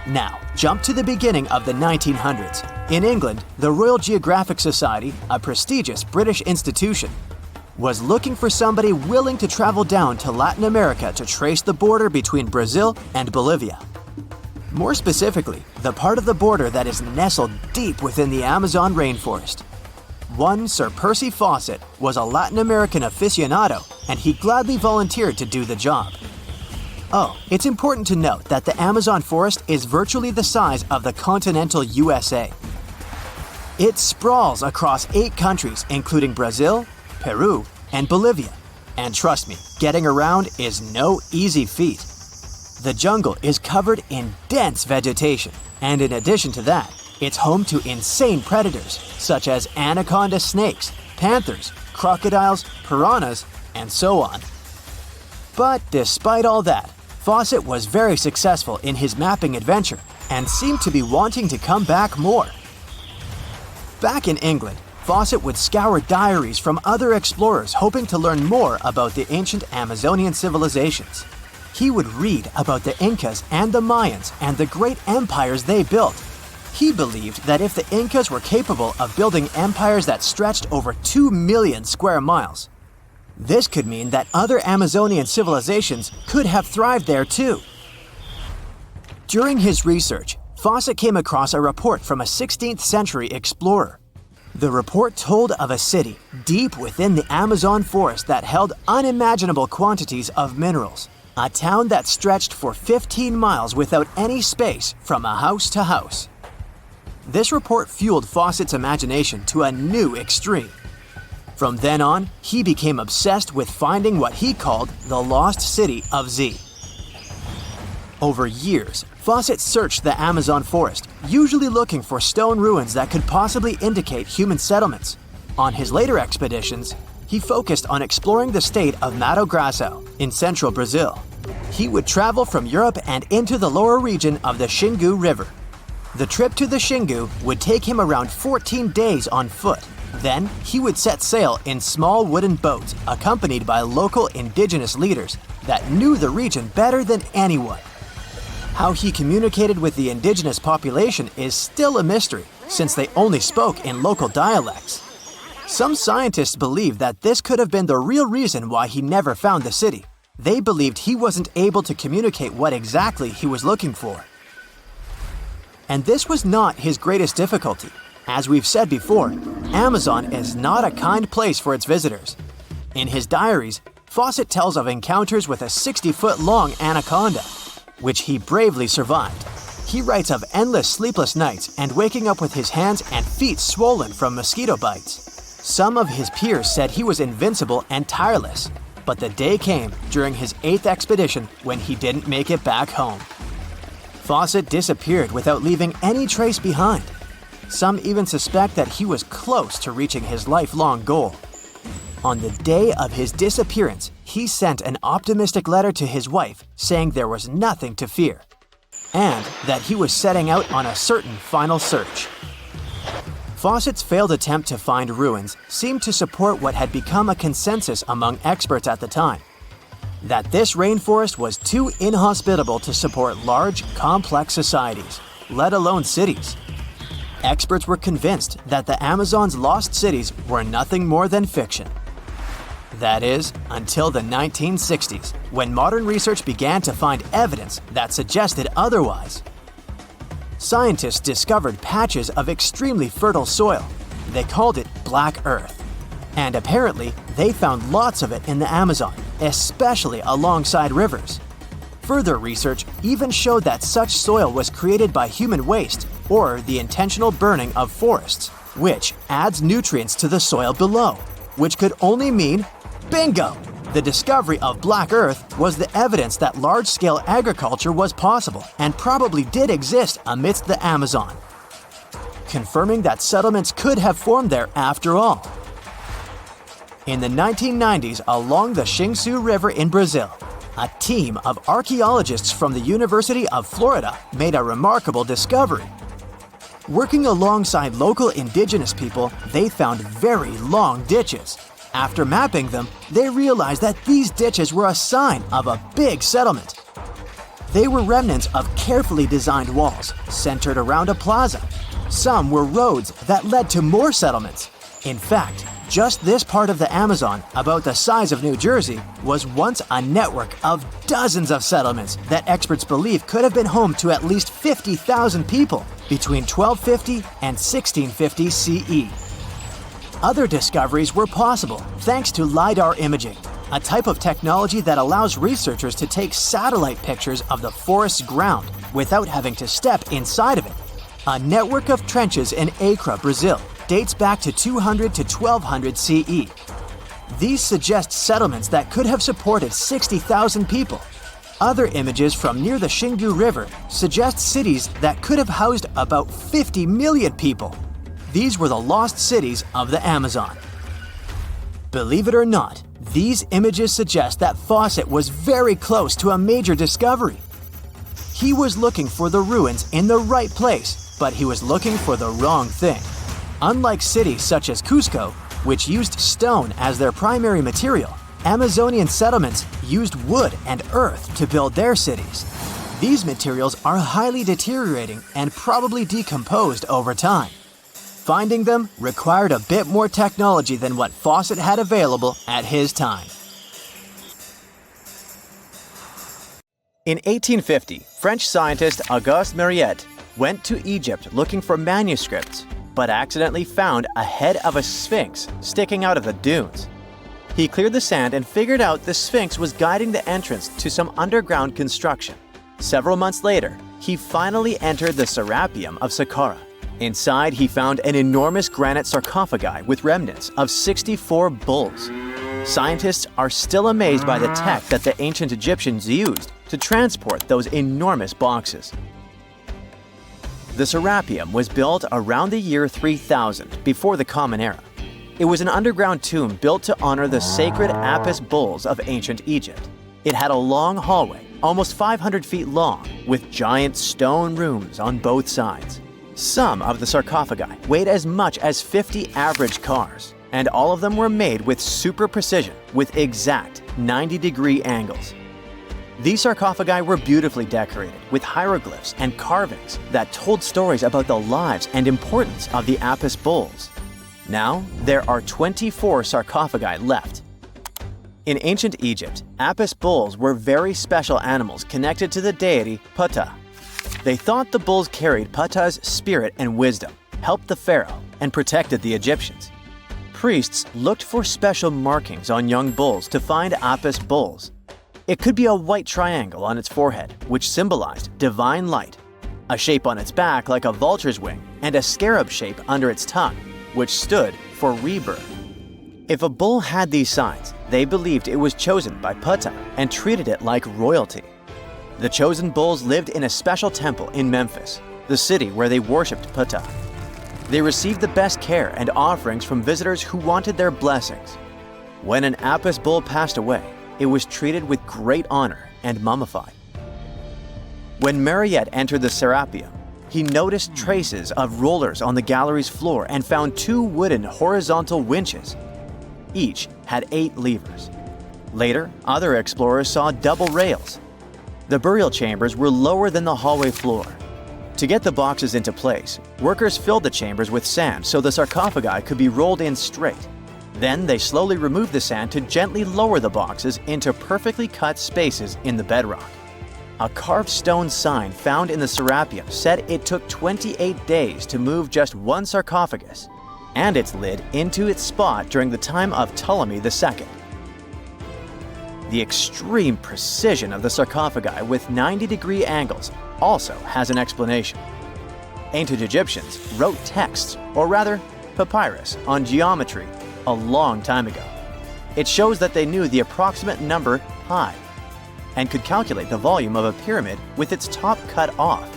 Now, jump to the beginning of the 1900s. In England, the Royal Geographic Society, a prestigious British institution, was looking for somebody willing to travel down to Latin America to trace the border between Brazil and Bolivia. More specifically, the part of the border that is nestled deep within the Amazon rainforest. One Sir Percy Fawcett was a Latin American aficionado, and he gladly volunteered to do the job. Oh, it's important to note that the Amazon forest is virtually the size of the continental USA. It sprawls across 8 countries, including Brazil, Peru, and Bolivia. And trust me, getting around is no easy feat. The jungle is covered in dense vegetation, and in addition to that, it's home to insane predators such as anaconda snakes, panthers, crocodiles, piranhas, and so on. But despite all that, Fawcett was very successful in his mapping adventure and seemed to be wanting to come back more. Back in England, Fawcett would scour diaries from other explorers hoping to learn more about the ancient Amazonian civilizations. He would read about the Incas and the Mayans and the great empires they built. He believed that if the Incas were capable of building empires that stretched over 2 million square miles, this could mean that other Amazonian civilizations could have thrived there too. During his research, Fawcett came across a report from a 16th century explorer. The report told of a city deep within the Amazon forest that held unimaginable quantities of minerals, a town that stretched for 15 miles without any space from a house to house. This report fueled Fawcett's imagination to a new extreme. From then on, he became obsessed with finding what he called the lost city of Z. Over years, Fawcett searched the Amazon forest, usually looking for stone ruins that could possibly indicate human settlements. On his later expeditions, he focused on exploring the state of Mato Grosso in central Brazil. He would travel from Europe and into the lower region of the Xingu River. The trip to the Xingu would take him around 14 days on foot. Then, he would set sail in small wooden boats accompanied by local indigenous leaders that knew the region better than anyone. How he communicated with the indigenous population is still a mystery, since they only spoke in local dialects. Some scientists believe that this could have been the real reason why he never found the city. They believed he wasn't able to communicate what exactly he was looking for. And this was not his greatest difficulty. As we've said before, Amazon is not a kind place for its visitors. In his diaries, Fawcett tells of encounters with a 60-foot-long anaconda, which he bravely survived. He writes of endless sleepless nights and waking up with his hands and feet swollen from mosquito bites. Some of his peers said he was invincible and tireless, but the day came during his 8th expedition when he didn't make it back home. Fawcett disappeared without leaving any trace behind. Some even suspect that he was close to reaching his lifelong goal. On the day of his disappearance, he sent an optimistic letter to his wife saying there was nothing to fear, and that he was setting out on a certain final search. Fawcett's failed attempt to find ruins seemed to support what had become a consensus among experts at the time, that this rainforest was too inhospitable to support large, complex societies, let alone cities. Experts were convinced that the Amazon's lost cities were nothing more than fiction. That is, until the 1960s, when modern research began to find evidence that suggested otherwise. Scientists discovered patches of extremely fertile soil. They called it Black Earth. And apparently, they found lots of it in the Amazon, especially alongside rivers. Further research even showed that such soil was created by human waste or the intentional burning of forests, which adds nutrients to the soil below, which could only mean bingo! The discovery of Black Earth was the evidence that large-scale agriculture was possible and probably did exist amidst the Amazon, confirming that settlements could have formed there after all. In the 1990s, along the Xingsu River in Brazil, a team of archaeologists from the University of Florida made a remarkable discovery. Working alongside local indigenous people, they found very long ditches. After mapping them, they realized that these ditches were a sign of a big settlement. They were remnants of carefully designed walls centered around a plaza. Some were roads that led to more settlements. In fact, just this part of the Amazon, about the size of New Jersey, was once a network of dozens of settlements that experts believe could have been home to at least 50,000 people between 1250 and 1650 CE. Other discoveries were possible thanks to LiDAR imaging, a type of technology that allows researchers to take satellite pictures of the forest's ground without having to step inside of it. A network of trenches in Acre, Brazil, dates back to 200 to 1200 CE. These suggest settlements that could have supported 60,000 people. Other images from near the Xingu River suggest cities that could have housed about 50 million people. These were the lost cities of the Amazon. Believe it or not, these images suggest that Fawcett was very close to a major discovery. He was looking for the ruins in the right place, but he was looking for the wrong thing. Unlike cities such as Cusco, which used stone as their primary material, Amazonian settlements used wood and earth to build their cities. These materials are highly deteriorating and probably decomposed over time. Finding them required a bit more technology than what Fawcett had available at his time. In 1850, French scientist Auguste Mariette went to Egypt looking for manuscripts, but accidentally found a head of a sphinx sticking out of the dunes. He cleared the sand and figured out the sphinx was guiding the entrance to some underground construction. Several months later, he finally entered the Serapium of Saqqara. Inside, he found an enormous granite sarcophagi with remnants of 64 bulls. Scientists are still amazed by the tech that the ancient Egyptians used to transport those enormous boxes. The Serapeum was built around the year 3000 before the Common Era. It was an underground tomb built to honor the sacred Apis bulls of ancient Egypt. It had a long hallway, almost 500 feet long, with giant stone rooms on both sides. Some of the sarcophagi weighed as much as 50 average cars, and all of them were made with super precision, with exact 90-degree angles. These sarcophagi were beautifully decorated with hieroglyphs and carvings that told stories about the lives and importance of the Apis bulls. Now, there are 24 sarcophagi left. In ancient Egypt, Apis bulls were very special animals connected to the deity Ptah. They thought the bulls carried Ptah's spirit and wisdom, helped the pharaoh, and protected the Egyptians. Priests looked for special markings on young bulls to find Apis bulls. It could be a white triangle on its forehead, which symbolized divine light, a shape on its back like a vulture's wing, and a scarab shape under its tongue, which stood for rebirth. If a bull had these signs, they believed it was chosen by Ptah and treated it like royalty. The chosen bulls lived in a special temple in Memphis, the city where they worshipped Ptah. They received the best care and offerings from visitors who wanted their blessings. When an Apis bull passed away, it was treated with great honor and mummified. When Mariette entered the Serapium, he noticed traces of rollers on the gallery's floor and found 2 wooden horizontal winches. Each had 8 levers. Later, other explorers saw double rails. The burial chambers were lower than the hallway floor. To get the boxes into place, workers filled the chambers with sand so the sarcophagi could be rolled in straight. Then they slowly removed the sand to gently lower the boxes into perfectly cut spaces in the bedrock. A carved stone sign found in the Serapium said it took 28 days to move just one sarcophagus and its lid into its spot during the time of Ptolemy II. The extreme precision of the sarcophagi with 90-degree angles also has an explanation. Ancient Egyptians wrote texts, or rather, papyrus, on geometry a long time ago. It shows that they knew the approximate number pi and could calculate the volume of a pyramid with its top cut off.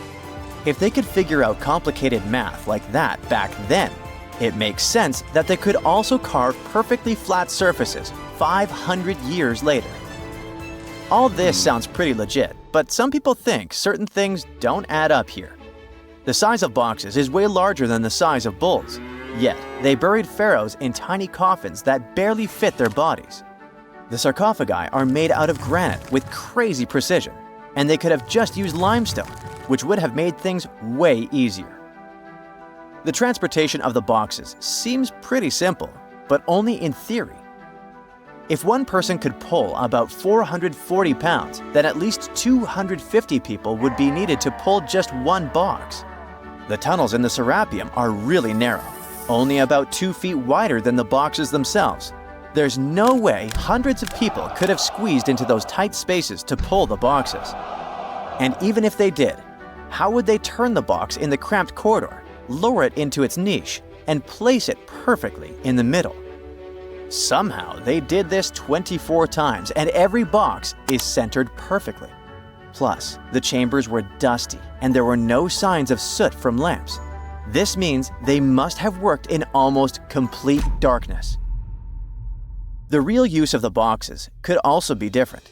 If they could figure out complicated math like that back then, it makes sense that they could also carve perfectly flat surfaces 500 years later. All this sounds pretty legit, but some people think certain things don't add up here. The size of boxes is way larger than the size of bulls, yet they buried pharaohs in tiny coffins that barely fit their bodies. The sarcophagi are made out of granite with crazy precision, and they could have just used limestone, which would have made things way easier. The transportation of the boxes seems pretty simple, but only in theory. If one person could pull about 440 pounds, then at least 250 people would be needed to pull just one box. The tunnels in the Serapium are really narrow, only about 2 feet wider than the boxes themselves. There's no way hundreds of people could have squeezed into those tight spaces to pull the boxes. And even if they did, how would they turn the box in the cramped corridor, lower it into its niche, and place it perfectly in the middle? Somehow, they did this 24 times, and every box is centered perfectly. Plus, the chambers were dusty, and there were no signs of soot from lamps. This means they must have worked in almost complete darkness. The real use of the boxes could also be different.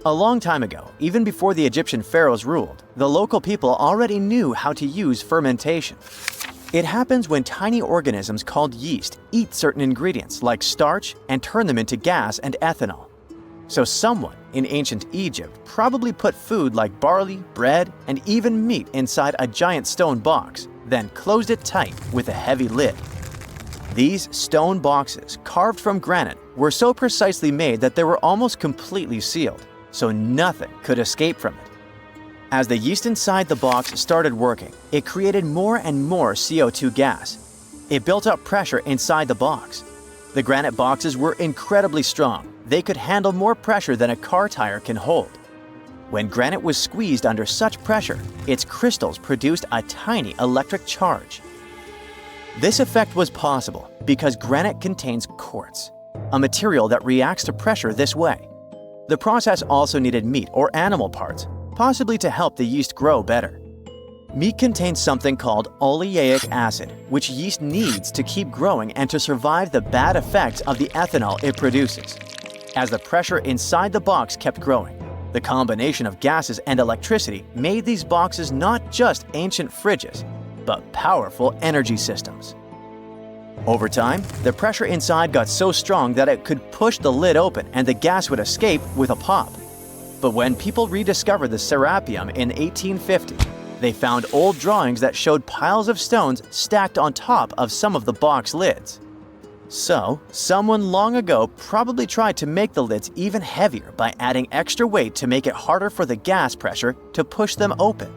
A long time ago, even before the Egyptian pharaohs ruled, the local people already knew how to use fermentation. It happens when tiny organisms called yeast eat certain ingredients like starch and turn them into gas and ethanol. So someone in ancient Egypt probably put food like barley, bread, and even meat inside a giant stone box, then closed it tight with a heavy lid. These stone boxes, carved from granite, were so precisely made that they were almost completely sealed, so nothing could escape from it. As the yeast inside the box started working, it created more and more CO2 gas. It built up pressure inside the box. The granite boxes were incredibly strong. They could handle more pressure than a car tire can hold. When granite was squeezed under such pressure, its crystals produced a tiny electric charge. This effect was possible because granite contains quartz, a material that reacts to pressure this way. The process also needed meat or animal parts, possibly to help the yeast grow better. Meat contains something called oleic acid, which yeast needs to keep growing and to survive the bad effects of the ethanol it produces. As the pressure inside the box kept growing, the combination of gases and electricity made these boxes not just ancient fridges, but powerful energy systems. Over time, the pressure inside got so strong that it could push the lid open and the gas would escape with a pop. But when people rediscovered the Serapium in 1850, they found old drawings that showed piles of stones stacked on top of some of the box lids. So, someone long ago probably tried to make the lids even heavier by adding extra weight to make it harder for the gas pressure to push them open.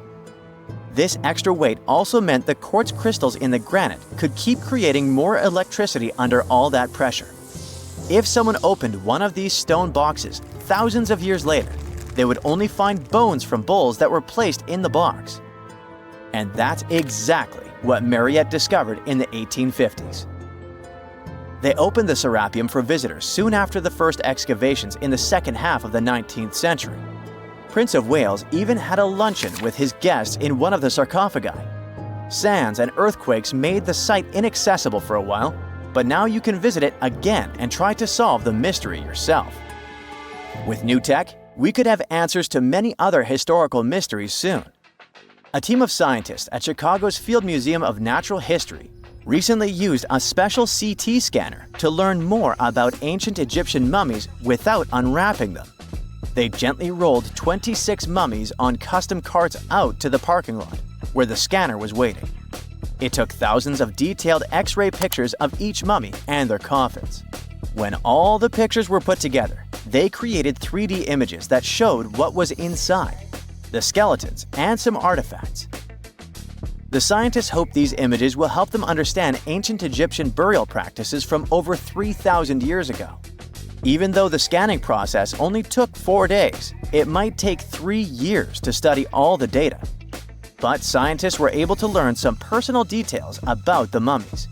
This extra weight also meant the quartz crystals in the granite could keep creating more electricity under all that pressure. If someone opened one of these stone boxes thousands of years later, they would only find bones from bulls that were placed in the box. And that's exactly what Mariette discovered in the 1850s. They opened the Serapium for visitors soon after the first excavations in the second half of the 19th century. Prince of Wales even had a luncheon with his guests in one of the sarcophagi. Sands and earthquakes made the site inaccessible for a while, but now you can visit it again and try to solve the mystery yourself. With new tech, we could have answers to many other historical mysteries soon. A team of scientists at Chicago's Field Museum of Natural History recently used a special CT scanner to learn more about ancient Egyptian mummies without unwrapping them. They gently rolled 26 mummies on custom carts out to the parking lot, where the scanner was waiting. It took thousands of detailed X-ray pictures of each mummy and their coffins. When all the pictures were put together, they created 3D images that showed what was inside, the skeletons and some artifacts. The scientists hope these images will help them understand ancient Egyptian burial practices from over 3,000 years ago. Even though the scanning process only took 4 days, it might take 3 years to study all the data. But scientists were able to learn some personal details about the mummies.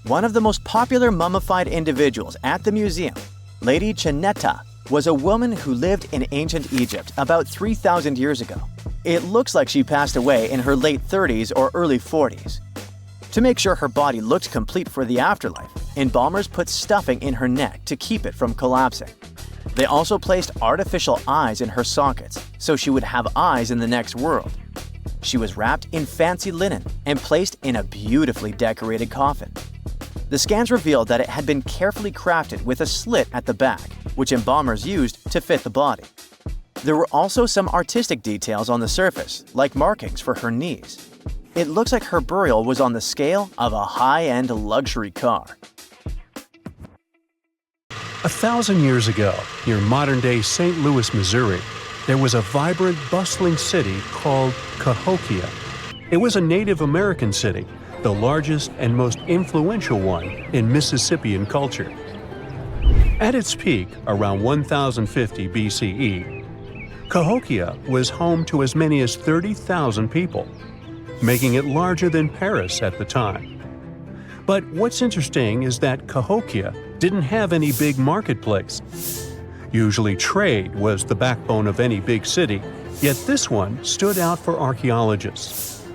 One of the most popular mummified individuals at the museum, Lady Chineta, was a woman who lived in ancient Egypt about 3,000 years ago. It looks like she passed away in her late 30s or early 40s. To make sure her body looked complete for the afterlife, embalmers put stuffing in her neck to keep it from collapsing. They also placed artificial eyes in her sockets, so she would have eyes in the next world. She was wrapped in fancy linen and placed in a beautifully decorated coffin. The scans revealed that it had been carefully crafted with a slit at the back, which embalmers used to fit the body. There were also some artistic details on the surface, like markings for her knees. It looks like her burial was on the scale of a high-end luxury car. 1,000 years ago, near modern-day St. Louis, Missouri, there was a vibrant, bustling city called Cahokia. It was a Native American city, the largest and most influential one in Mississippian culture. At its peak, around 1050 BCE, Cahokia was home to as many as 30,000 people, making it larger than Paris at the time. But what's interesting is that Cahokia didn't have any big marketplace. Usually trade was the backbone of any big city, yet this one stood out for archaeologists.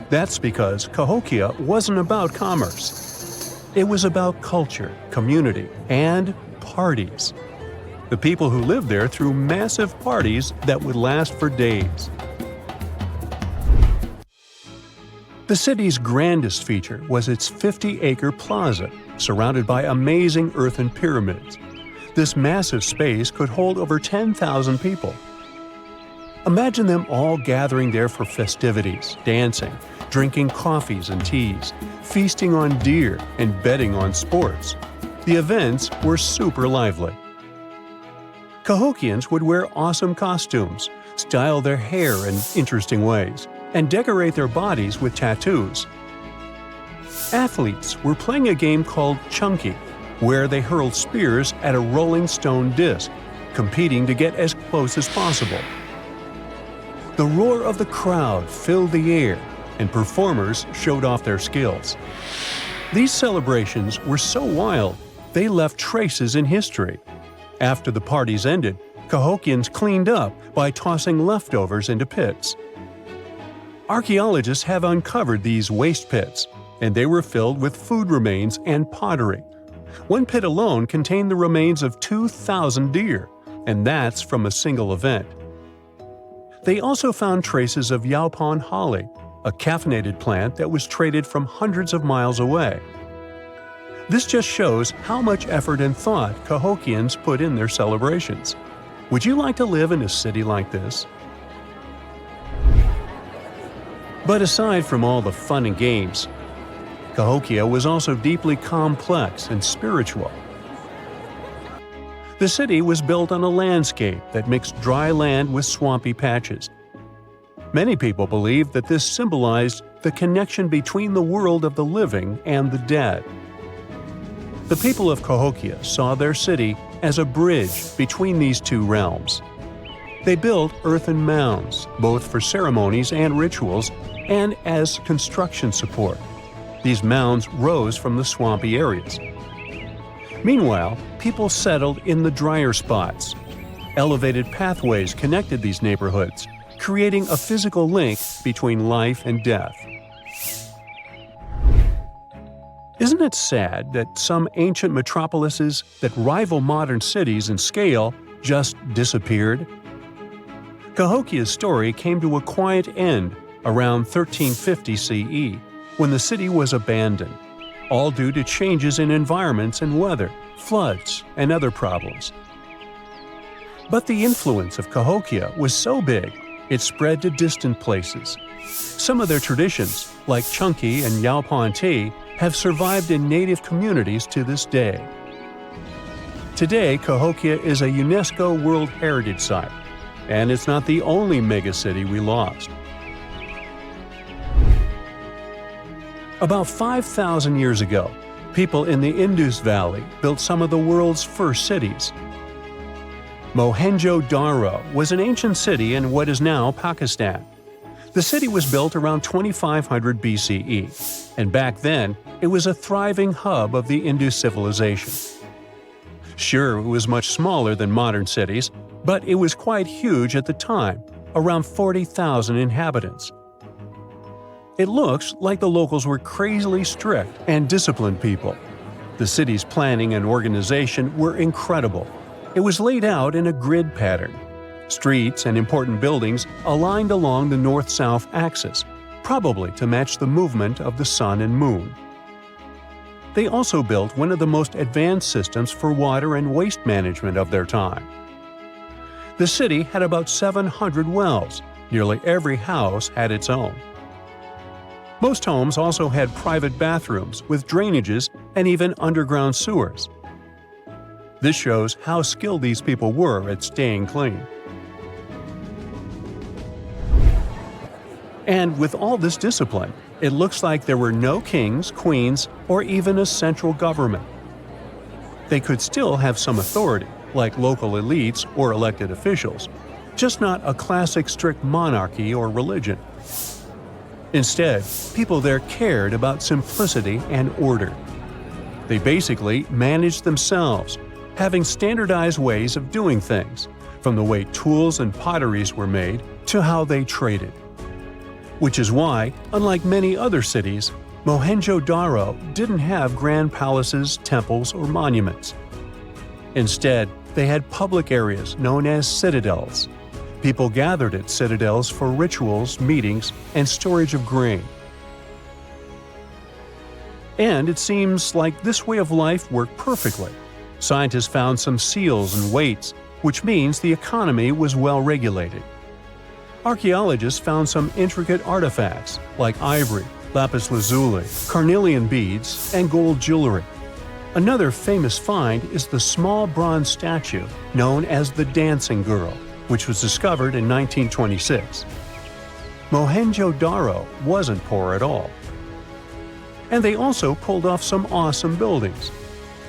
That's because Cahokia wasn't about commerce. It was about culture, community, and parties. The people who lived there threw massive parties that would last for days. The city's grandest feature was its 50-acre plaza, surrounded by amazing earthen pyramids. This massive space could hold over 10,000 people. Imagine them all gathering there for festivities, dancing, drinking coffees and teas, feasting on deer, and betting on sports. The events were super lively. Cahokians would wear awesome costumes, style their hair in interesting ways, and decorate their bodies with tattoos. Athletes were playing a game called chunky, where they hurled spears at a rolling stone disc, competing to get as close as possible. The roar of the crowd filled the air, and performers showed off their skills. These celebrations were so wild, they left traces in history. After the parties ended, Cahokians cleaned up by tossing leftovers into pits. Archaeologists have uncovered these waste pits, and they were filled with food remains and pottery. One pit alone contained the remains of 2,000 deer, and that's from a single event. They also found traces of yaupon holly, a caffeinated plant that was traded from hundreds of miles away. This just shows how much effort and thought Cahokians put in their celebrations. Would you like to live in a city like this? But aside from all the fun and games, Cahokia was also deeply complex and spiritual. The city was built on a landscape that mixed dry land with swampy patches. Many people believe that this symbolized the connection between the world of the living and the dead. The people of Cahokia saw their city as a bridge between these two realms. They built earthen mounds, both for ceremonies and rituals, and as construction support. These mounds rose from the swampy areas. Meanwhile, people settled in the drier spots. Elevated pathways connected these neighborhoods, creating a physical link between life and death. Isn't it sad that some ancient metropolises that rival modern cities in scale just disappeared? Cahokia's story came to a quiet end around 1350 CE, when the city was abandoned, all due to changes in environments and weather, floods, and other problems. But the influence of Cahokia was so big, it spread to distant places. Some of their traditions, like Chunky and Yaupon tea, have survived in native communities to this day. Today, Cahokia is a UNESCO World Heritage Site, and it's not the only megacity we lost. About 5,000 years ago, people in the Indus Valley built some of the world's first cities. Mohenjo-daro was an ancient city in what is now Pakistan. The city was built around 2500 BCE, and back then it was a thriving hub of the Indus civilization. Sure, it was much smaller than modern cities, but it was quite huge at the time, around 40,000 inhabitants. It looks like the locals were crazily strict and disciplined people. The city's planning and organization were incredible. It was laid out in a grid pattern. Streets and important buildings aligned along the north-south axis, probably to match the movement of the sun and moon. They also built one of the most advanced systems for water and waste management of their time. The city had about 700 wells. Nearly every house had its own. Most homes also had private bathrooms with drainages and even underground sewers. This shows how skilled these people were at staying clean. And with all this discipline, it looks like there were no kings, queens, or even a central government. They could still have some authority, like local elites or elected officials, just not a classic strict monarchy or religion. Instead, people there cared about simplicity and order. They basically managed themselves, having standardized ways of doing things, from the way tools and potteries were made to how they traded. Which is why, unlike many other cities, Mohenjo-daro didn't have grand palaces, temples, or monuments. Instead, they had public areas known as citadels. People gathered at citadels for rituals, meetings, and storage of grain. And it seems like this way of life worked perfectly. Scientists found some seals and weights, which means the economy was well regulated. Archaeologists found some intricate artifacts like ivory, lapis lazuli, carnelian beads, and gold jewelry. Another famous find is the small bronze statue known as the Dancing Girl, which was discovered in 1926. Mohenjo-daro wasn't poor at all. And they also pulled off some awesome buildings.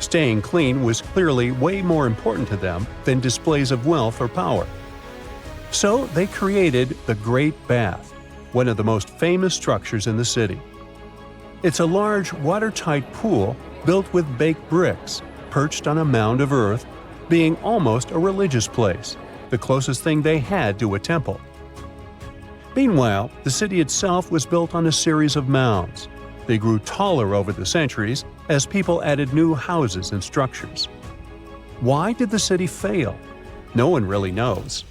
Staying clean was clearly way more important to them than displays of wealth or power. So they created the Great Bath, one of the most famous structures in the city. It's a large, watertight pool built with baked bricks, perched on a mound of earth, being almost a religious place, the closest thing they had to a temple. Meanwhile, the city itself was built on a series of mounds. They grew taller over the centuries as people added new houses and structures. Why did the city fail? No one really knows.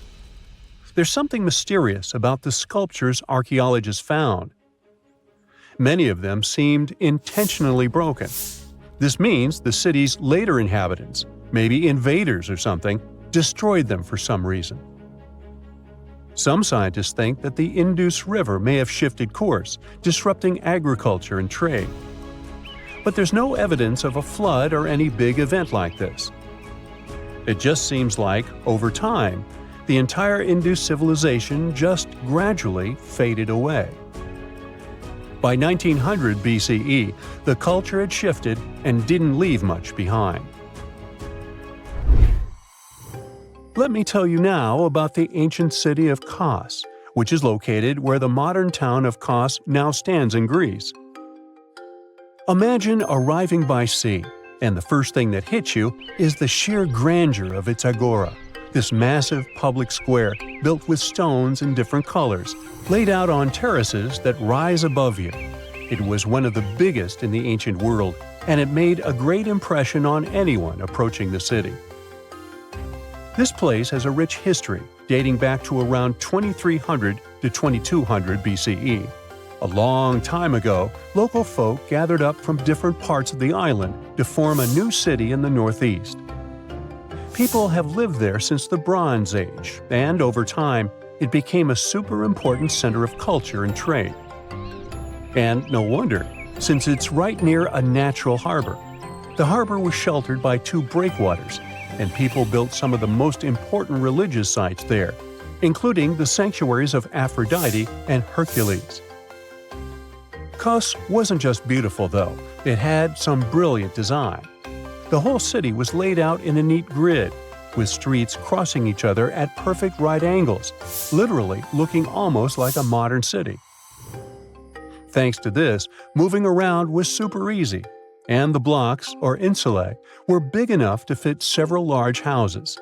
There's something mysterious about the sculptures archaeologists found. Many of them seemed intentionally broken. This means the city's later inhabitants, maybe invaders or something, destroyed them for some reason. Some scientists think that the Indus River may have shifted course, disrupting agriculture and trade. But there's no evidence of a flood or any big event like this. It just seems like, over time, the entire Indus civilization just gradually faded away. By 1900 BCE, the culture had shifted and didn't leave much behind. Let me tell you now about the ancient city of Kos, which is located where the modern town of Kos now stands in Greece. Imagine arriving by sea, and the first thing that hits you is the sheer grandeur of its agora, this massive public square built with stones in different colors, laid out on terraces that rise above you. It was one of the biggest in the ancient world, and it made a great impression on anyone approaching the city. This place has a rich history dating back to around 2300 to 2200 BCE. A long time ago, local folk gathered up from different parts of the island to form a new city in the northeast. People have lived there since the Bronze Age, and over time, it became a super important center of culture and trade. And no wonder, since it's right near a natural harbor. The harbor was sheltered by two breakwaters, and people built some of the most important religious sites there, including the sanctuaries of Aphrodite and Hercules. Kos wasn't just beautiful, though. It had some brilliant design. The whole city was laid out in a neat grid, with streets crossing each other at perfect right angles, literally looking almost like a modern city. Thanks to this, moving around was super easy, and the blocks, or insulae, were big enough to fit several large houses.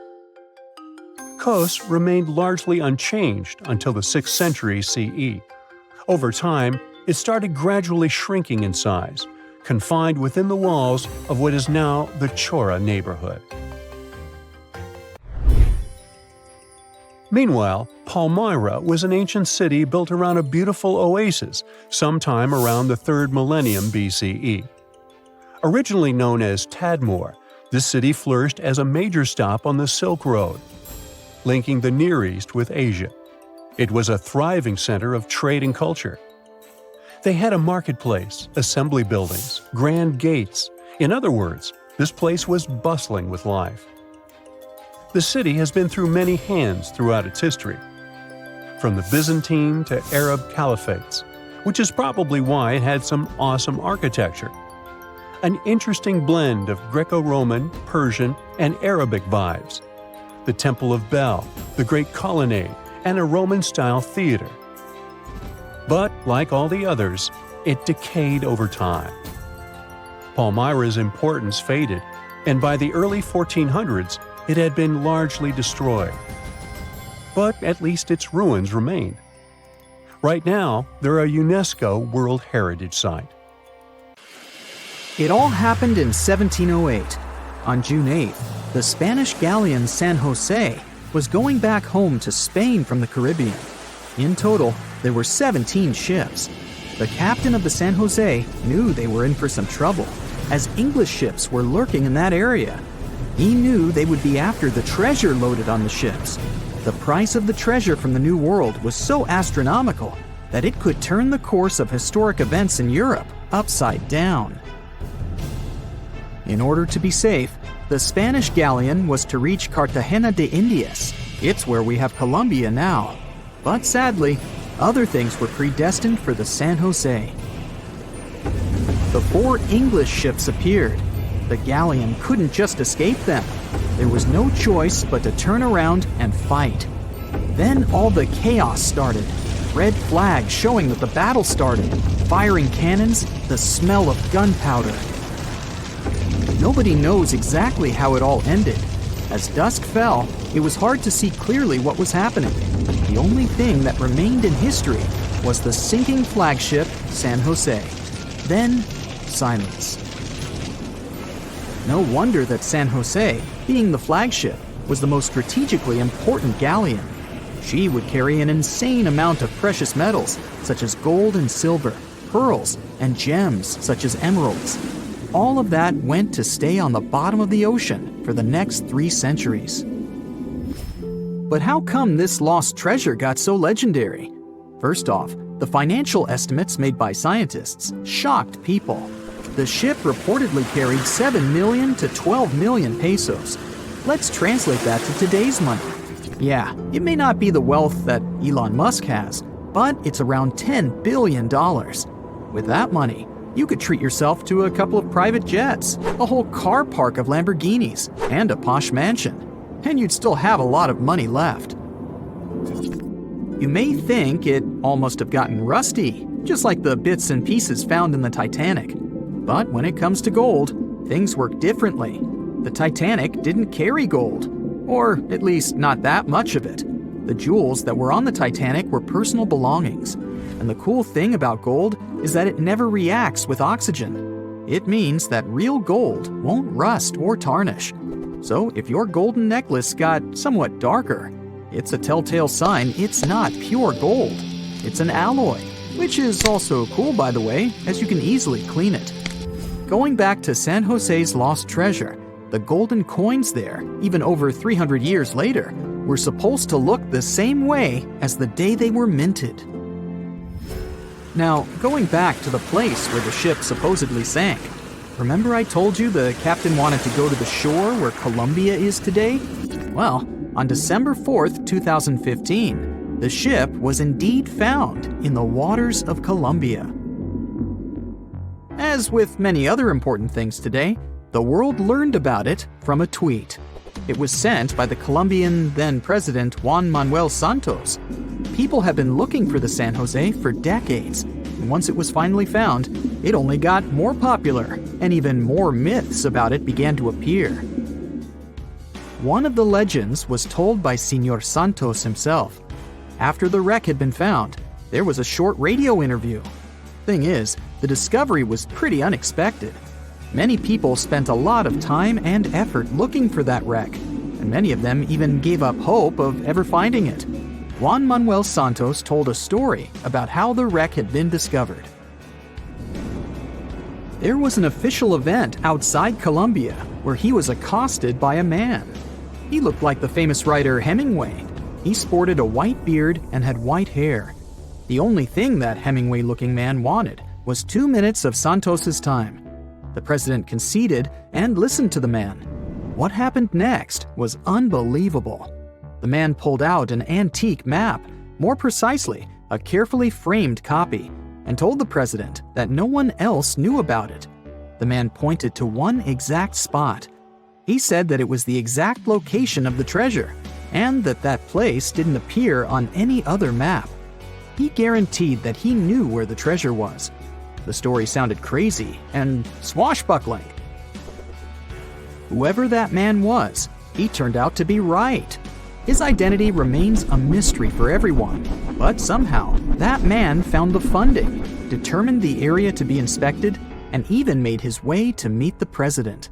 Kos remained largely unchanged until the 6th century CE. Over time, it started gradually shrinking in size, confined within the walls of what is now the Chora neighborhood. Meanwhile, Palmyra was an ancient city built around a beautiful oasis sometime around the 3rd millennium BCE. Originally known as Tadmor, this city flourished as a major stop on the Silk Road, linking the Near East with Asia. It was a thriving center of trade and culture. They had a marketplace, assembly buildings, grand gates. In other words, this place was bustling with life. The city has been through many hands throughout its history, from the Byzantine to Arab caliphates, which is probably why it had some awesome architecture. An interesting blend of Greco-Roman, Persian, and Arabic vibes. The Temple of Bel, the Great Colonnade, and a Roman-style theater. But, like all the others, it decayed over time. Palmyra's importance faded, and by the early 1400s, it had been largely destroyed. But at least its ruins remain. Right now, they're a UNESCO World Heritage Site. It all happened in 1708. On June 8th, the Spanish galleon San Jose was going back home to Spain from the Caribbean. In total, there were 17 ships. The captain of the San Jose knew they were in for some trouble, as English ships were lurking in that area. He knew they would be after the treasure loaded on the ships. The price of the treasure from the New World was so astronomical that it could turn the course of historic events in Europe upside down. In order to be safe, the Spanish galleon was to reach Cartagena de Indias. It's where we have Colombia now. But sadly, other things were predestined for the San Jose. The 4 English ships appeared. The galleon couldn't just escape them. There was no choice but to turn around and fight. Then all the chaos started. Red flags showing that the battle started. Firing cannons, the smell of gunpowder. Nobody knows exactly how it all ended. As dusk fell, it was hard to see clearly what was happening. The only thing that remained in history was the sinking flagship San Jose. Then, silence. No wonder that San Jose, being the flagship, was the most strategically important galleon. She would carry an insane amount of precious metals, such as gold and silver, pearls, and gems, such as emeralds. All of that went to stay on the bottom of the ocean for the next 3 centuries. But how come this lost treasure got so legendary? First off, the financial estimates made by scientists shocked people. The ship reportedly carried 7 million to 12 million pesos. Let's translate that to today's money. Yeah, it may not be the wealth that Elon Musk has, but it's around $10 billion. With that money, you could treat yourself to a couple of private jets, a whole car park of Lamborghinis, and a posh mansion. And you'd still have a lot of money left. You may think it all must have gotten rusty, just like the bits and pieces found in the Titanic. But when it comes to gold, things work differently. The Titanic didn't carry gold, or at least not that much of it. The jewels that were on the Titanic were personal belongings. And the cool thing about gold is that it never reacts with oxygen. It means that real gold won't rust or tarnish. So if your golden necklace got somewhat darker, it's a telltale sign it's not pure gold. It's an alloy, which is also cool, by the way, as you can easily clean it. Going back to San Jose's lost treasure, the golden coins there, even over 300 years later, were supposed to look the same way as the day they were minted. Now, going back to the place where the ship supposedly sank, remember I told you the captain wanted to go to the shore where Colombia is today? Well, on December 4th, 2015, the ship was indeed found in the waters of Colombia. As with many other important things today, the world learned about it from a tweet. It was sent by the Colombian then-president Juan Manuel Santos. People have been looking for the San Jose for decades, and once it was finally found, it only got more popular, and even more myths about it began to appear. One of the legends was told by Señor Santos himself. After the wreck had been found, there was a short radio interview. Thing is, the discovery was pretty unexpected. Many people spent a lot of time and effort looking for that wreck, and many of them even gave up hope of ever finding it. Juan Manuel Santos told a story about how the wreck had been discovered. There was an official event outside Colombia where he was accosted by a man. He looked like the famous writer Hemingway. He sported a white beard and had white hair. The only thing that Hemingway-looking man wanted was 2 minutes of Santos's time. The president conceded and listened to the man. What happened next was unbelievable. The man pulled out an antique map, more precisely, a carefully framed copy, and told the president that no one else knew about it. The man pointed to one exact spot. He said that it was the exact location of the treasure, and that that place didn't appear on any other map. He guaranteed that he knew where the treasure was. The story sounded crazy and swashbuckling. Whoever that man was, he turned out to be right. His identity remains a mystery for everyone, but somehow that man found the funding, determined the area to be inspected, and even made his way to meet the president.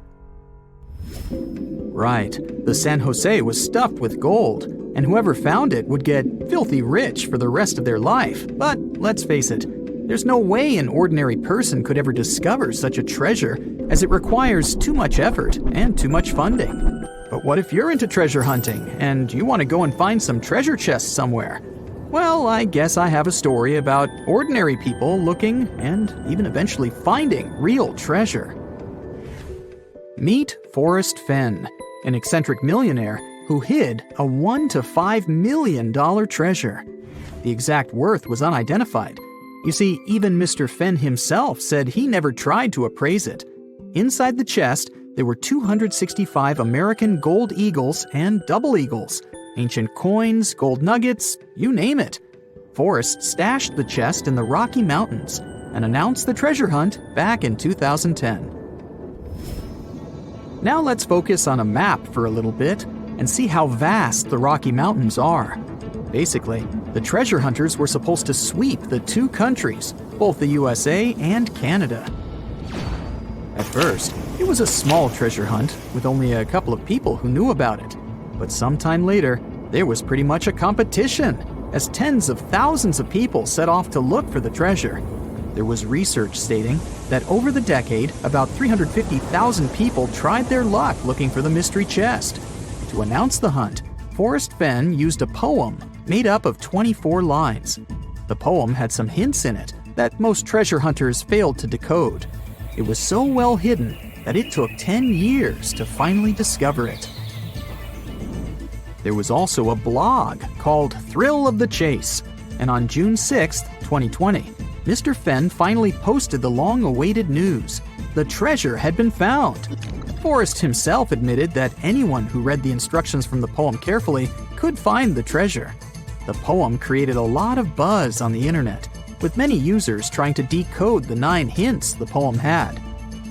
Right, the San Jose was stuffed with gold, and whoever found it would get filthy rich for the rest of their life. But let's face it, there's no way an ordinary person could ever discover such a treasure, as it requires too much effort and too much funding. But what if you're into treasure hunting and you want to go and find some treasure chests somewhere? Well, I guess I have a story about ordinary people looking and even eventually finding real treasure. Meet Forrest Fenn, an eccentric millionaire who hid a $1 to $5 million treasure. The exact worth was unidentified. You see, even Mr. Fenn himself said he never tried to appraise it. Inside the chest, there were 265 American gold eagles and double eagles, ancient coins, gold nuggets, you name it. Forrest stashed the chest in the Rocky Mountains and announced the treasure hunt back in 2010. Now let's focus on a map for a little bit and see how vast the Rocky Mountains are. Basically, the treasure hunters were supposed to sweep the two countries, both the USA and Canada. At first, it was a small treasure hunt with only a couple of people who knew about it. But sometime later, there was pretty much a competition, as tens of thousands of people set off to look for the treasure. There was research stating that over the decade, about 350,000 people tried their luck looking for the mystery chest. To announce the hunt, Forrest Fenn used a poem made up of 24 lines. The poem had some hints in it that most treasure hunters failed to decode. It was so well hidden that it took 10 years to finally discover it. There was also a blog called Thrill of the Chase, and on June 6, 2020, Mr. Fenn finally posted the long-awaited news. The treasure had been found. Forrest himself admitted that anyone who read the instructions from the poem carefully could find the treasure. The poem created a lot of buzz on the internet, with many users trying to decode the 9 hints the poem had.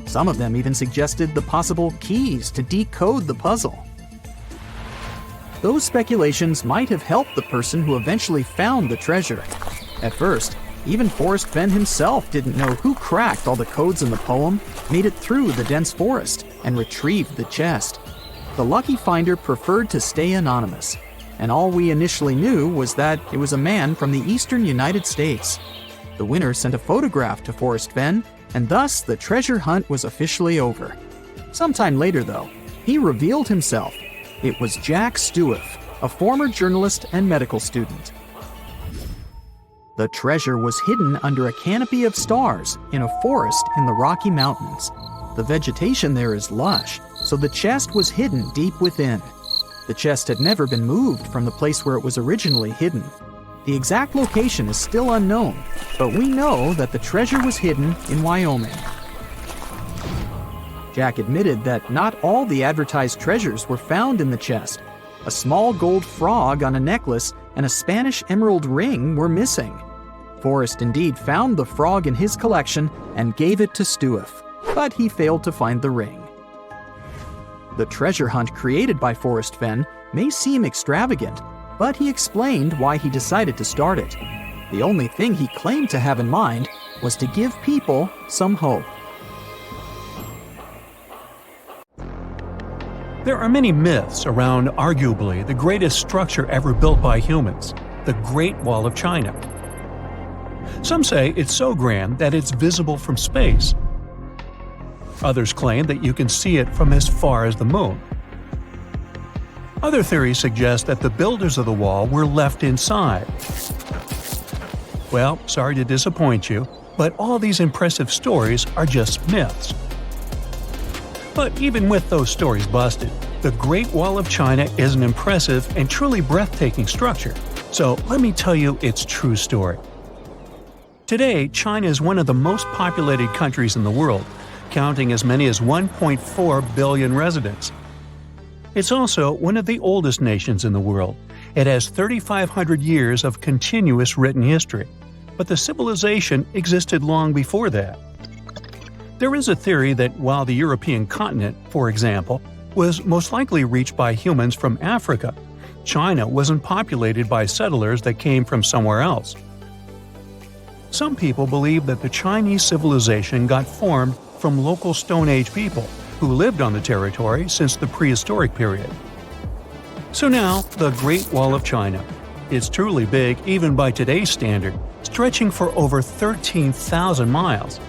Some of them even suggested the possible keys to decode the puzzle. Those speculations might have helped the person who eventually found the treasure. At first, even Forrest Fenn himself didn't know who cracked all the codes in the poem, made it through the dense forest, and retrieved the chest. The lucky finder preferred to stay anonymous, and all we initially knew was that it was a man from the eastern United States. The winner sent a photograph to Forrest Fenn, and thus the treasure hunt was officially over. Sometime later, though, he revealed himself. It was Jack Stewart, a former journalist and medical student. The treasure was hidden under a canopy of stars in a forest in the Rocky Mountains. The vegetation there is lush, so the chest was hidden deep within. The chest had never been moved from the place where it was originally hidden. The exact location is still unknown, but we know that the treasure was hidden in Wyoming. Jack admitted that not all the advertised treasures were found in the chest. A small gold frog on a necklace and a Spanish emerald ring were missing. Forrest indeed found the frog in his collection and gave it to Stewart, but he failed to find the ring. The treasure hunt created by Forrest Fenn may seem extravagant, but he explained why he decided to start it. The only thing he claimed to have in mind was to give people some hope. There are many myths around arguably the greatest structure ever built by humans, the Great Wall of China. Some say it's so grand that it's visible from space. Others claim that you can see it from as far as the moon. Other theories suggest that the builders of the wall were left inside. Well, sorry to disappoint you, but all these impressive stories are just myths. But even with those stories busted, the Great Wall of China is an impressive and truly breathtaking structure. So let me tell you its true story. Today, China is one of the most populated countries in the world, counting as many as 1.4 billion residents. It's also one of the oldest nations in the world. It has 3,500 years of continuous written history, but the civilization existed long before that. There is a theory that while the European continent, for example, was most likely reached by humans from Africa, China wasn't populated by settlers that came from somewhere else. Some people believe that the Chinese civilization got formed from local Stone Age people who lived on the territory since the prehistoric period. So now, the Great Wall of China. It's truly big even by today's standard, stretching for over 13,000 miles.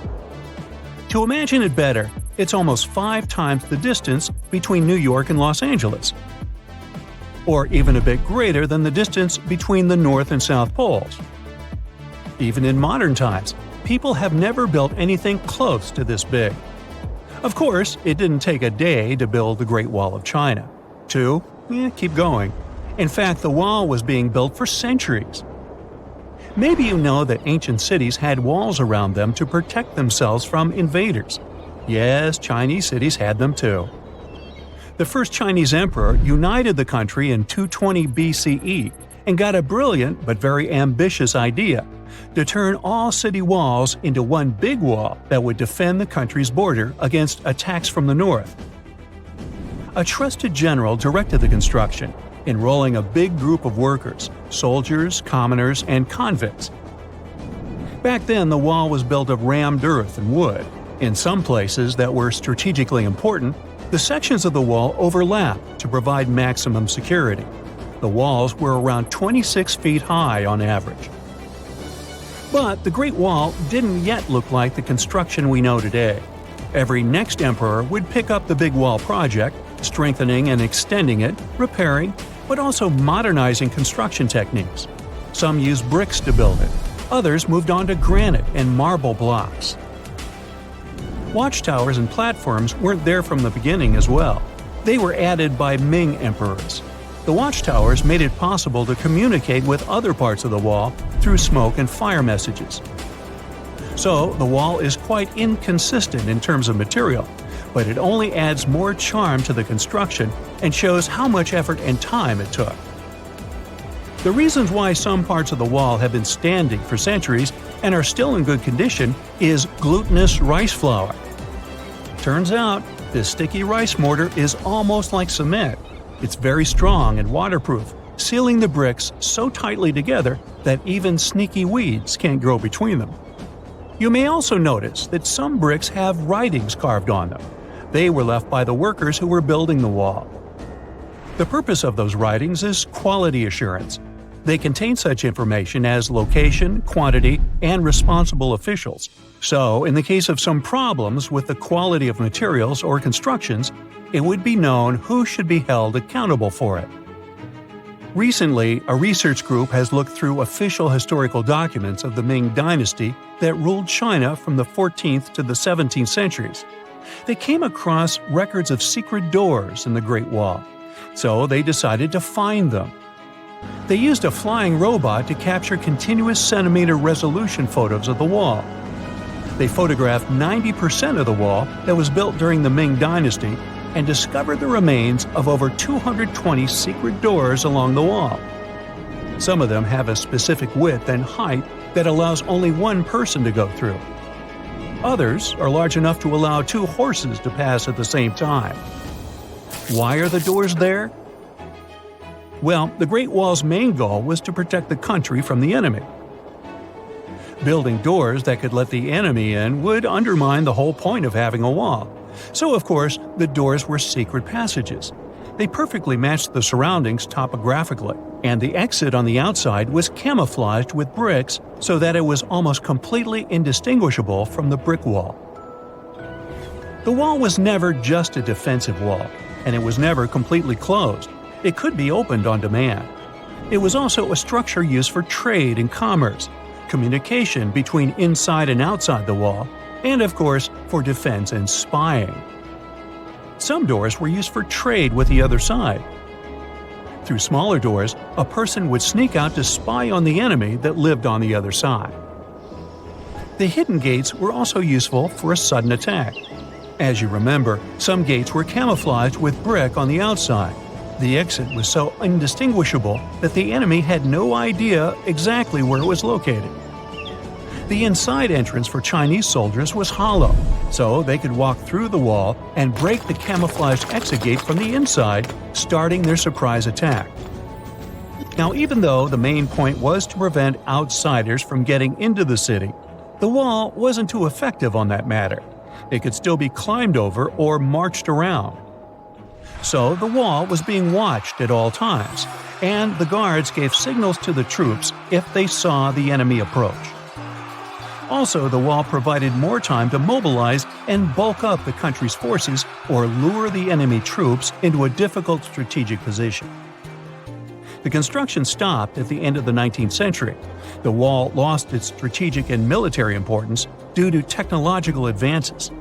To imagine it better, it's almost 5 times the distance between New York and Los Angeles. Or even a bit greater than the distance between the North and South Poles. Even in modern times, people have never built anything close to this big. Of course, it didn't take a day to build the Great Wall of China. 2, keep going. In fact, the wall was being built for centuries. Maybe you know that ancient cities had walls around them to protect themselves from invaders. Yes, Chinese cities had them too. The first Chinese emperor united the country in 220 BCE and got a brilliant but very ambitious idea to turn all city walls into one big wall that would defend the country's border against attacks from the north. A trusted general directed the construction, enrolling a big group of workers, soldiers, commoners, and convicts. Back then, the wall was built of rammed earth and wood. In some places that were strategically important, the sections of the wall overlapped to provide maximum security. The walls were around 26 feet high on average. But the Great Wall didn't yet look like the construction we know today. Every next emperor would pick up the big wall project, strengthening and extending it, repairing, but also modernizing construction techniques. Some used bricks to build it. Others moved on to granite and marble blocks. Watchtowers and platforms weren't there from the beginning as well. They were added by Ming emperors. The watchtowers made it possible to communicate with other parts of the wall through smoke and fire messages. So, the wall is quite inconsistent in terms of material, but it only adds more charm to the construction and shows how much effort and time it took. The reasons why some parts of the wall have been standing for centuries and are still in good condition is glutinous rice flour. Turns out, this sticky rice mortar is almost like cement. It's very strong and waterproof, sealing the bricks so tightly together that even sneaky weeds can't grow between them. You may also notice that some bricks have writings carved on them. They were left by the workers who were building the wall. The purpose of those writings is quality assurance. They contain such information as location, quantity, and responsible officials. So, in the case of some problems with the quality of materials or constructions, it would be known who should be held accountable for it. Recently, a research group has looked through official historical documents of the Ming Dynasty that ruled China from the 14th to the 17th centuries. They came across records of secret doors in the Great Wall, so they decided to find them. They used a flying robot to capture continuous centimeter resolution photos of the wall. They photographed 90% of the wall that was built during the Ming Dynasty and discovered the remains of over 220 secret doors along the wall. Some of them have a specific width and height that allows only one person to go through. Others are large enough to allow 2 horses to pass at the same time. Why are the doors there? Well, the Great Wall's main goal was to protect the country from the enemy. Building doors that could let the enemy in would undermine the whole point of having a wall. So, of course, the doors were secret passages. They perfectly matched the surroundings topographically, and the exit on the outside was camouflaged with bricks so that it was almost completely indistinguishable from the brick wall. The wall was never just a defensive wall, and it was never completely closed. It could be opened on demand. It was also a structure used for trade and commerce, communication between inside and outside the wall, and of course, for defense and spying. Some doors were used for trade with the other side. Through smaller doors, a person would sneak out to spy on the enemy that lived on the other side. The hidden gates were also useful for a sudden attack. As you remember, some gates were camouflaged with brick on the outside. The exit was so indistinguishable that the enemy had no idea exactly where it was located. The inside entrance for Chinese soldiers was hollow, so they could walk through the wall and break the camouflaged exit gate from the inside, starting their surprise attack. Now, even though the main point was to prevent outsiders from getting into the city, the wall wasn't too effective on that matter. It could still be climbed over or marched around. So the wall was being watched at all times, and the guards gave signals to the troops if they saw the enemy approach. Also, the wall provided more time to mobilize and bulk up the country's forces or lure the enemy troops into a difficult strategic position. The construction stopped at the end of the 19th century. The wall lost its strategic and military importance due to technological advances.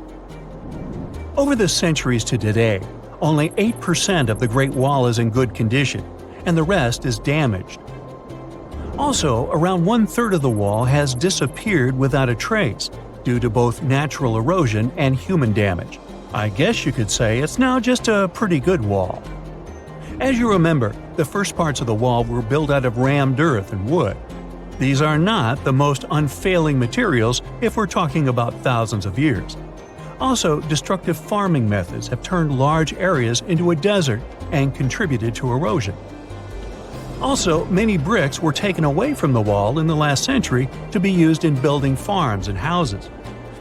Over the centuries to today, only 8% of the Great Wall is in good condition, and the rest is damaged. Also, around 1/3 of the wall has disappeared without a trace, due to both natural erosion and human damage. I guess you could say it's now just a pretty good wall. As you remember, the first parts of the wall were built out of rammed earth and wood. These are not the most unfailing materials if we're talking about thousands of years. Also, destructive farming methods have turned large areas into a desert and contributed to erosion. Also, many bricks were taken away from the wall in the last century to be used in building farms and houses.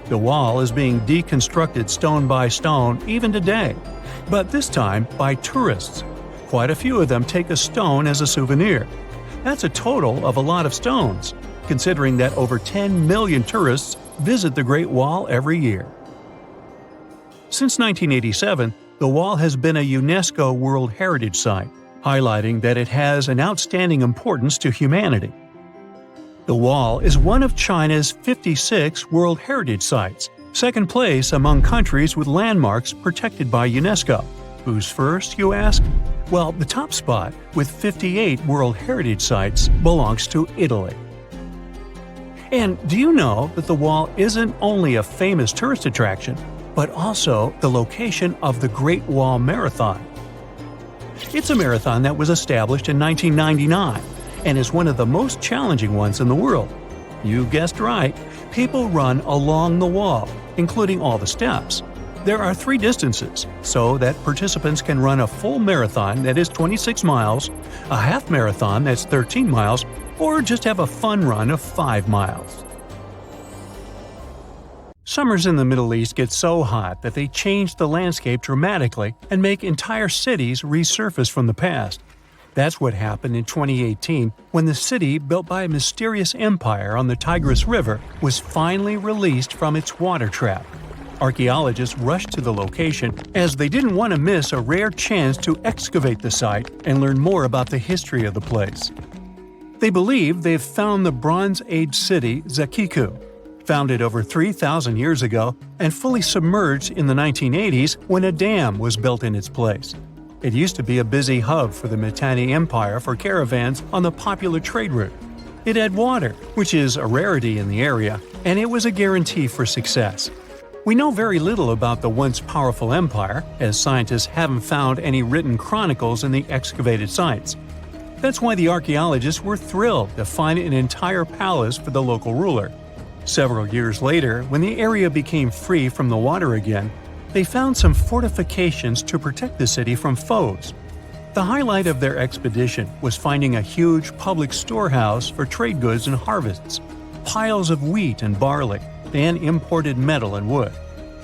The wall is being deconstructed stone by stone even today, but this time by tourists. Quite a few of them take a stone as a souvenir. That's a total of a lot of stones, considering that over 10 million tourists visit the Great Wall every year. Since 1987, the wall has been a UNESCO World Heritage Site, highlighting that it has an outstanding importance to humanity. The wall is one of China's 56 World Heritage Sites, second place among countries with landmarks protected by UNESCO. Who's first, you ask? Well, the top spot, with 58 World Heritage Sites, belongs to Italy. And do you know that the wall isn't only a famous tourist attraction, but also the location of the Great Wall Marathon? It's a marathon that was established in 1999 and is one of the most challenging ones in the world. You guessed right, people run along the wall, including all the steps. There are 3 distances, so that participants can run a full marathon that is 26 miles, a half marathon that's 13 miles, or just have a fun run of 5 miles. Summers in the Middle East get so hot that they change the landscape dramatically and make entire cities resurface from the past. That's what happened in 2018 when the city built by a mysterious empire on the Tigris River was finally released from its water trap. Archaeologists rushed to the location as they didn't want to miss a rare chance to excavate the site and learn more about the history of the place. They believe they've found the Bronze Age city Zakiku, founded over 3,000 years ago and fully submerged in the 1980s when a dam was built in its place. It used to be a busy hub for the Mitanni Empire for caravans on the popular trade route. It had water, which is a rarity in the area, and it was a guarantee for success. We know very little about the once powerful empire, as scientists haven't found any written chronicles in the excavated sites. That's why the archaeologists were thrilled to find an entire palace for the local ruler. Several years later, when the area became free from the water again, they found some fortifications to protect the city from foes. The highlight of their expedition was finding a huge public storehouse for trade goods and harvests, piles of wheat and barley, and imported metal and wood.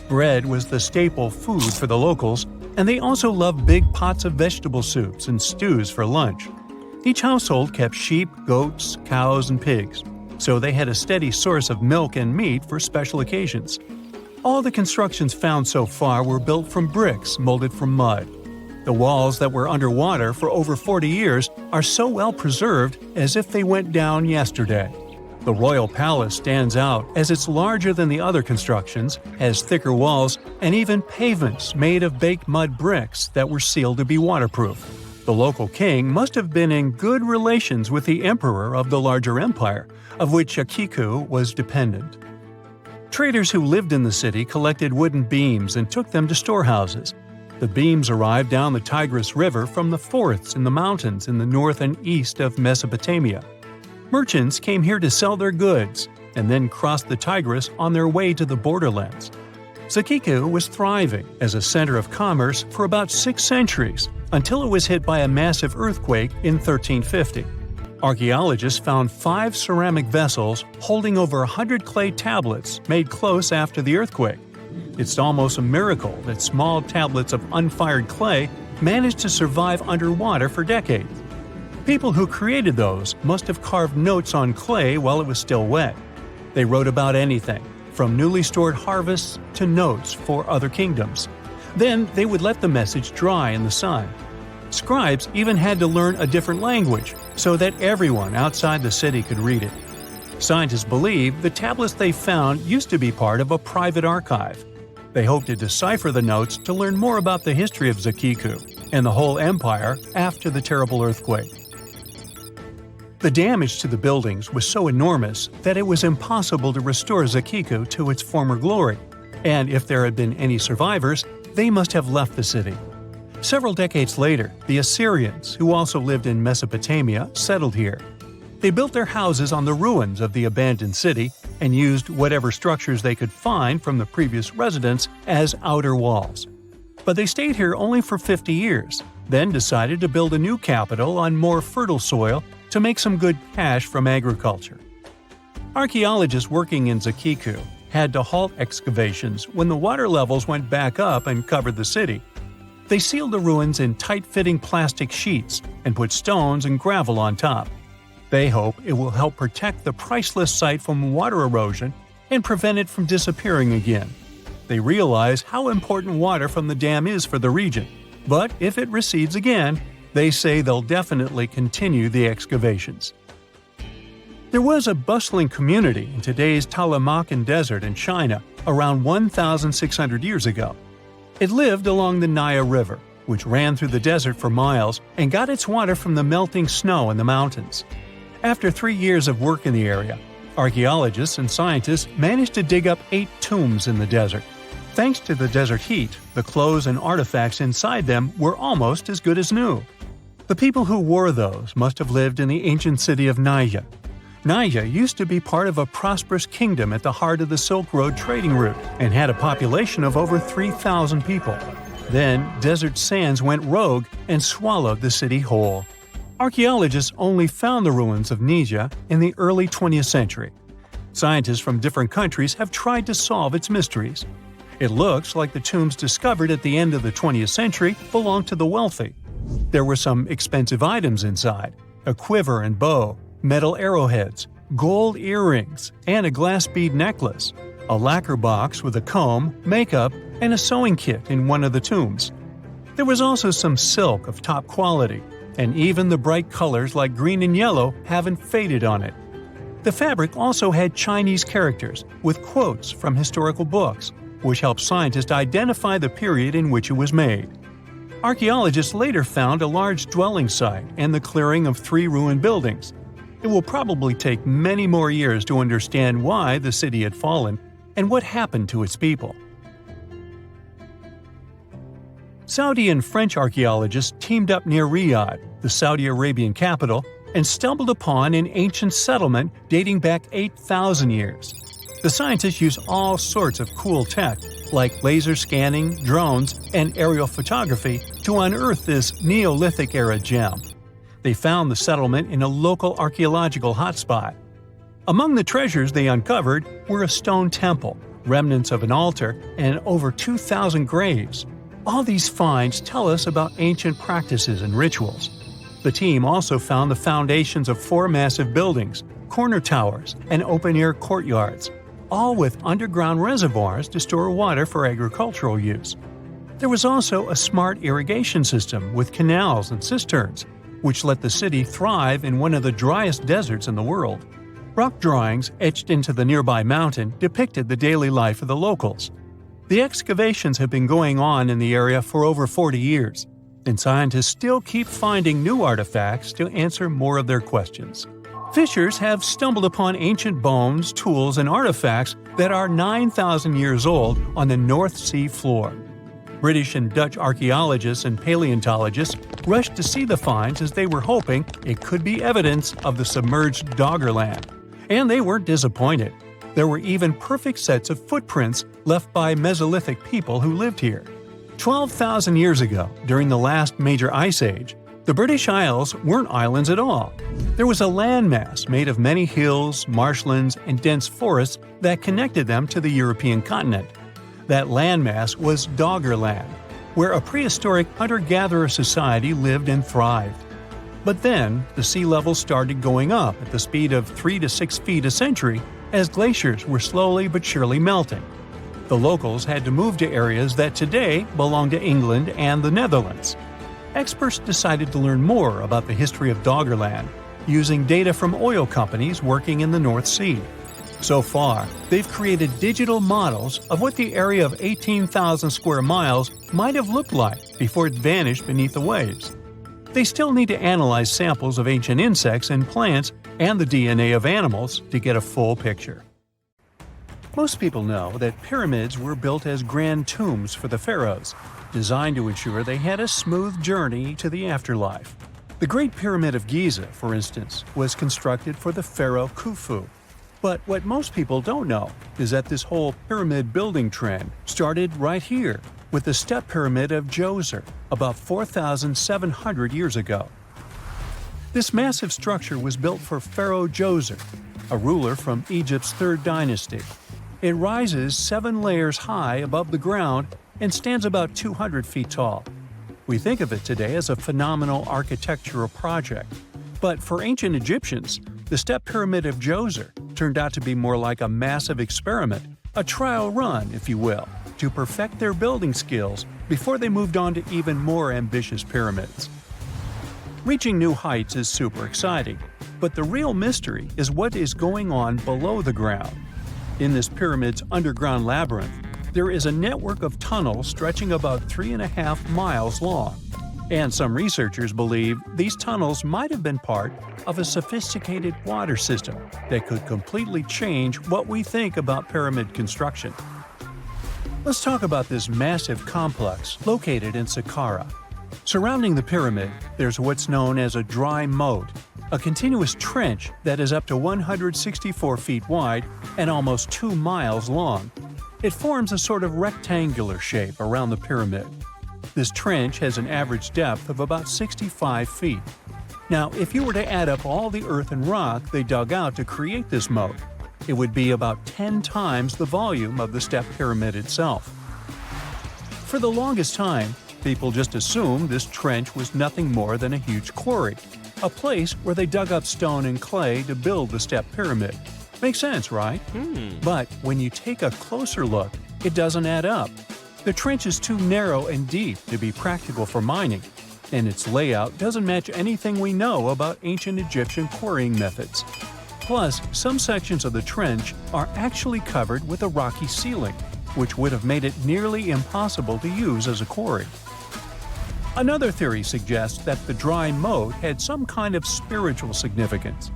Bread was the staple food for the locals, and they also loved big pots of vegetable soups and stews for lunch. Each household kept sheep, goats, cows, and pigs, so they had a steady source of milk and meat for special occasions. All the constructions found so far were built from bricks molded from mud. The walls that were underwater for over 40 years are so well preserved as if they went down yesterday. The royal palace stands out as it's larger than the other constructions, has thicker walls, and even pavements made of baked mud bricks that were sealed to be waterproof. The local king must have been in good relations with the emperor of the larger empire, of which Zakiku was dependent. Traders who lived in the city collected wooden beams and took them to storehouses. The beams arrived down the Tigris River from the forests in the mountains in the north and east of Mesopotamia. Merchants came here to sell their goods and then crossed the Tigris on their way to the borderlands. Zakiku was thriving as a center of commerce for about 6 centuries until it was hit by a massive earthquake in 1350. Archaeologists found 5 ceramic vessels holding over 100 clay tablets made close after the earthquake. It's almost a miracle that small tablets of unfired clay managed to survive underwater for decades. People who created those must have carved notes on clay while it was still wet. They wrote about anything, from newly stored harvests to notes for other kingdoms. Then they would let the message dry in the sun. Scribes even had to learn a different language so that everyone outside the city could read it. Scientists believe the tablets they found used to be part of a private archive. They hope to decipher the notes to learn more about the history of Zakiku and the whole empire after the terrible earthquake. The damage to the buildings was so enormous that it was impossible to restore Zakiku to its former glory, and if there had been any survivors, they must have left the city. Several decades later, the Assyrians, who also lived in Mesopotamia, settled here. They built their houses on the ruins of the abandoned city and used whatever structures they could find from the previous residents as outer walls. But they stayed here only for 50 years, then decided to build a new capital on more fertile soil to make some good cash from agriculture. Archaeologists working in Zakiku had to halt excavations when the water levels went back up and covered the city. They sealed the ruins in tight-fitting plastic sheets and put stones and gravel on top. They hope it will help protect the priceless site from water erosion and prevent it from disappearing again. They realize how important water from the dam is for the region, but if it recedes again, they say they'll definitely continue the excavations. There was a bustling community in today's Taklamakan Desert in China around 1,600 years ago. It lived along the Nile River, which ran through the desert for miles and got its water from the melting snow in the mountains. After 3 years of work in the area, archaeologists and scientists managed to dig up 8 tombs in the desert. Thanks to the desert heat, the clothes and artifacts inside them were almost as good as new. The people who wore those must have lived in the ancient city of Naya. Naya used to be part of a prosperous kingdom at the heart of the Silk Road trading route and had a population of over 3,000 people. Then, desert sands went rogue and swallowed the city whole. Archaeologists only found the ruins of Nija in the early 20th century. Scientists from different countries have tried to solve its mysteries. It looks like the tombs discovered at the end of the 20th century belonged to the wealthy. There were some expensive items inside: a quiver and bow, metal arrowheads, gold earrings, and a glass bead necklace, a lacquer box with a comb, makeup, and a sewing kit in one of the tombs. There was also some silk of top quality, and even the bright colors like green and yellow haven't faded on it. The fabric also had Chinese characters with quotes from historical books, which helped scientists identify the period in which it was made. Archaeologists later found a large dwelling site and the clearing of 3 ruined buildings. It will probably take many more years to understand why the city had fallen and what happened to its people. Saudi and French archaeologists teamed up near Riyadh, the Saudi Arabian capital, and stumbled upon an ancient settlement dating back 8,000 years. The scientists used all sorts of cool tech, like laser scanning, drones, and aerial photography, to unearth this Neolithic-era gem. They found the settlement in a local archaeological hotspot. Among the treasures they uncovered were a stone temple, remnants of an altar, and over 2,000 graves. All these finds tell us about ancient practices and rituals. The team also found the foundations of 4 massive buildings, corner towers, and open-air courtyards, all with underground reservoirs to store water for agricultural use. There was also a smart irrigation system with canals and cisterns, which let the city thrive in one of the driest deserts in the world. Rock drawings etched into the nearby mountain depicted the daily life of the locals. The excavations have been going on in the area for over 40 years, and scientists still keep finding new artifacts to answer more of their questions. Fishers have stumbled upon ancient bones, tools, and artifacts that are 9,000 years old on the North Sea floor. British and Dutch archaeologists and paleontologists rushed to see the finds as they were hoping it could be evidence of the submerged Doggerland. And they weren't disappointed. There were even perfect sets of footprints left by Mesolithic people who lived here. 12,000 years ago, during the last major ice age, the British Isles weren't islands at all. There was a landmass made of many hills, marshlands, and dense forests that connected them to the European continent. That landmass was Doggerland, where a prehistoric hunter-gatherer society lived and thrived. But then, the sea level started going up at the speed of 3 to 6 feet a century as glaciers were slowly but surely melting. The locals had to move to areas that today belong to England and the Netherlands. Experts decided to learn more about the history of Doggerland, using data from oil companies working in the North Sea. So far, they've created digital models of what the area of 18,000 square miles might have looked like before it vanished beneath the waves. They still need to analyze samples of ancient insects and plants and the DNA of animals to get a full picture. Most people know that pyramids were built as grand tombs for the pharaohs, designed to ensure they had a smooth journey to the afterlife. The Great Pyramid of Giza, for instance, was constructed for the pharaoh Khufu. But what most people don't know is that this whole pyramid building trend started right here with the step pyramid of Djoser about 4,700 years ago. This massive structure was built for Pharaoh Djoser, a ruler from Egypt's 3rd dynasty. It rises 7 layers high above the ground and stands about 200 feet tall. We think of it today as a phenomenal architectural project, but for ancient Egyptians, the step pyramid of Djoser turned out to be more like a massive experiment, a trial run, if you will, to perfect their building skills before they moved on to even more ambitious pyramids. Reaching new heights is super exciting, but the real mystery is what is going on below the ground. In this pyramid's underground labyrinth, there is a network of tunnels stretching about 3.5 miles long. And some researchers believe these tunnels might have been part of a sophisticated water system that could completely change what we think about pyramid construction. Let's talk about this massive complex located in Saqqara. Surrounding the pyramid, there's what's known as a dry moat, a continuous trench that is up to 164 feet wide and almost 2 miles long. It forms a sort of rectangular shape around the pyramid. This trench has an average depth of about 65 feet. Now, if you were to add up all the earth and rock they dug out to create this moat, it would be about 10 times the volume of the step pyramid itself. For the longest time, people just assumed this trench was nothing more than a huge quarry, a place where they dug up stone and clay to build the step pyramid. Makes sense, right? But when you take a closer look, it doesn't add up. The trench is too narrow and deep to be practical for mining, and its layout doesn't match anything we know about ancient Egyptian quarrying methods. Plus, some sections of the trench are actually covered with a rocky ceiling, which would have made it nearly impossible to use as a quarry. Another theory suggests that the dry moat had some kind of spiritual significance.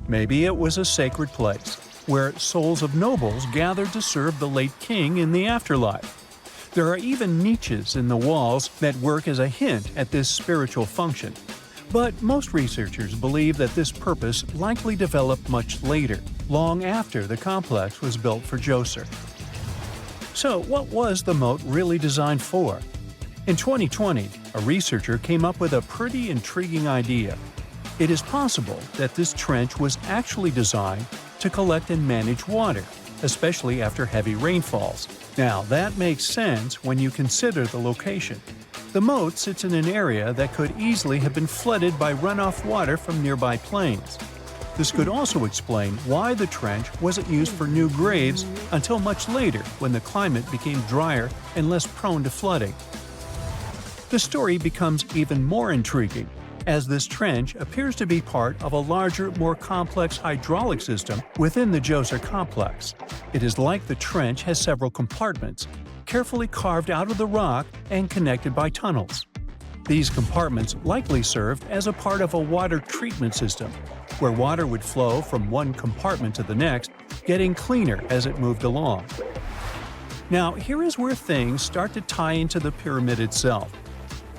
Maybe it was a sacred place, where souls of nobles gathered to serve the late king in the afterlife. There are even niches in the walls that work as a hint at this spiritual function. But most researchers believe that this purpose likely developed much later, long after the complex was built for Djoser. So, what was the moat really designed for? In 2020, a researcher came up with a pretty intriguing idea. It is possible that this trench was actually designed to collect and manage water, especially after heavy rainfalls. Now, that makes sense when you consider the location. The moat sits in an area that could easily have been flooded by runoff water from nearby plains. This could also explain why the trench wasn't used for new graves until much later when the climate became drier and less prone to flooding. The story becomes even more intriguing, as this trench appears to be part of a larger, more complex hydraulic system within the Djoser complex. It is like the trench has several compartments, carefully carved out of the rock and connected by tunnels. These compartments likely served as a part of a water treatment system, where water would flow from one compartment to the next, getting cleaner as it moved along. Now, here is where things start to tie into the pyramid itself.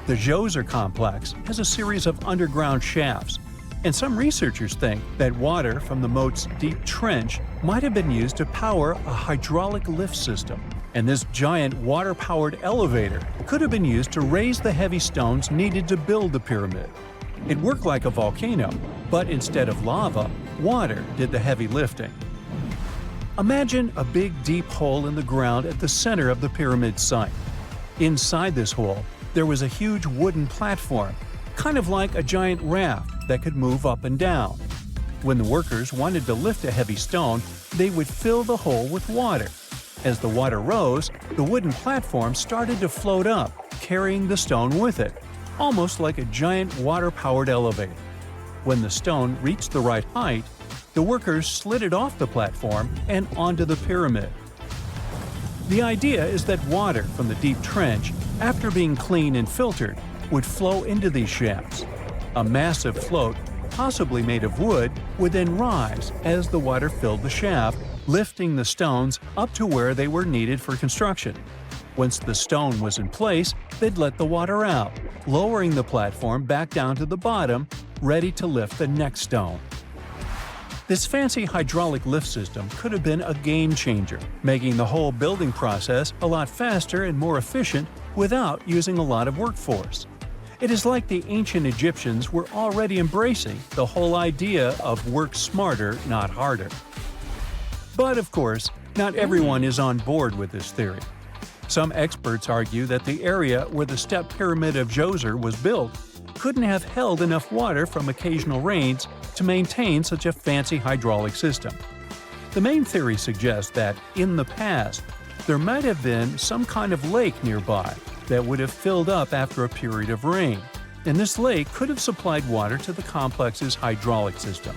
The Djoser complex has a series of underground shafts, and some researchers think that water from the moat's deep trench might have been used to power a hydraulic lift system, and this giant water-powered elevator could have been used to raise the heavy stones needed to build the pyramid. It worked like a volcano, but instead of lava, water did the heavy lifting. Imagine a big deep hole in the ground at the center of the pyramid site. Inside this hole, there was a huge wooden platform, kind of like a giant raft that could move up and down. When the workers wanted to lift a heavy stone, they would fill the hole with water. As the water rose, the wooden platform started to float up, carrying the stone with it, almost like a giant water-powered elevator. When the stone reached the right height, the workers slid it off the platform and onto the pyramid. The idea is that water from the deep trench, after being cleaned and filtered, would flow into these shafts. A massive float, possibly made of wood, would then rise as the water filled the shaft, lifting the stones up to where they were needed for construction. Once the stone was in place, they'd let the water out, lowering the platform back down to the bottom, ready to lift the next stone. This fancy hydraulic lift system could have been a game changer, making the whole building process a lot faster and more efficient without using a lot of workforce. It is like the ancient Egyptians were already embracing the whole idea of work smarter, not harder. But of course, not everyone is on board with this theory. Some experts argue that the area where the step pyramid of Djoser was built couldn't have held enough water from occasional rains to maintain such a fancy hydraulic system. The main theory suggests that, in the past, there might have been some kind of lake nearby that would have filled up after a period of rain, and this lake could have supplied water to the complex's hydraulic system.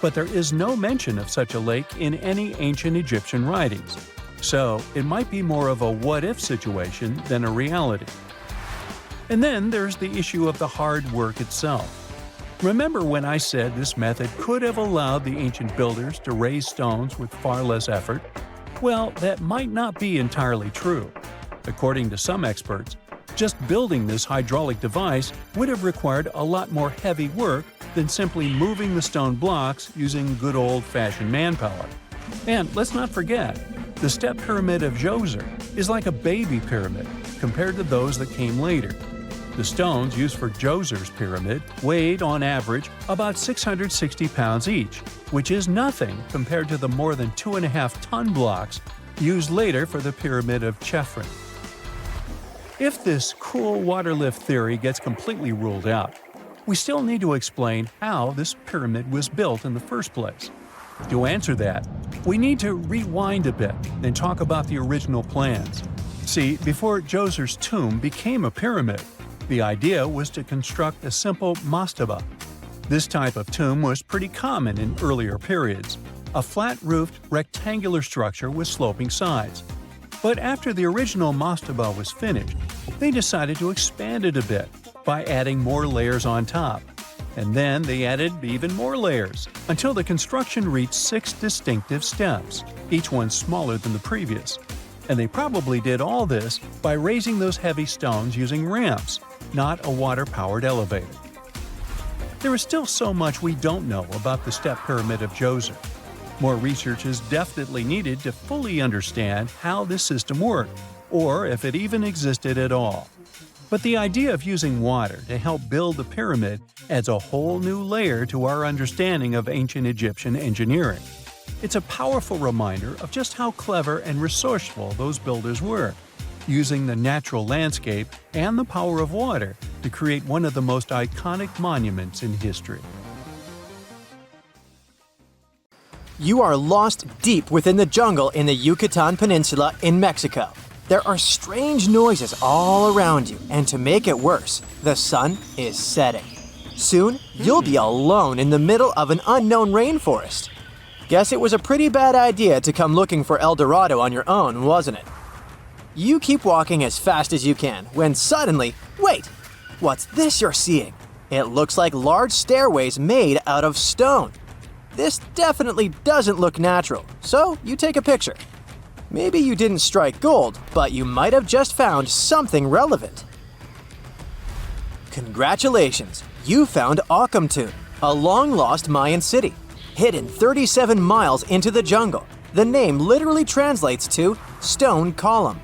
But there is no mention of such a lake in any ancient Egyptian writings. So it might be more of a what-if situation than a reality. And then there's the issue of the hard work itself. Remember when I said this method could have allowed the ancient builders to raise stones with far less effort? Well, that might not be entirely true. According to some experts, just building this hydraulic device would have required a lot more heavy work than simply moving the stone blocks using good old-fashioned manpower. And let's not forget, the step pyramid of Djoser is like a baby pyramid compared to those that came later. The stones used for Djoser's pyramid weighed, on average, about 660 pounds each, which is nothing compared to the more than 2.5-ton blocks used later for the pyramid of Chephren. If this cool water lift theory gets completely ruled out, we still need to explain how this pyramid was built in the first place. To answer that, we need to rewind a bit and talk about the original plans. See, before Djoser's tomb became a pyramid, the idea was to construct a simple mastaba. This type of tomb was pretty common in earlier periods, a flat-roofed, rectangular structure with sloping sides. But after the original mastaba was finished, they decided to expand it a bit by adding more layers on top. And then they added even more layers, until the construction reached 6 distinctive steps, each one smaller than the previous. And they probably did all this by raising those heavy stones using ramps, not a water-powered elevator. There is still so much we don't know about the step pyramid of Djoser. More research is definitely needed to fully understand how this system worked, or if it even existed at all. But the idea of using water to help build the pyramid adds a whole new layer to our understanding of ancient Egyptian engineering. It's a powerful reminder of just how clever and resourceful those builders were, using the natural landscape and the power of water to create one of the most iconic monuments in history. You are lost deep within the jungle in the Yucatan Peninsula in Mexico. There are strange noises all around you, and to make it worse, the sun is setting. Soon, you'll be alone in the middle of an unknown rainforest. Guess it was a pretty bad idea to come looking for El Dorado on your own, wasn't it? You keep walking as fast as you can, when suddenly, wait! What's this you're seeing? It looks like large stairways made out of stone. This definitely doesn't look natural, so you take a picture. Maybe you didn't strike gold, but you might have just found something relevant. Congratulations! You found Akhumtun, a long-lost Mayan city, hidden 37 miles into the jungle. The name literally translates to stone column.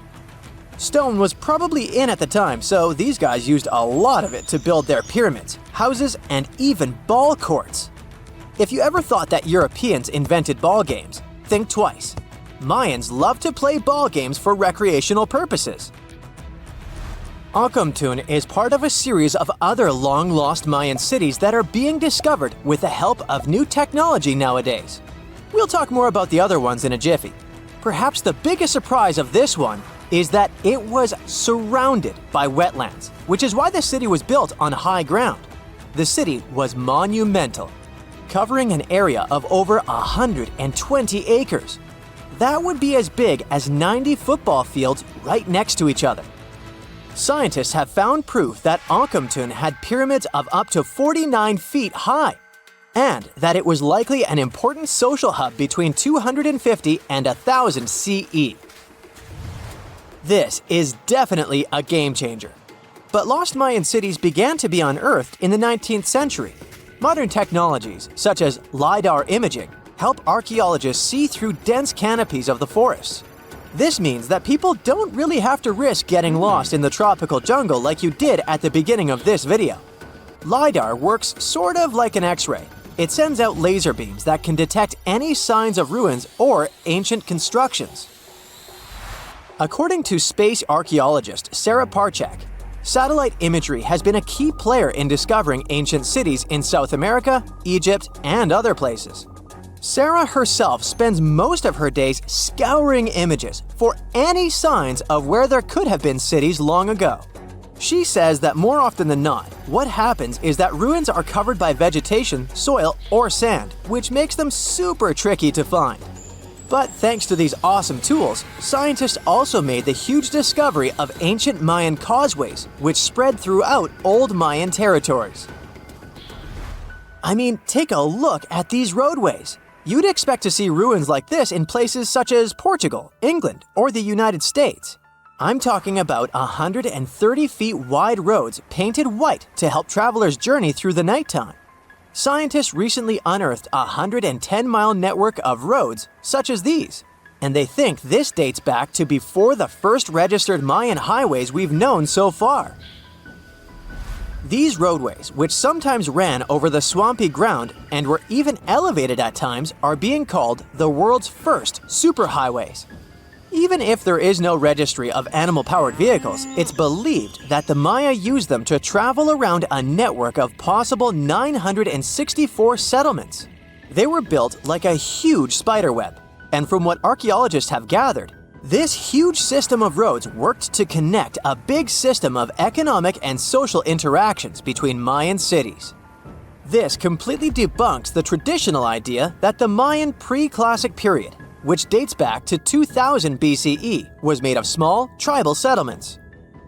Stone was probably in at the time, so these guys used a lot of it to build their pyramids, houses, and even ball courts. If you ever thought that Europeans invented ball games, think twice. Mayans loved to play ball games for recreational purposes. Akhumtun is part of a series of other long-lost Mayan cities that are being discovered with the help of new technology nowadays. We'll talk more about the other ones in a jiffy. Perhaps the biggest surprise of this one is that it was surrounded by wetlands, which is why the city was built on high ground. The city was monumental, covering an area of over 120 acres. That would be as big as 90 football fields right next to each other. Scientists have found proof that Akhumtun had pyramids of up to 49 feet high, and that it was likely an important social hub between 250 and 1000 CE. This is definitely a game changer. But lost Mayan cities began to be unearthed in the 19th century. Modern technologies, such as LiDAR imaging, help archaeologists see through dense canopies of the forests. This means that people don't really have to risk getting lost in the tropical jungle like you did at the beginning of this video. LiDAR works sort of like an X-ray. It sends out laser beams that can detect any signs of ruins or ancient constructions. According to space archaeologist Sarah Parchak, satellite imagery has been a key player in discovering ancient cities in South America, Egypt, and other places. Sarah herself spends most of her days scouring images for any signs of where there could have been cities long ago. She says that more often than not, what happens is that ruins are covered by vegetation, soil, or sand, which makes them super tricky to find. But thanks to these awesome tools, scientists also made the huge discovery of ancient Mayan causeways, which spread throughout old Mayan territories. I mean, take a look at these roadways. You'd expect to see ruins like this in places such as Portugal, England, or the United States. I'm talking about 130 feet wide roads painted white to help travelers journey through the nighttime. Scientists recently unearthed a 110-mile network of roads such as these, and they think this dates back to before the first registered Mayan highways we've known so far. These roadways, which sometimes ran over the swampy ground and were even elevated at times, are being called the world's first superhighways. Even if there is no registry of animal-powered vehicles, it's believed that the Maya used them to travel around a network of possible 964 settlements. They were built like a huge spiderweb, and from what archaeologists have gathered, this huge system of roads worked to connect a big system of economic and social interactions between Mayan cities. This completely debunks the traditional idea that the Mayan pre-classic period, which dates back to 2000 BCE, was made of small, tribal settlements.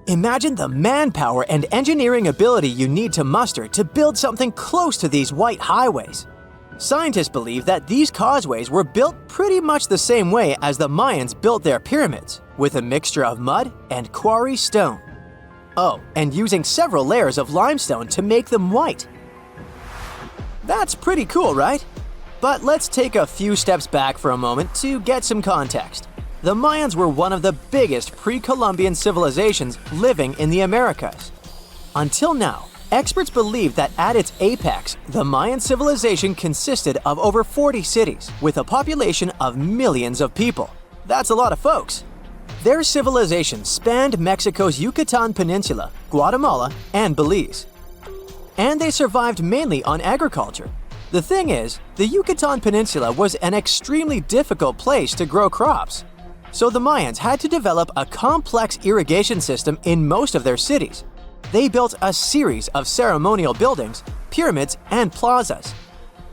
Imagine the manpower and engineering ability you need to muster to build something close to these white highways. Scientists believe that these causeways were built pretty much the same way as the Mayans built their pyramids, with a mixture of mud and quarry stone. Oh, and using several layers of limestone to make them white. That's pretty cool, right? But let's take a few steps back for a moment to get some context. The Mayans were one of the biggest pre-Columbian civilizations living in the Americas. Until now, experts believe that at its apex, the Mayan civilization consisted of over 40 cities with a population of millions of people. That's a lot of folks. Their civilization spanned Mexico's Yucatan Peninsula, Guatemala, and Belize. And they survived mainly on agriculture. The thing is, the Yucatan Peninsula was an extremely difficult place to grow crops. So the Mayans had to develop a complex irrigation system in most of their cities. They built a series of ceremonial buildings, pyramids, and plazas.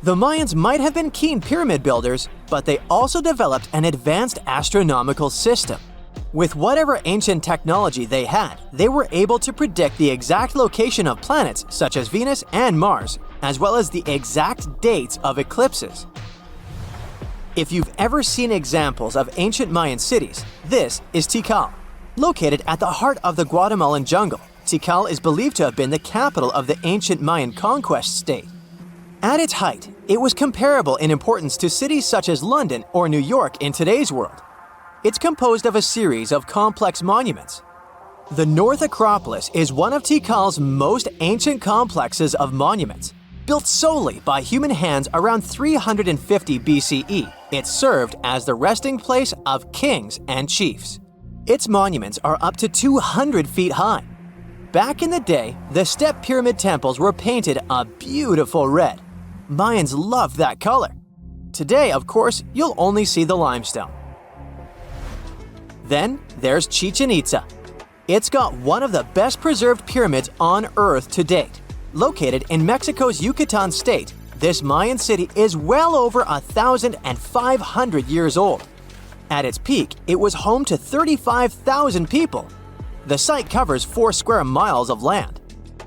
The Mayans might have been keen pyramid builders, but they also developed an advanced astronomical system. With whatever ancient technology they had, they were able to predict the exact location of planets such as Venus and Mars, as well as the exact dates of eclipses. If you've ever seen examples of ancient Mayan cities, this is Tikal. Located at the heart of the Guatemalan jungle, Tikal is believed to have been the capital of the ancient Mayan conquest state. At its height, it was comparable in importance to cities such as London or New York in today's world. It's composed of a series of complex monuments. The North Acropolis is one of Tikal's most ancient complexes of monuments. Built solely by human hands around 350 BCE, it served as the resting place of kings and chiefs. Its monuments are up to 200 feet high. Back in the day, the step pyramid temples were painted a beautiful red. Mayans loved that color. Today, of course, you'll only see the limestone. Then there's Chichen Itza. It's got one of the best preserved pyramids on Earth to date. Located in Mexico's Yucatan state, this Mayan city is well over 1,500 years old. At its peak, it was home to 35,000 people. The site covers 4 square miles of land.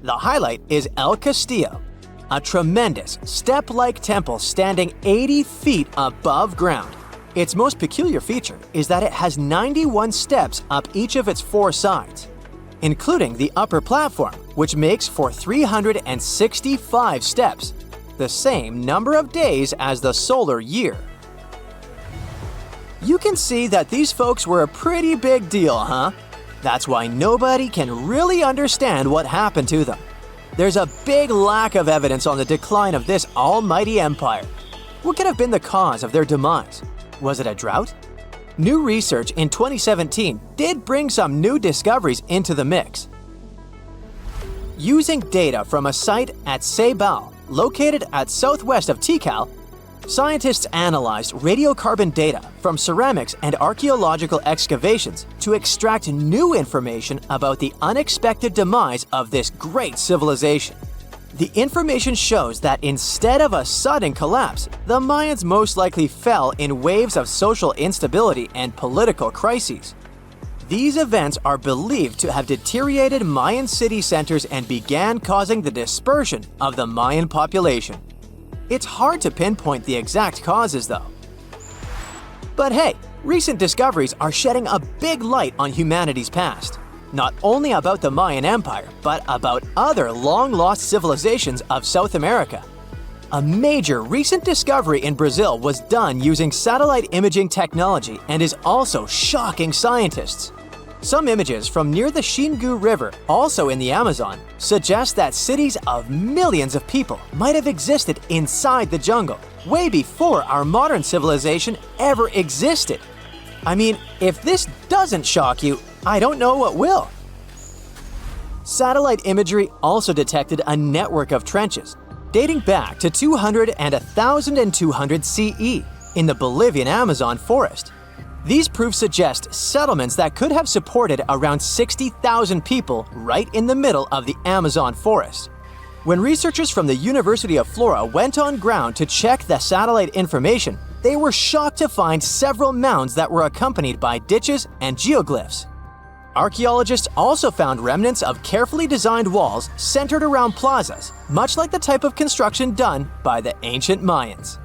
The highlight is El Castillo, a tremendous step-like temple standing 80 feet above ground. Its most peculiar feature is that it has 91 steps up each of its 4 sides, including the upper platform, which makes for 365 steps, the same number of days as the solar year. You can see that these folks were a pretty big deal, huh? That's why nobody can really understand what happened to them. There's a big lack of evidence on the decline of this almighty empire. What could have been the cause of their demise? Was it a drought? New research in 2017 did bring some new discoveries into the mix. Using data from a site at Ceibal, located at southwest of Tikal, scientists analyzed radiocarbon data from ceramics and archaeological excavations to extract new information about the unexpected demise of this great civilization. The information shows that instead of a sudden collapse, the Mayans most likely fell in waves of social instability and political crises. These events are believed to have deteriorated Mayan city centers and began causing the dispersion of the Mayan population. It's hard to pinpoint the exact causes, though. But hey, recent discoveries are shedding a big light on humanity's past. Not only about the Mayan Empire, but about other long-lost civilizations of South America. A major recent discovery in Brazil was done using satellite imaging technology and is also shocking scientists. Some images from near the Xingu River, also in the Amazon, suggest that cities of millions of people might have existed inside the jungle, way before our modern civilization ever existed. I mean, if this doesn't shock you, I don't know what will. Satellite imagery also detected a network of trenches dating back to 200 and 1200 CE in the Bolivian Amazon forest. These proofs suggest settlements that could have supported around 60,000 people right in the middle of the Amazon forest. When researchers from the University of Florida went on ground to check the satellite information, they were shocked to find several mounds that were accompanied by ditches and geoglyphs. Archaeologists also found remnants of carefully designed walls centered around plazas, much like the type of construction done by the ancient Mayans.